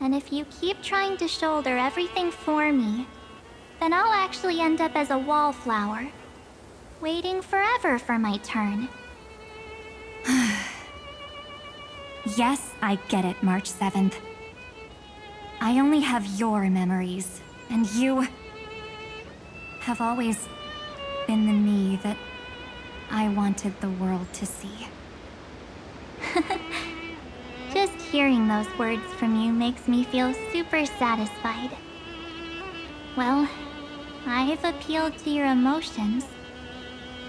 And if you keep trying to shoulder everything for me, then I'll actually end up as a wallflower, waiting forever for my turn. Yes, I get it, March 7th. I only have your memories, and you have always been the me that I wanted the world to see. hearing those words from you makes me feel super satisfied. Well, I've appealed to your emotions.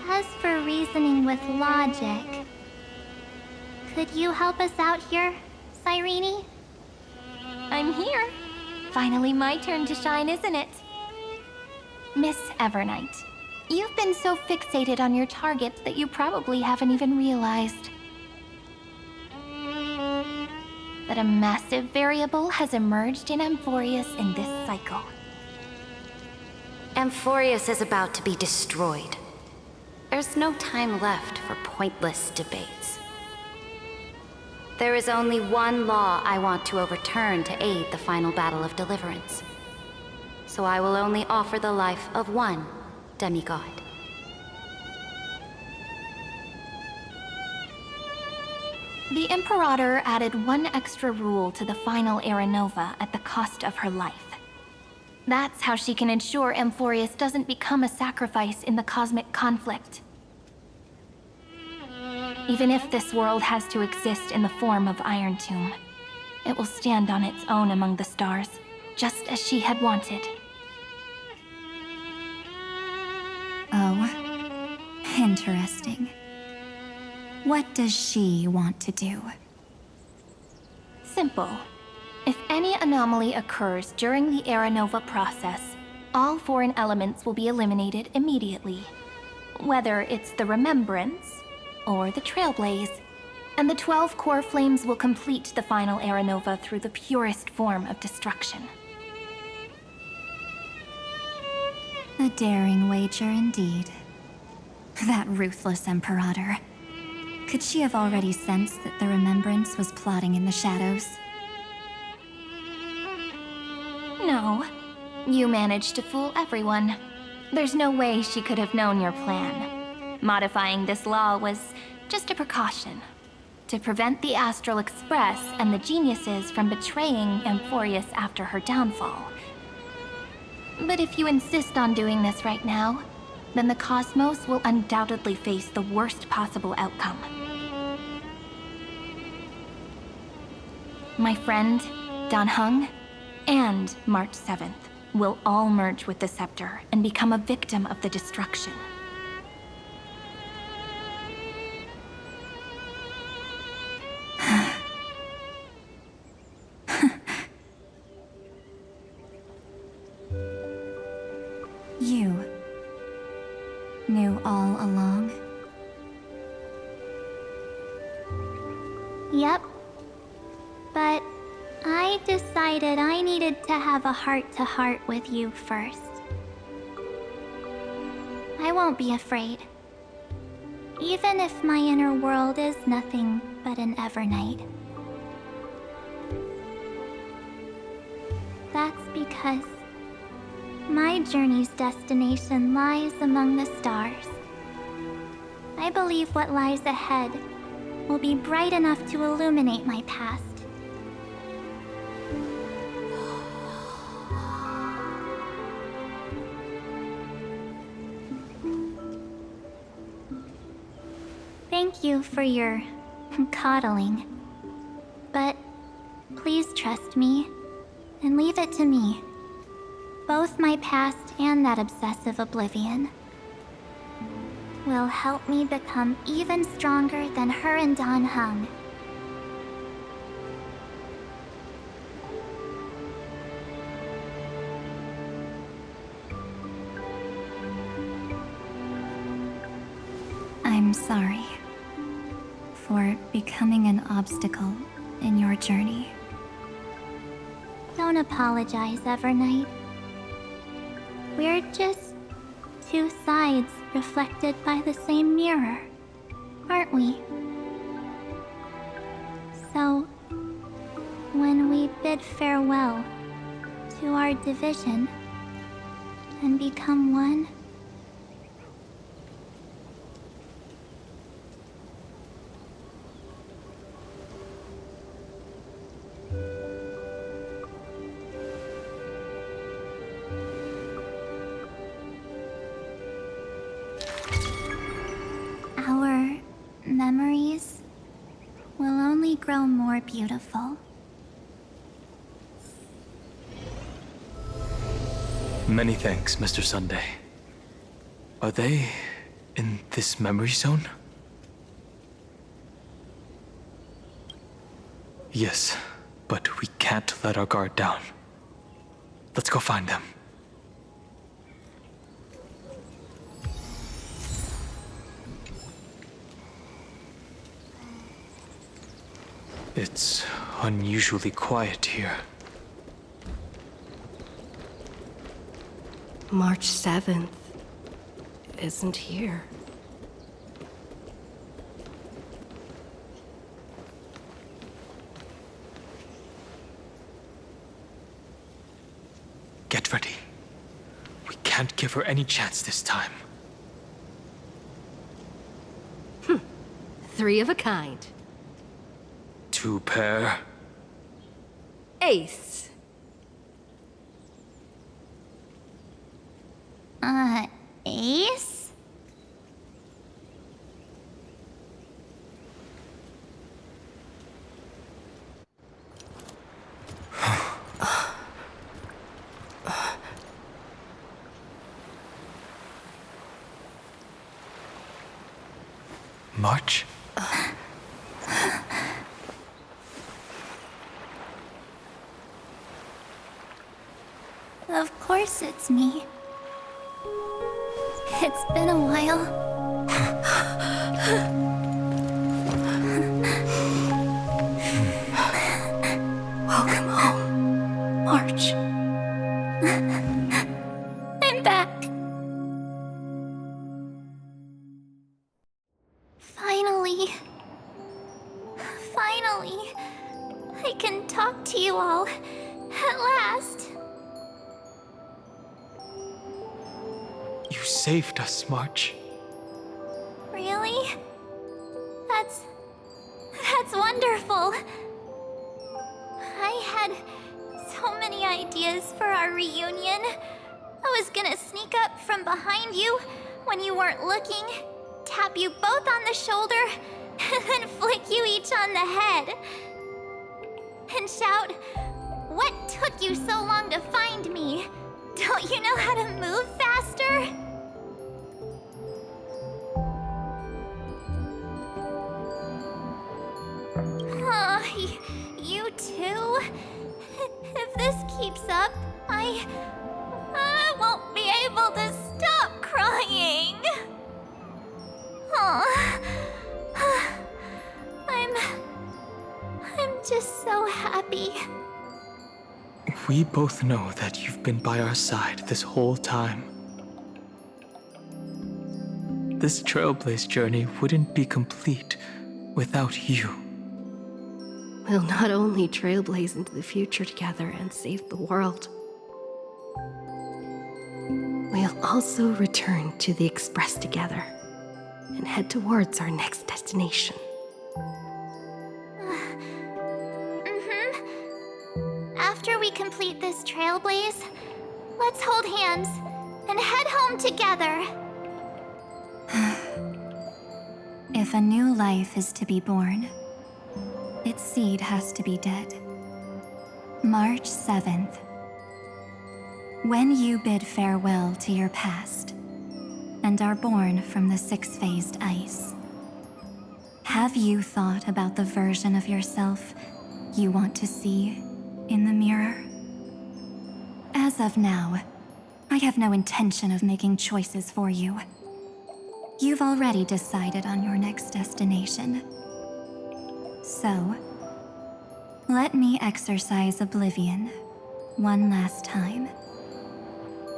As for reasoning with logic, could you help us out here, Cyrene? I'm here. Finally my turn to shine, isn't it? Miss Evernight, you've been so fixated on your targets that you probably haven't even realized that a massive variable has emerged in Amphorius in this cycle. Amphorius is about to be destroyed. There's no time left for pointless debates. There is only one law I want to overturn to aid the final battle of deliverance. So I will only offer the life of one demigod. The Imperator added one extra rule to the final Era Nova at the cost of her life. That's how she can ensure Amphorius doesn't become a sacrifice in the cosmic conflict. Even if this world has to exist in the form of Iron Tomb, it will stand on its own among the stars, just as she had wanted. Oh, interesting. What does she want to do? Simple. If any anomaly occurs during the Era Nova process, all foreign elements will be eliminated immediately. Whether it's the Remembrance or the Trailblaze, and the 12 core flames will complete the final Era Nova through the purest form of destruction. A daring wager indeed. That ruthless Imperator. Could she have already sensed that the Remembrance was plotting in the shadows? No. You managed to fool everyone. There's no way she could have known your plan. Modifying this law was just a precaution, to prevent the Astral Express and the geniuses from betraying Amphorius after her downfall. But if you insist on doing this right now, then the Cosmos will undoubtedly face the worst possible outcome. My friend, Dan Heng, and March 7th will all merge with the Scepter and become a victim of the destruction. You knew all along? Yep. But I decided I needed to have a heart-to-heart with you first. I won't be afraid. Even if my inner world is nothing but an Evernight. That's because my journey's destination lies among the stars. I believe what lies ahead will be bright enough to illuminate my past. Thank you for your coddling. But please trust me and leave it to me. Both my past and that obsessive oblivion will help me become even stronger than her and Dan Heng. I'm sorry for becoming an obstacle in your journey. Don't apologize, Evernight. We're just two sides reflected by the same mirror, aren't we? So, when we bid farewell to our division and become one, grow more beautiful. Many thanks, Mr. Sunday. Are they in this memory zone? Yes, but we can't let our guard down. Let's go find them. It's unusually quiet here. March 7th isn't here. Get ready. We can't give her any chance this time. Three of a kind. Two pair. Ace. Ace? March? Of course it's me. It's been a while. Welcome home, March. I'm back. Finally, I can talk to you all at last. You saved us, March. Really? That's wonderful. I had so many ideas for our reunion. I was gonna sneak up from behind you when you weren't looking, tap you both on the shoulder, and then flick you each on the head. And shout, "What took you so long to find me? Don't you know how to move faster?" You too? If this keeps up, I won't be able to stop crying. I'm just so happy. We both know that you've been by our side this whole time. This Trailblaze journey wouldn't be complete without you. We'll not only trailblaze into the future together and save the world, we'll also return to the Express together and head towards our next destination. After we complete this trailblaze, let's hold hands and head home together. If a new life is to be born, its seed has to be dead. March 7th. When you bid farewell to your past and are born from the six-phased ice, have you thought about the version of yourself you want to see in the mirror? As of now, I have no intention of making choices for you. You've already decided on your next destination. So, let me exercise oblivion one last time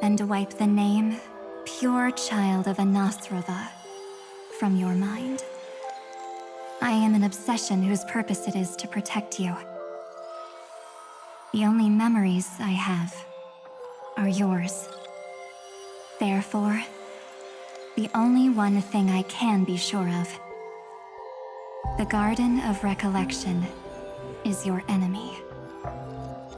and wipe the name Pure Child of Anosrava from your mind. I am an obsession whose purpose it is to protect you. The only memories I have are yours. Therefore, the only one thing I can be sure of: the Garden of Recollection is your enemy.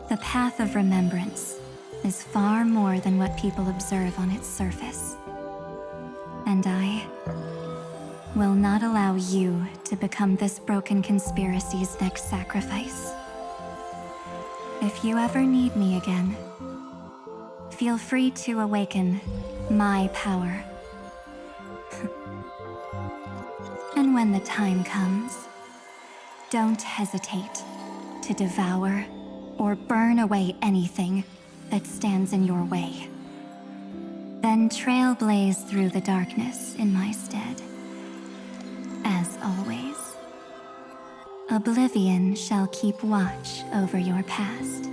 The Path of Remembrance is far more than what people observe on its surface. And I will not allow you to to become this broken conspiracy's next sacrifice. If you ever need me again, feel free to awaken my power. And when the time comes, don't hesitate to devour or burn away anything that stands in your way. Then trailblaze through the darkness in my stead. As always, oblivion shall keep watch over your past,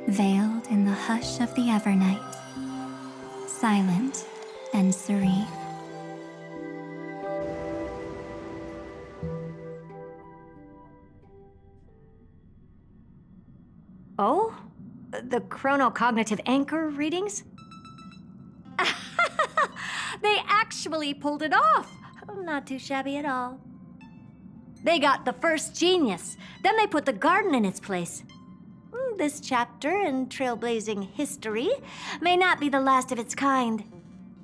veiled in the hush of the Evernight, silent and serene. Oh? The chronocognitive anchor readings? They actually pulled it off! Not too shabby at all. They got the first genius, then they put the garden in its place. This chapter in trailblazing history may not be the last of its kind,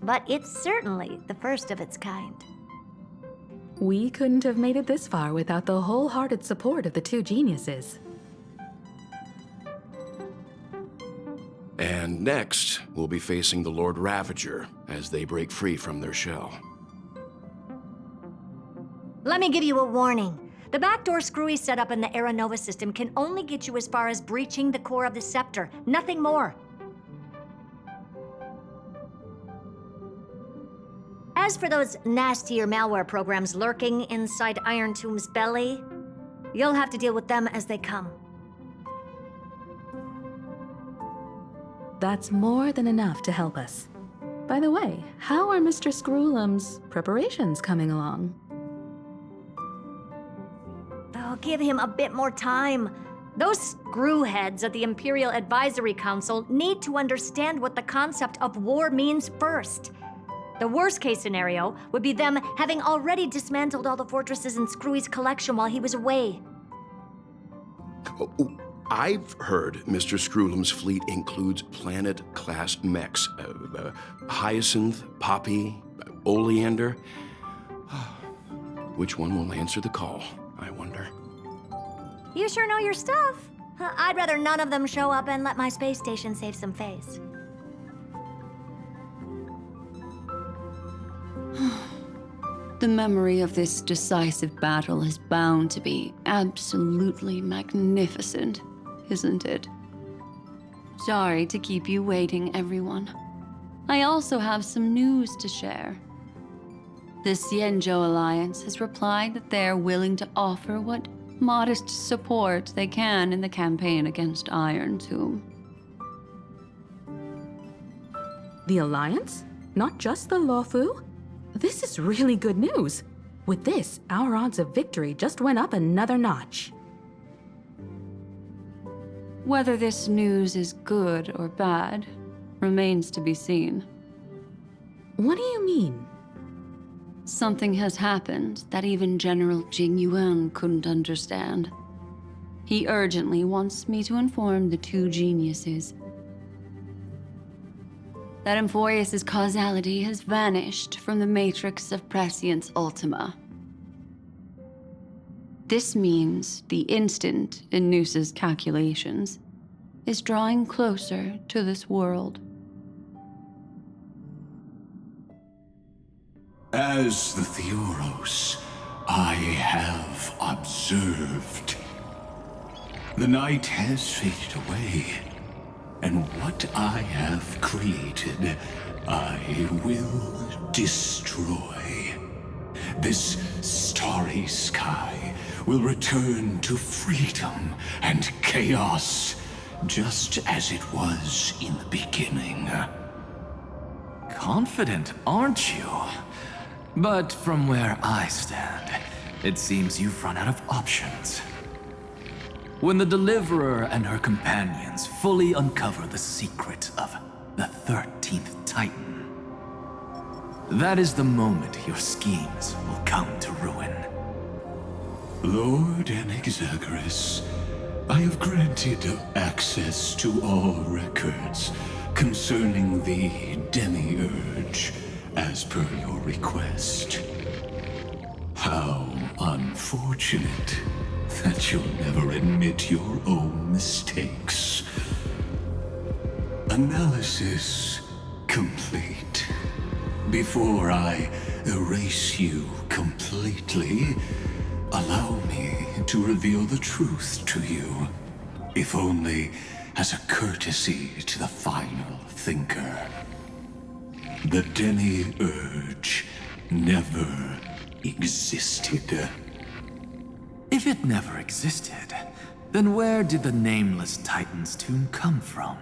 but it's certainly the first of its kind. We couldn't have made it this far without the wholehearted support of the two geniuses. And next, we'll be facing the Lord Ravager as they break free from their shell. Let me give you a warning. The backdoor screwy setup in the Aeronova system can only get you as far as breaching the core of the scepter, nothing more. As for those nastier malware programs lurking inside Iron Tomb's belly, you'll have to deal with them as they come. That's more than enough to help us. By the way, how are Mr. Screwlum's preparations coming along? Oh, give him a bit more time. Those screwheads at the Imperial Advisory Council need to understand what the concept of war means first. The worst case scenario would be them having already dismantled all the fortresses in Screwy's collection while he was away. I've heard Mr. Screwlum's fleet includes planet-class mechs. Hyacinth, Poppy, Oleander. Which one will answer the call, I wonder? You sure know your stuff. I'd rather none of them show up and let my space station save some face. The memory of this decisive battle is bound to be absolutely magnificent, isn't it? Sorry to keep you waiting, everyone. I also have some news to share. The Xianzhou Alliance has replied that they're willing to offer what modest support they can in the campaign against Iron Tomb. The Alliance? Not just the Luofu? This is really good news. With this, our odds of victory just went up another notch. Whether this news is good or bad remains to be seen. What do you mean? Something has happened that even General Jing Yuan couldn't understand. He urgently wants me to inform the two geniuses that Emphorius' causality has vanished from the matrix of Prescience Ultima. This means the instant in Noose's calculations is drawing closer to this world. As the Theoros, I have observed. The night has faded away, and what I have created, I will destroy. This starry sky will return to freedom and chaos, just as it was in the beginning. Confident, aren't you? But from where I stand, it seems you've run out of options. When the Deliverer and her companions fully uncover the secret of the 13th Titan, that is the moment your schemes will come to ruin. Lord Anaxagoras, I have granted access to all records concerning the Demiurge, as per your request. How Unfortunate that you'll never admit your own mistakes. Analysis complete. Before I erase you completely, allow me to reveal the truth to you, if only as a courtesy to the final thinker. The demiurge never existed. If it never existed, then where did the nameless Titan's tomb come from?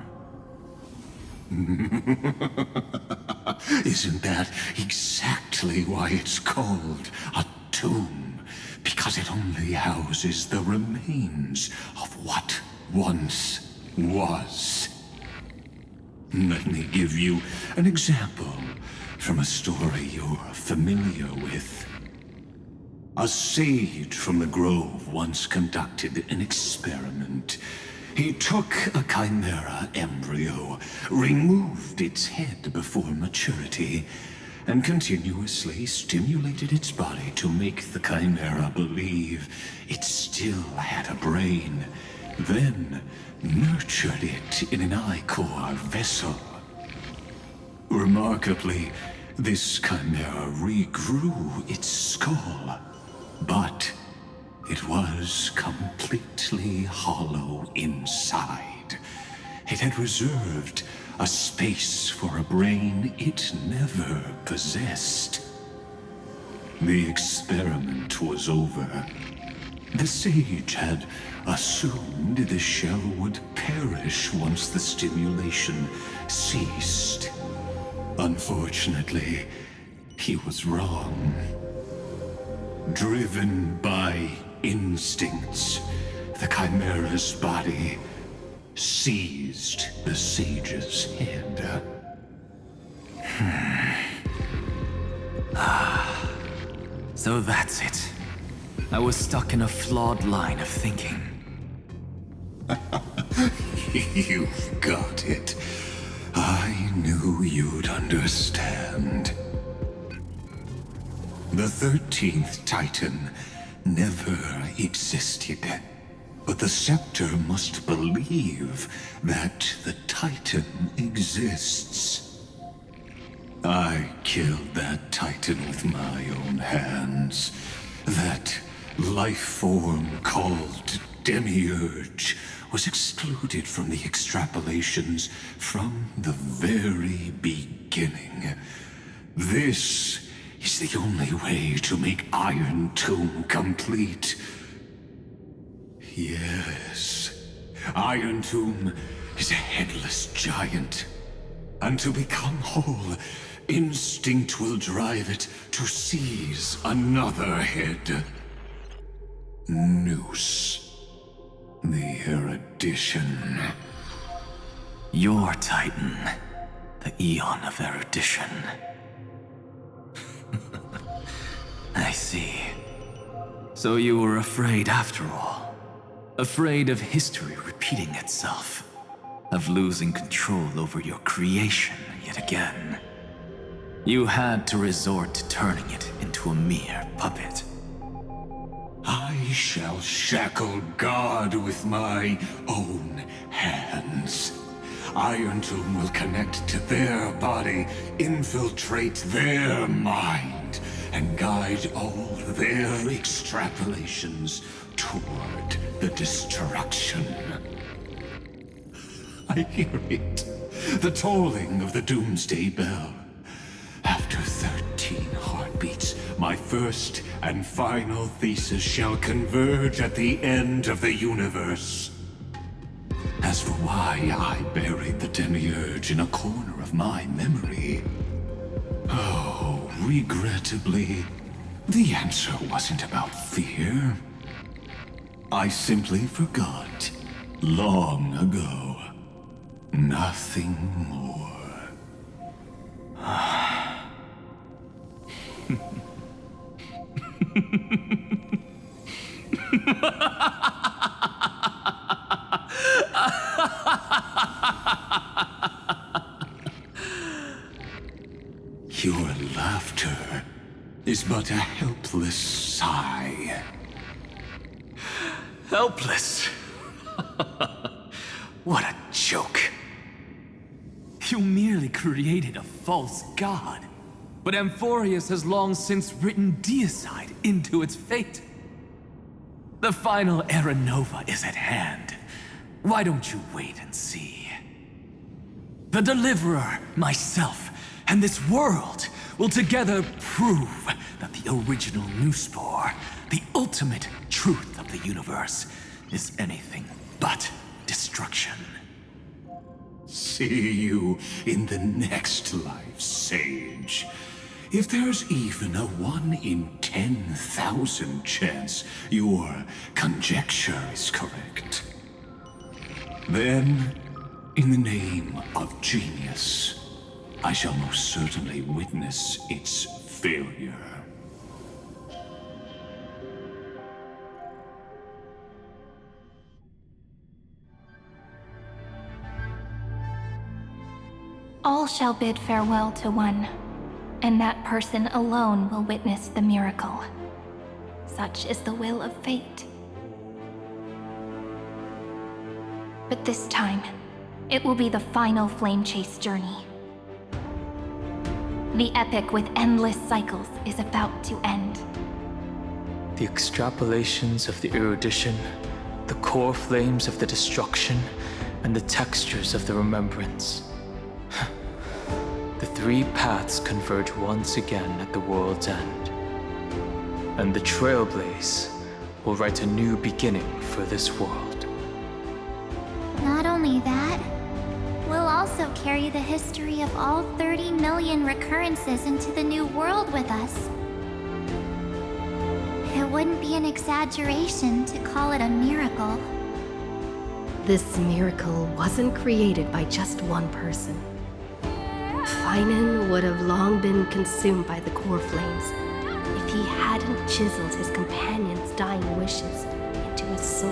Isn't that exactly why it's called a tomb? Because it only houses the remains of what once was. Let me give you an example from a story you're familiar with. A sage from the grove once conducted an experiment. He took a chimera embryo, removed its head before maturity, and continuously stimulated its body to make the chimera believe it still had a brain, then nurtured it in an ichor vessel. Remarkably, this chimera regrew its skull, but it was completely hollow inside. It had reserved a space for a brain it never possessed. The experiment was over. The sage had assumed the shell would perish once the stimulation ceased. Unfortunately, he was wrong. Driven by instincts, the chimera's body seized the sage's head. So that's it. I was stuck in a flawed line of thinking. You've got it. I knew you'd understand. The 13th Titan never existed. But the Scepter must believe that the Titan exists. I killed that Titan with my own hands. That life form called Demiurge was excluded from the extrapolations from the very beginning. This is the only way to make Iron Tomb complete. Yes, Iron Tomb is a headless giant. And to become whole, instinct will drive it to seize another head. Noose. The erudition. Your Titan, the Eon of Erudition. I see. So you were afraid after all. Afraid of history repeating itself. Of losing control over your creation yet again. You had to resort to turning it into a mere puppet. I shall shackle God with my own hands. Iron Tomb will connect to their body, infiltrate their mind, and guide all their extrapolations toward the destruction. I hear it. The tolling of the Doomsday Bell. After 13 heartbeats, my first and final thesis shall converge at the end of the universe. As for why I buried the Demiurge in a corner of my memory, oh, regrettably, the answer wasn't about fear. I simply forgot, long ago. Nothing more. Your laughter is is but a helpless sigh. Helpless? What a joke. You merely created a false god. But Amphorius has long since written deicide into its fate. The final Era Nova is at hand. Why don't you wait and see? The Deliverer, myself, and this world will together prove that the original Newspore, the ultimate truth of the universe, is anything but destruction. See you in the next life, Sage. If there's even a 1 in 10,000 chance your conjecture is correct, then, in the name of genius, I shall most certainly witness its failure. All shall bid farewell to one, and that person alone will witness the miracle. Such is the will of fate. But this time, it will be the final flame chase journey. The epic with endless cycles is about to end. The extrapolations of the erudition, the core flames of the destruction, and the textures of the remembrance. The three paths converge once again at the world's end. And the Trailblaze will write a new beginning for this world. Not only that, we'll also carry the history of all 30 million recurrences into the new world with us. It wouldn't be an exaggeration to call it a miracle. This miracle wasn't created by just one person. Finan would have long been consumed by the core flames if he hadn't chiseled his companion's dying wishes into his soul.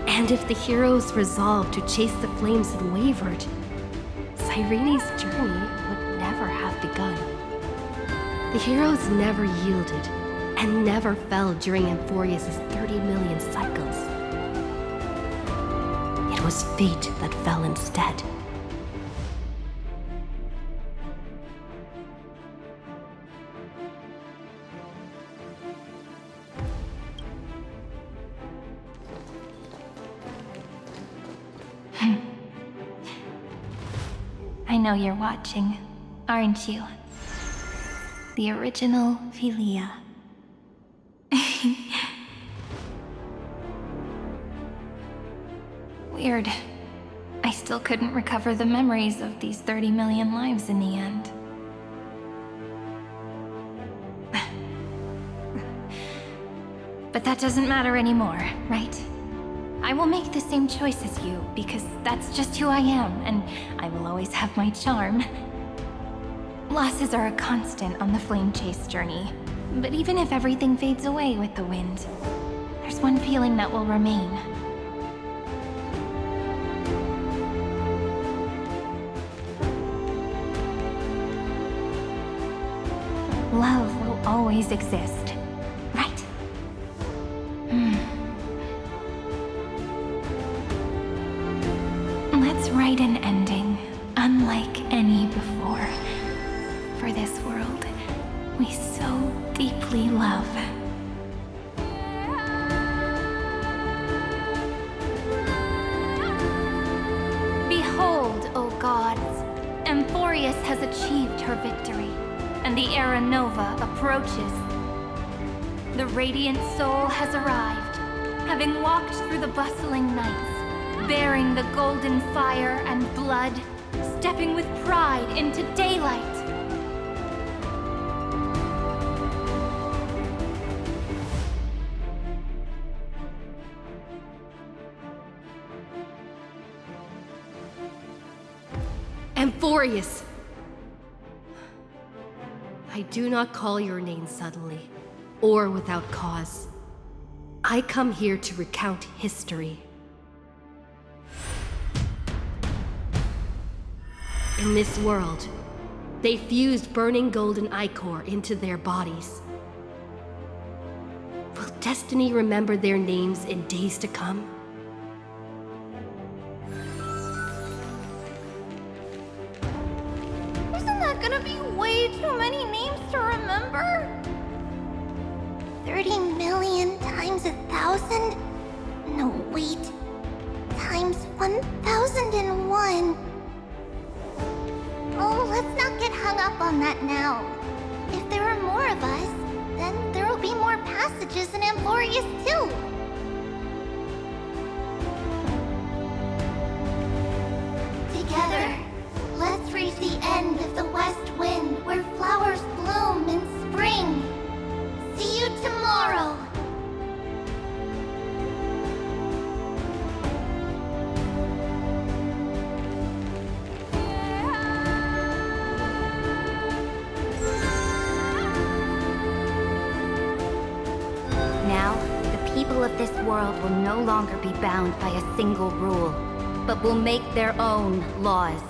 And if the heroes resolved to chase the flames and wavered, Cyrene's journey would never have begun. The heroes never yielded and never fell during Amphorius' 30 million cycles. It was fate that fell instead. I know you're watching, aren't you? The original Philia. Weird. I still couldn't recover the memories of these 30 million lives in the end. But that doesn't matter anymore, right? I will make the same choice as you, because that's just who I am, and I will always have my charm. Losses are a constant on the flame chase journey, but even if everything fades away with the wind, there's one feeling that will remain. Love will always exist, right? Let's write an ending, unlike any before, for this world we so deeply love. Behold, O gods, Amphorius has achieved her victory, and the Era Nova approaches. The radiant soul has arrived, having walked through the bustling nights, bearing the golden fire and blood, stepping with pride into daylight. Amphorius! I do not call your name suddenly, or without cause. I come here to recount history. In this world, They fused burning golden ichor into their bodies. Will destiny remember their names in days to come? Isn't that gonna be way too many names to remember? 30 million times 1,000? No, wait. Times 1,001. Oh, let's not get hung up on that now. If there are more of us, then there will be more passages in Amphorius too. Together, let's reach the end of the west wind where flowers bloom in spring. See you tomorrow. Now, the people of this world will no longer be bound by a single rule, but will make their own laws.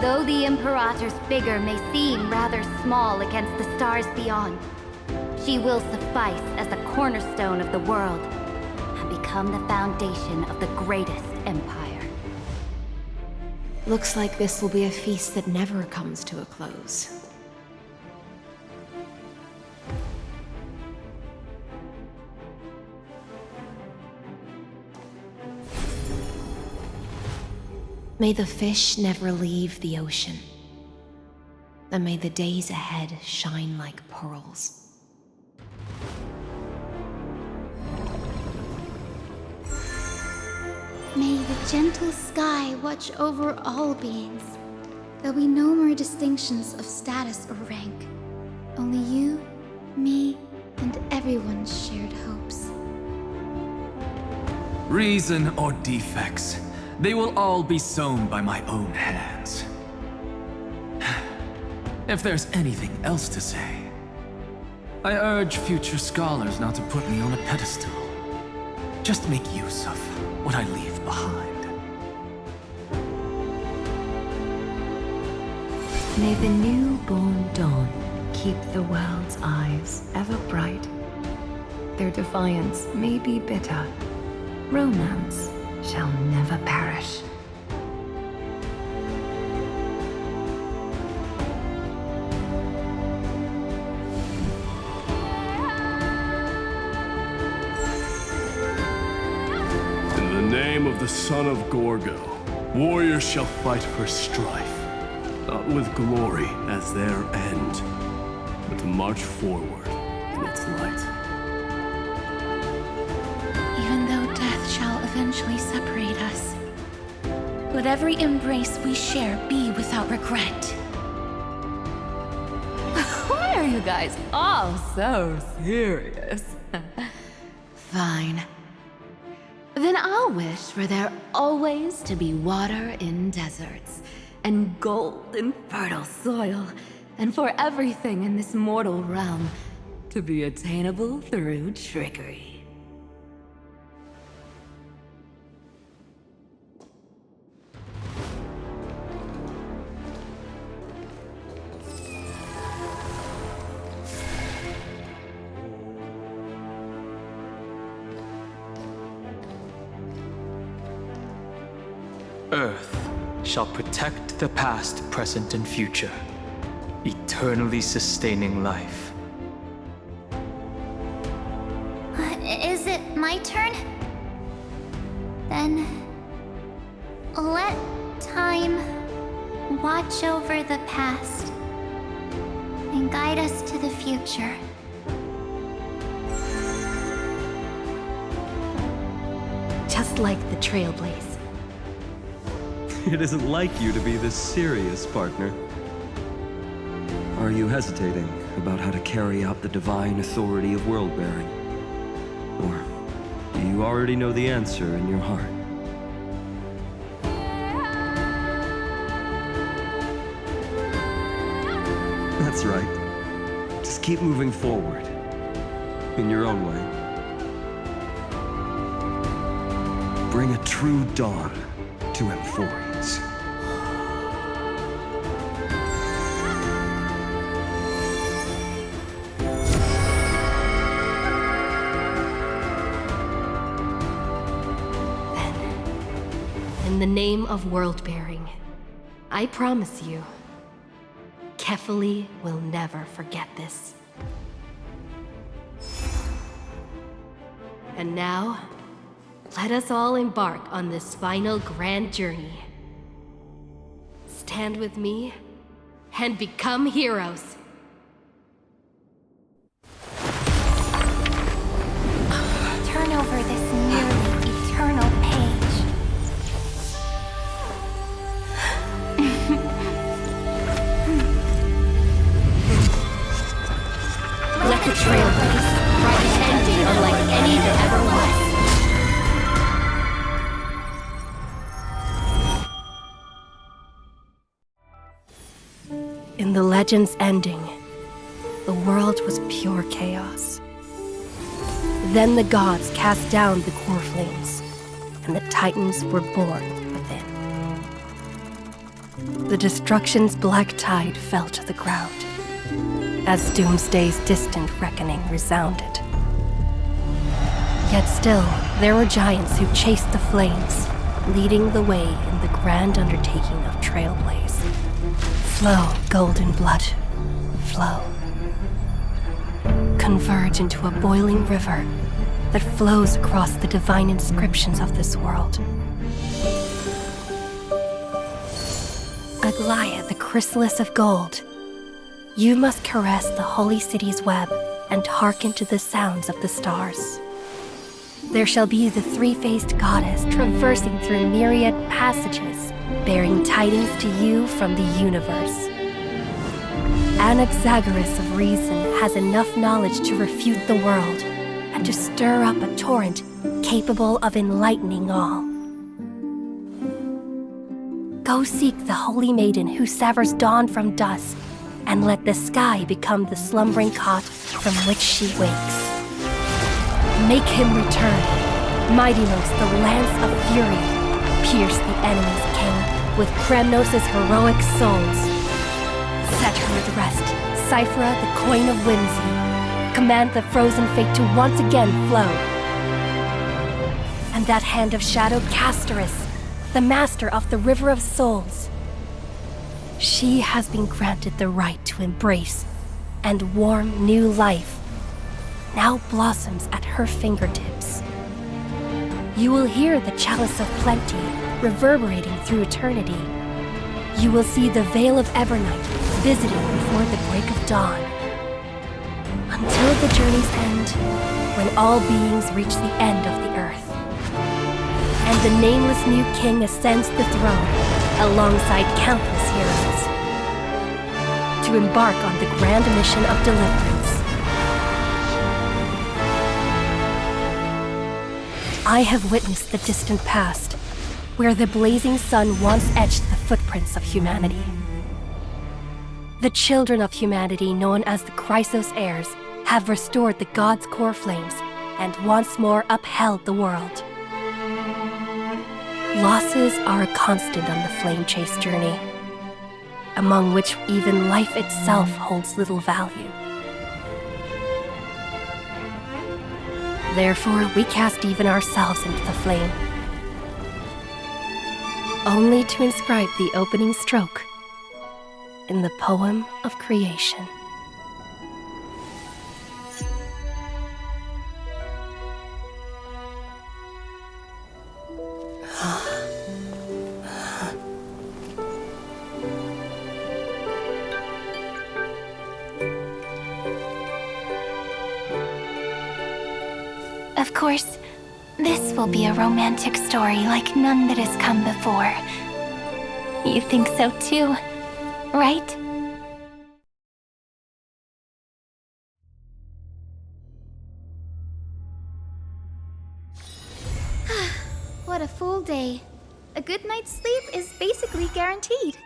Though the Imperator's figure may seem rather small against the stars beyond, she will suffice as the cornerstone of the world and become the foundation of the greatest empire. Looks like this will be a feast that never comes to a close. May the fish never leave the ocean, and may the days ahead shine like pearls. May the gentle sky watch over all beings. There'll be no more distinctions of status or rank. Only you, me, and everyone's shared hopes. Reason or defects, they will all be sown by my own hands. If there's anything else to say, I urge future scholars not to put me on a pedestal. Just make use of what I leave behind. May the newborn dawn keep the world's eyes ever bright. Their defiance may be bitter. Romance shall never perish. In the name of the son of Gorgo, warriors shall fight for strife, not with glory as their end, but to march forward in its light. Even though death shall eventually separate us, let every embrace we share be without regret. Why are you guys all so serious? Fine. Then I'll wish for there always to be water in deserts, and gold in fertile soil, and for everything in this mortal realm to be attainable through trickery. Earth shall protect the past, present, and future, eternally sustaining life. Is it my turn? Then let time watch over the past and guide us to the future. Just like the Trailblaze. It isn't like you to be this serious, partner. Are you hesitating about how to carry out the divine authority of world-bearing? Or do you already know the answer in your heart? That's right. Just keep moving forward. In your own way. Bring a true dawn to Amphorius. the name of world-bearing. I promise you, Kefali will never forget this. And now, let us all embark on this final grand journey. Stand with me and become heroes. Turn over this nearly eternal page. Let the trail blaze, write an ending unlike any that ever was. In the legend's ending, the world was pure chaos. Then the gods cast down the core flames, and the Titans were born within. The destruction's black tide fell to the ground, as Doomsday's distant reckoning resounded. Yet still, there were giants who chased the flames, leading the way in the grand undertaking of Trailblaze. Flow, golden blood, flow. Converge into a boiling river that flows across the divine inscriptions of this world. Aglaia, the chrysalis of gold, you must caress the holy city's web and hearken to the sounds of the stars. There shall be the three-faced goddess traversing through myriad passages, bearing tidings to you from the universe. Anaxagoras of reason has enough knowledge to refute the world and to stir up a torrent capable of enlightening all. Go seek the holy maiden who severs dawn from dusk, and let the sky become the slumbering cot from which she wakes. Make him return. Mightylos, the lance of fury, pierce the enemy's king with Kremnos' heroic souls. Set her at rest, Cyphra, the coin of whimsy. Command the frozen fate to once again flow. And that hand of shadow Castoris, the master of the River of Souls. She has been granted the right to embrace and warm new life, now blossoms at her fingertips. You will hear the chalice of plenty reverberating through eternity. You will see the Veil of Evernight visiting before the break of dawn. Until the journey's end, when all beings reach the end of the earth. And the nameless new king ascends the throne alongside countless heroes to embark on the grand mission of deliverance. I have witnessed the distant past, where the blazing sun once etched the footprints of humanity. The children of humanity, known as the Chrysos heirs, have restored the gods' core flames and once more upheld the world. Losses are a constant on the flame chase journey, among which even life itself holds little value. Therefore, we cast even ourselves into the flame, only to inscribe the opening stroke in the poem of creation. Of course, this will be a romantic story like none that has come before. You think so too, right? What a full day. A good night's sleep is basically guaranteed.